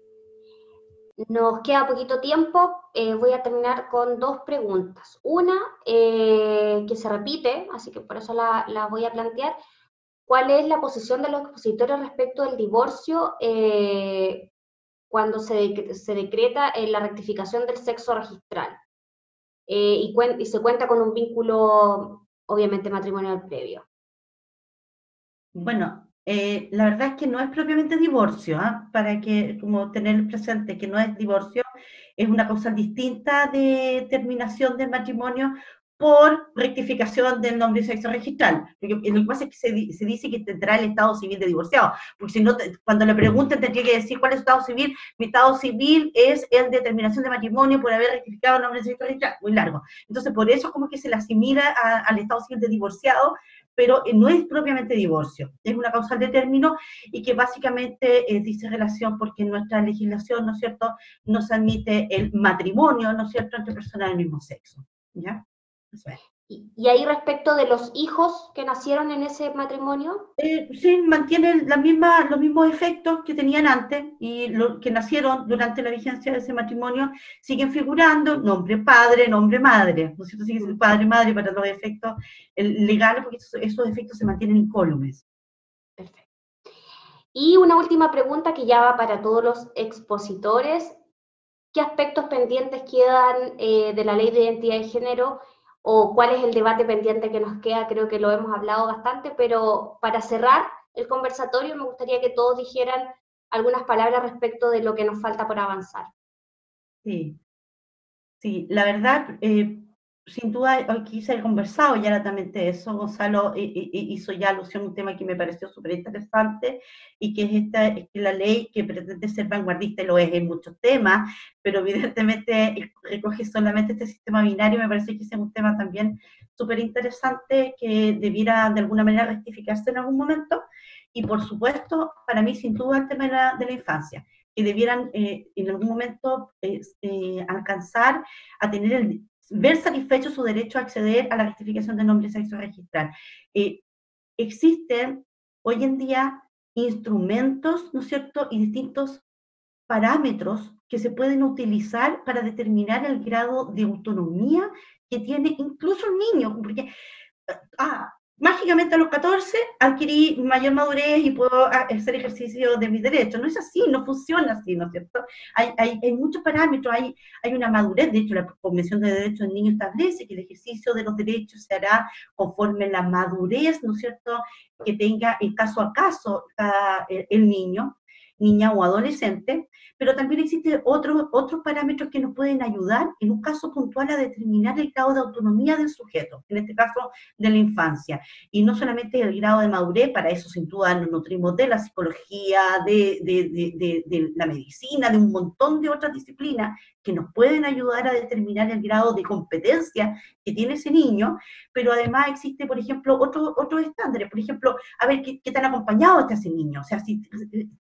Nos queda poquito tiempo, voy a terminar con 2 preguntas. Una que se repite, así que por eso la voy a plantear. cuál es la posición de los expositores respecto del divorcio cuando se decreta la rectificación del sexo registral y se cuenta con un vínculo, obviamente, matrimonial previo. Bueno, la verdad es que no es propiamente divorcio, ¿ah? Para que, como tener presente que no es divorcio, es una causal distinta de terminación del matrimonio por rectificación del nombre y sexo registral. Porque lo que pasa es que se dice que tendrá el estado civil de divorciado, porque si no, cuando le pregunten tendría que decir cuál es su estado civil. Mi estado civil es el de terminación de matrimonio por haber rectificado el nombre y sexo registral, muy largo. Entonces, por eso como que se le asimila al estado civil de divorciado, pero no es propiamente divorcio, es una causal de término y que básicamente dice relación porque en nuestra legislación, ¿no es cierto?, no se admite el matrimonio, ¿no es cierto?, entre personas del mismo sexo, ¿ya? Eso es. Y ahí respecto de los hijos que nacieron en ese matrimonio. Sí, mantienen los mismos efectos que tenían antes y los que nacieron durante la vigencia de ese matrimonio siguen figurando, nombre padre, nombre madre, ¿no es cierto? Sigue siendo padre, madre para los efectos legales porque esos efectos se mantienen incólumes. Perfecto. Y una última pregunta que ya va para todos los expositores. ¿Qué aspectos pendientes quedan de la Ley de Identidad de Género? ¿O cuál es el debate pendiente que nos queda? Creo que lo hemos hablado bastante, pero para cerrar el conversatorio me gustaría que todos dijeran algunas palabras respecto de lo que nos falta por avanzar. Sí, sí, la verdad, sin duda, aquí se ha conversado ya latamente eso. Gonzalo hizo ya alusión a un tema que me pareció súper interesante y que es que la ley que pretende ser vanguardista, y lo es en muchos temas, pero evidentemente recoge solamente este sistema binario. Me parece que ese es un tema también súper interesante que debiera de alguna manera rectificarse en algún momento. Y por supuesto, para mí sin duda el tema de la infancia, que debieran en algún momento alcanzar a tener ver satisfecho su derecho a acceder a la rectificación de nombre y sexo registral. Existen hoy en día instrumentos, ¿no es cierto?, y distintos parámetros que se pueden utilizar para determinar el grado de autonomía que tiene incluso un niño, porque mágicamente a los 14 adquirí mayor madurez y puedo hacer ejercicio de mis derechos. No es así, no funciona así, ¿no es cierto? Hay muchos parámetros, hay una madurez. De hecho, la Convención de Derechos del Niño establece que el ejercicio de los derechos se hará conforme la madurez, ¿no es cierto?, que tenga en caso a caso el niño, niña o adolescente, pero también existen otros parámetros que nos pueden ayudar en un caso puntual a determinar el grado de autonomía del sujeto, en este caso de la infancia, y no solamente el grado de madurez. Para eso sin duda nos nutrimos de la psicología, de la medicina, de un montón de otras disciplinas que nos pueden ayudar a determinar el grado de competencia que tiene ese niño, pero además existe, por ejemplo, otros estándares. Por ejemplo, a ver qué tan acompañado está ese niño, o sea,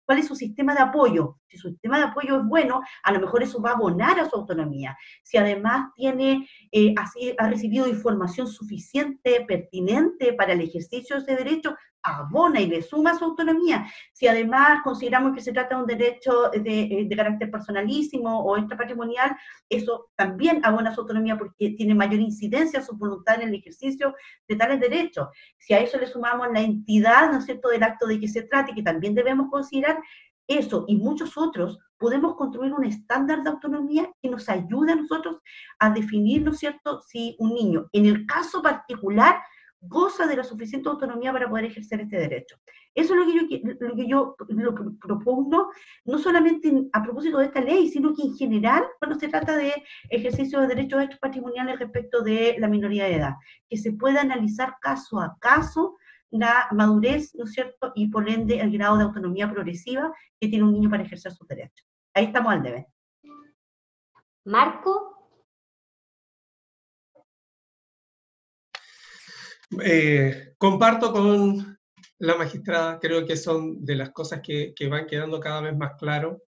¿cuál es su sistema de apoyo? Si su sistema de apoyo es bueno, a lo mejor eso va a abonar a su autonomía. Si además ha recibido información suficiente, pertinente para el ejercicio de ese derecho, abona y le suma su autonomía. Si además consideramos que se trata de un derecho de carácter personalísimo o extrapatrimonial, eso también abona su autonomía porque tiene mayor incidencia su voluntad en el ejercicio de tales derechos. Si a eso le sumamos la entidad, ¿no es cierto?, del acto de que se trate, que también debemos considerar, eso y muchos otros, podemos construir un estándar de autonomía que nos ayude a nosotros a definir, ¿no es cierto?, si un niño, en el caso particular, goza de la suficiente autonomía para poder ejercer este derecho. Eso es lo que propongo, no solamente a propósito de esta ley, sino que en general cuando se trata de ejercicio de derechos patrimoniales respecto de la minoría de edad, que se pueda analizar caso a caso la madurez, ¿no es cierto?, y por ende el grado de autonomía progresiva que tiene un niño para ejercer sus derechos. Ahí estamos al debe. Marco. Comparto con la magistrada, creo que son de las cosas que van quedando cada vez más claro.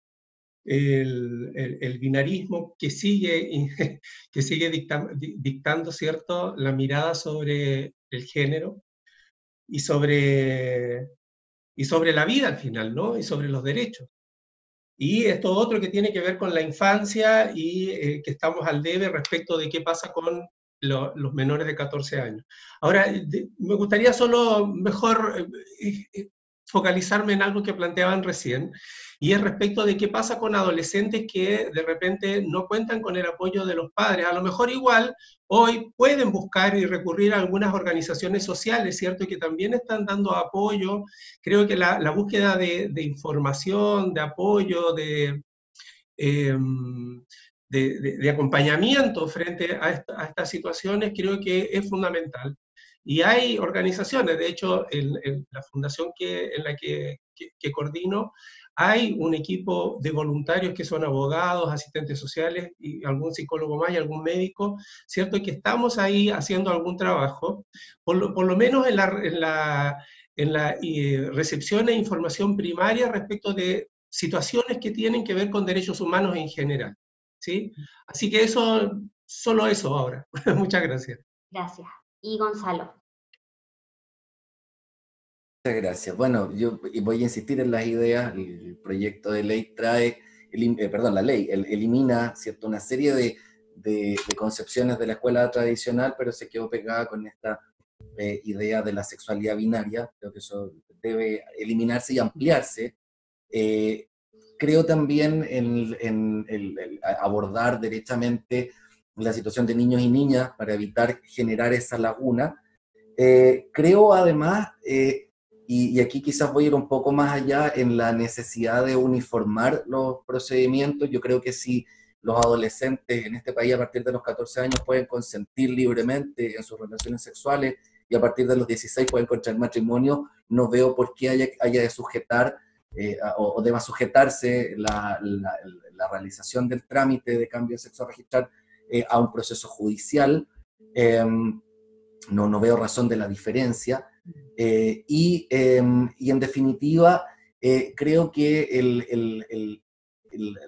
El binarismo que sigue dictando, ¿cierto?, la mirada sobre el género y sobre la vida al final, ¿no?, y sobre los derechos. Y esto otro que tiene que ver con la infancia y que estamos al debe respecto de qué pasa con los menores de 14 años. Ahora, me gustaría solo mejor focalizarme en algo que planteaban recién, y es respecto de qué pasa con adolescentes que de repente no cuentan con el apoyo de los padres. A lo mejor igual hoy pueden buscar y recurrir a algunas organizaciones sociales, ¿cierto? Que también están dando apoyo. Creo que la búsqueda de información, de apoyo, de acompañamiento frente a estas situaciones, creo que es fundamental. Y hay organizaciones, de hecho, en la fundación en la que coordino, hay un equipo de voluntarios que son abogados, asistentes sociales, y algún psicólogo más y algún médico, ¿cierto? Que estamos ahí haciendo algún trabajo, por lo menos en la recepción e información primaria respecto de situaciones que tienen que ver con derechos humanos en general, ¿sí? Así que solo eso ahora. Muchas gracias. Gracias. Y Gonzalo. Muchas gracias. Bueno, yo voy a insistir en las ideas. El proyecto de ley trae, la ley elimina, ¿cierto?, una serie de concepciones de la escuela tradicional, pero se quedó pegada con esta idea de la sexualidad binaria. Creo que eso debe eliminarse y ampliarse. Creo también en abordar derechamente la situación de niños y niñas para evitar generar esa laguna. Creo además, y aquí quizás voy a ir un poco más allá en la necesidad de uniformar los procedimientos. Yo creo que si los adolescentes en este país a partir de los 14 años pueden consentir libremente en sus relaciones sexuales y a partir de los 16 pueden contraer matrimonio, no veo por qué haya de sujetar o deba sujetarse la realización del trámite de cambio de sexo a registrar a un proceso judicial. No veo razón de la diferencia. Y en definitiva, creo que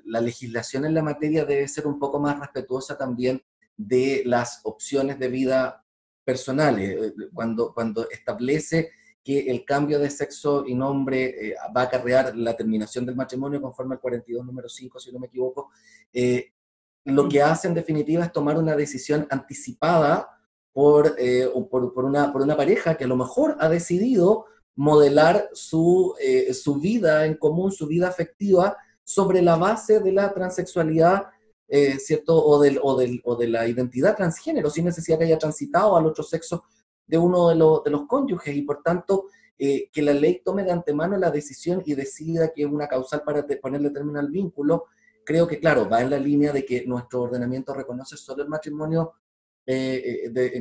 la legislación en la materia debe ser un poco más respetuosa también de las opciones de vida personales. Cuando establece que el cambio de sexo y nombre va a acarrear la terminación del matrimonio conforme al 42 número 5, si no me equivoco, lo que hace en definitiva es tomar una decisión anticipada por una pareja que a lo mejor ha decidido modelar su vida en común, su vida afectiva, sobre la base de la transexualidad, ¿cierto? O de la identidad transgénero, sin necesidad que haya transitado al otro sexo de uno de los cónyuges, y por tanto que la ley tome de antemano la decisión y decida que es una causal para ponerle término al vínculo. Creo que, claro, va en la línea de que nuestro ordenamiento reconoce solo el matrimonio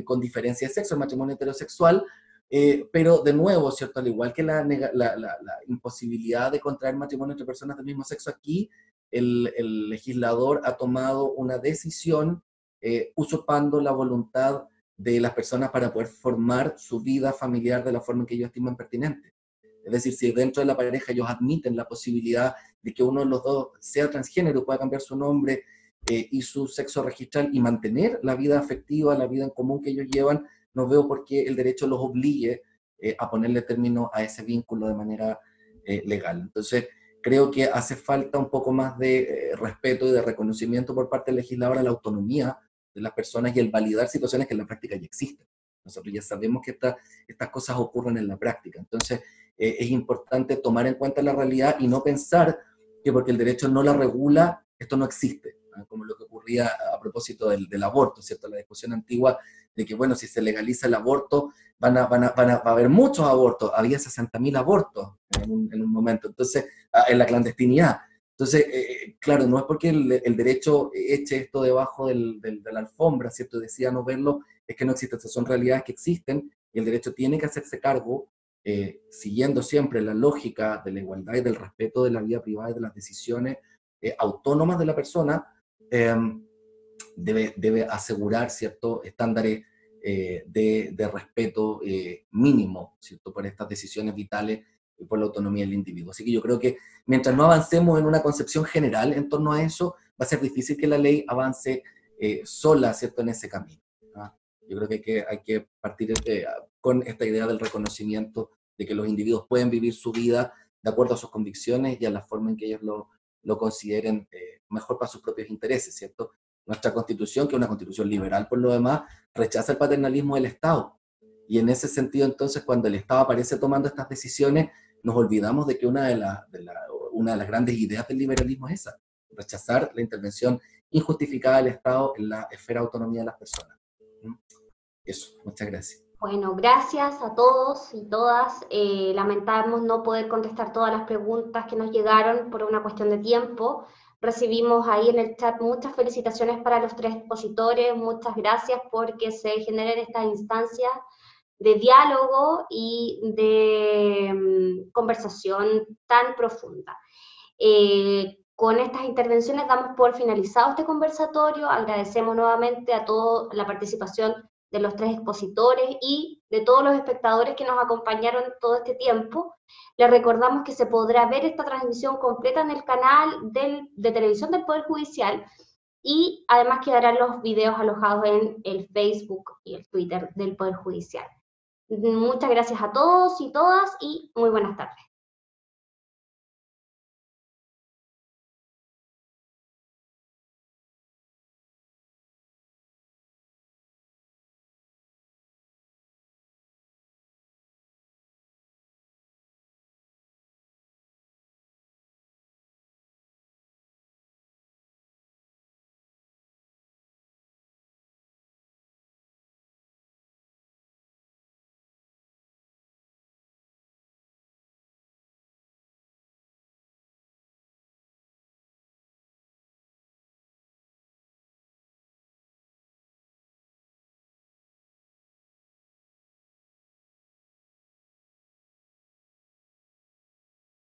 con diferencia de sexo, el matrimonio heterosexual, pero de nuevo, ¿cierto? Al igual que la imposibilidad de contraer matrimonio entre personas del mismo sexo, aquí el legislador ha tomado una decisión usurpando la voluntad de las personas para poder formar su vida familiar de la forma en que ellos estiman pertinente. Es decir, si dentro de la pareja ellos admiten la posibilidad de que uno de los dos sea transgénero, pueda cambiar su nombre y su sexo registral y mantener la vida afectiva, la vida en común que ellos llevan, no veo por qué el derecho los obligue a ponerle término a ese vínculo de manera legal. Entonces, creo que hace falta un poco más de respeto y de reconocimiento por parte del legislador a la autonomía de las personas y el validar situaciones que en la práctica ya existen. Nosotros ya sabemos que estas cosas ocurren en la práctica. Entonces, es importante tomar en cuenta la realidad y no pensar que porque el derecho no la regula, esto no existe, ¿no? Como lo que ocurría a propósito del aborto, ¿cierto? La discusión antigua de que, bueno, si se legaliza el aborto, va a haber muchos abortos. Había 60.000 abortos en un momento, entonces, en la clandestinidad. Entonces, claro, no es porque el derecho eche esto debajo de la alfombra, ¿cierto? Decía no verlo, es que no existe. Estas son realidades que existen y el derecho tiene que hacerse cargo, siguiendo siempre la lógica de la igualdad y del respeto de la vida privada y de las decisiones autónomas de la persona. Debe asegurar ciertos estándares de respeto mínimo, ¿cierto?, por estas decisiones vitales y por la autonomía del individuo. Así que yo creo que mientras no avancemos en una concepción general en torno a eso, va a ser difícil que la ley avance sola, ¿cierto?, en ese camino, ¿no? Yo creo que hay que partir con esta idea del reconocimiento de que los individuos pueden vivir su vida de acuerdo a sus convicciones y a la forma en que ellos lo consideren mejor para sus propios intereses, ¿cierto? Nuestra constitución, que es una constitución liberal por lo demás, rechaza el paternalismo del Estado. Y en ese sentido, entonces, cuando el Estado aparece tomando estas decisiones, nos olvidamos de que una de las grandes ideas del liberalismo es esa, rechazar la intervención injustificada del Estado en la esfera de autonomía de las personas. Eso, muchas gracias. Bueno, gracias a todos y todas. Lamentamos no poder contestar todas las preguntas que nos llegaron por una cuestión de tiempo. Recibimos ahí en el chat muchas felicitaciones para los 3 expositores, muchas gracias porque se generen estas instancias de diálogo y de conversación tan profunda. Con estas intervenciones damos por finalizado este conversatorio. Agradecemos nuevamente a toda la participación de los 3 expositores y de todos los espectadores que nos acompañaron todo este tiempo. Les recordamos que se podrá ver esta transmisión completa en el canal de televisión del Poder Judicial y además quedarán los videos alojados en el Facebook y el Twitter del Poder Judicial. Muchas gracias a todos y todas y muy buenas tardes.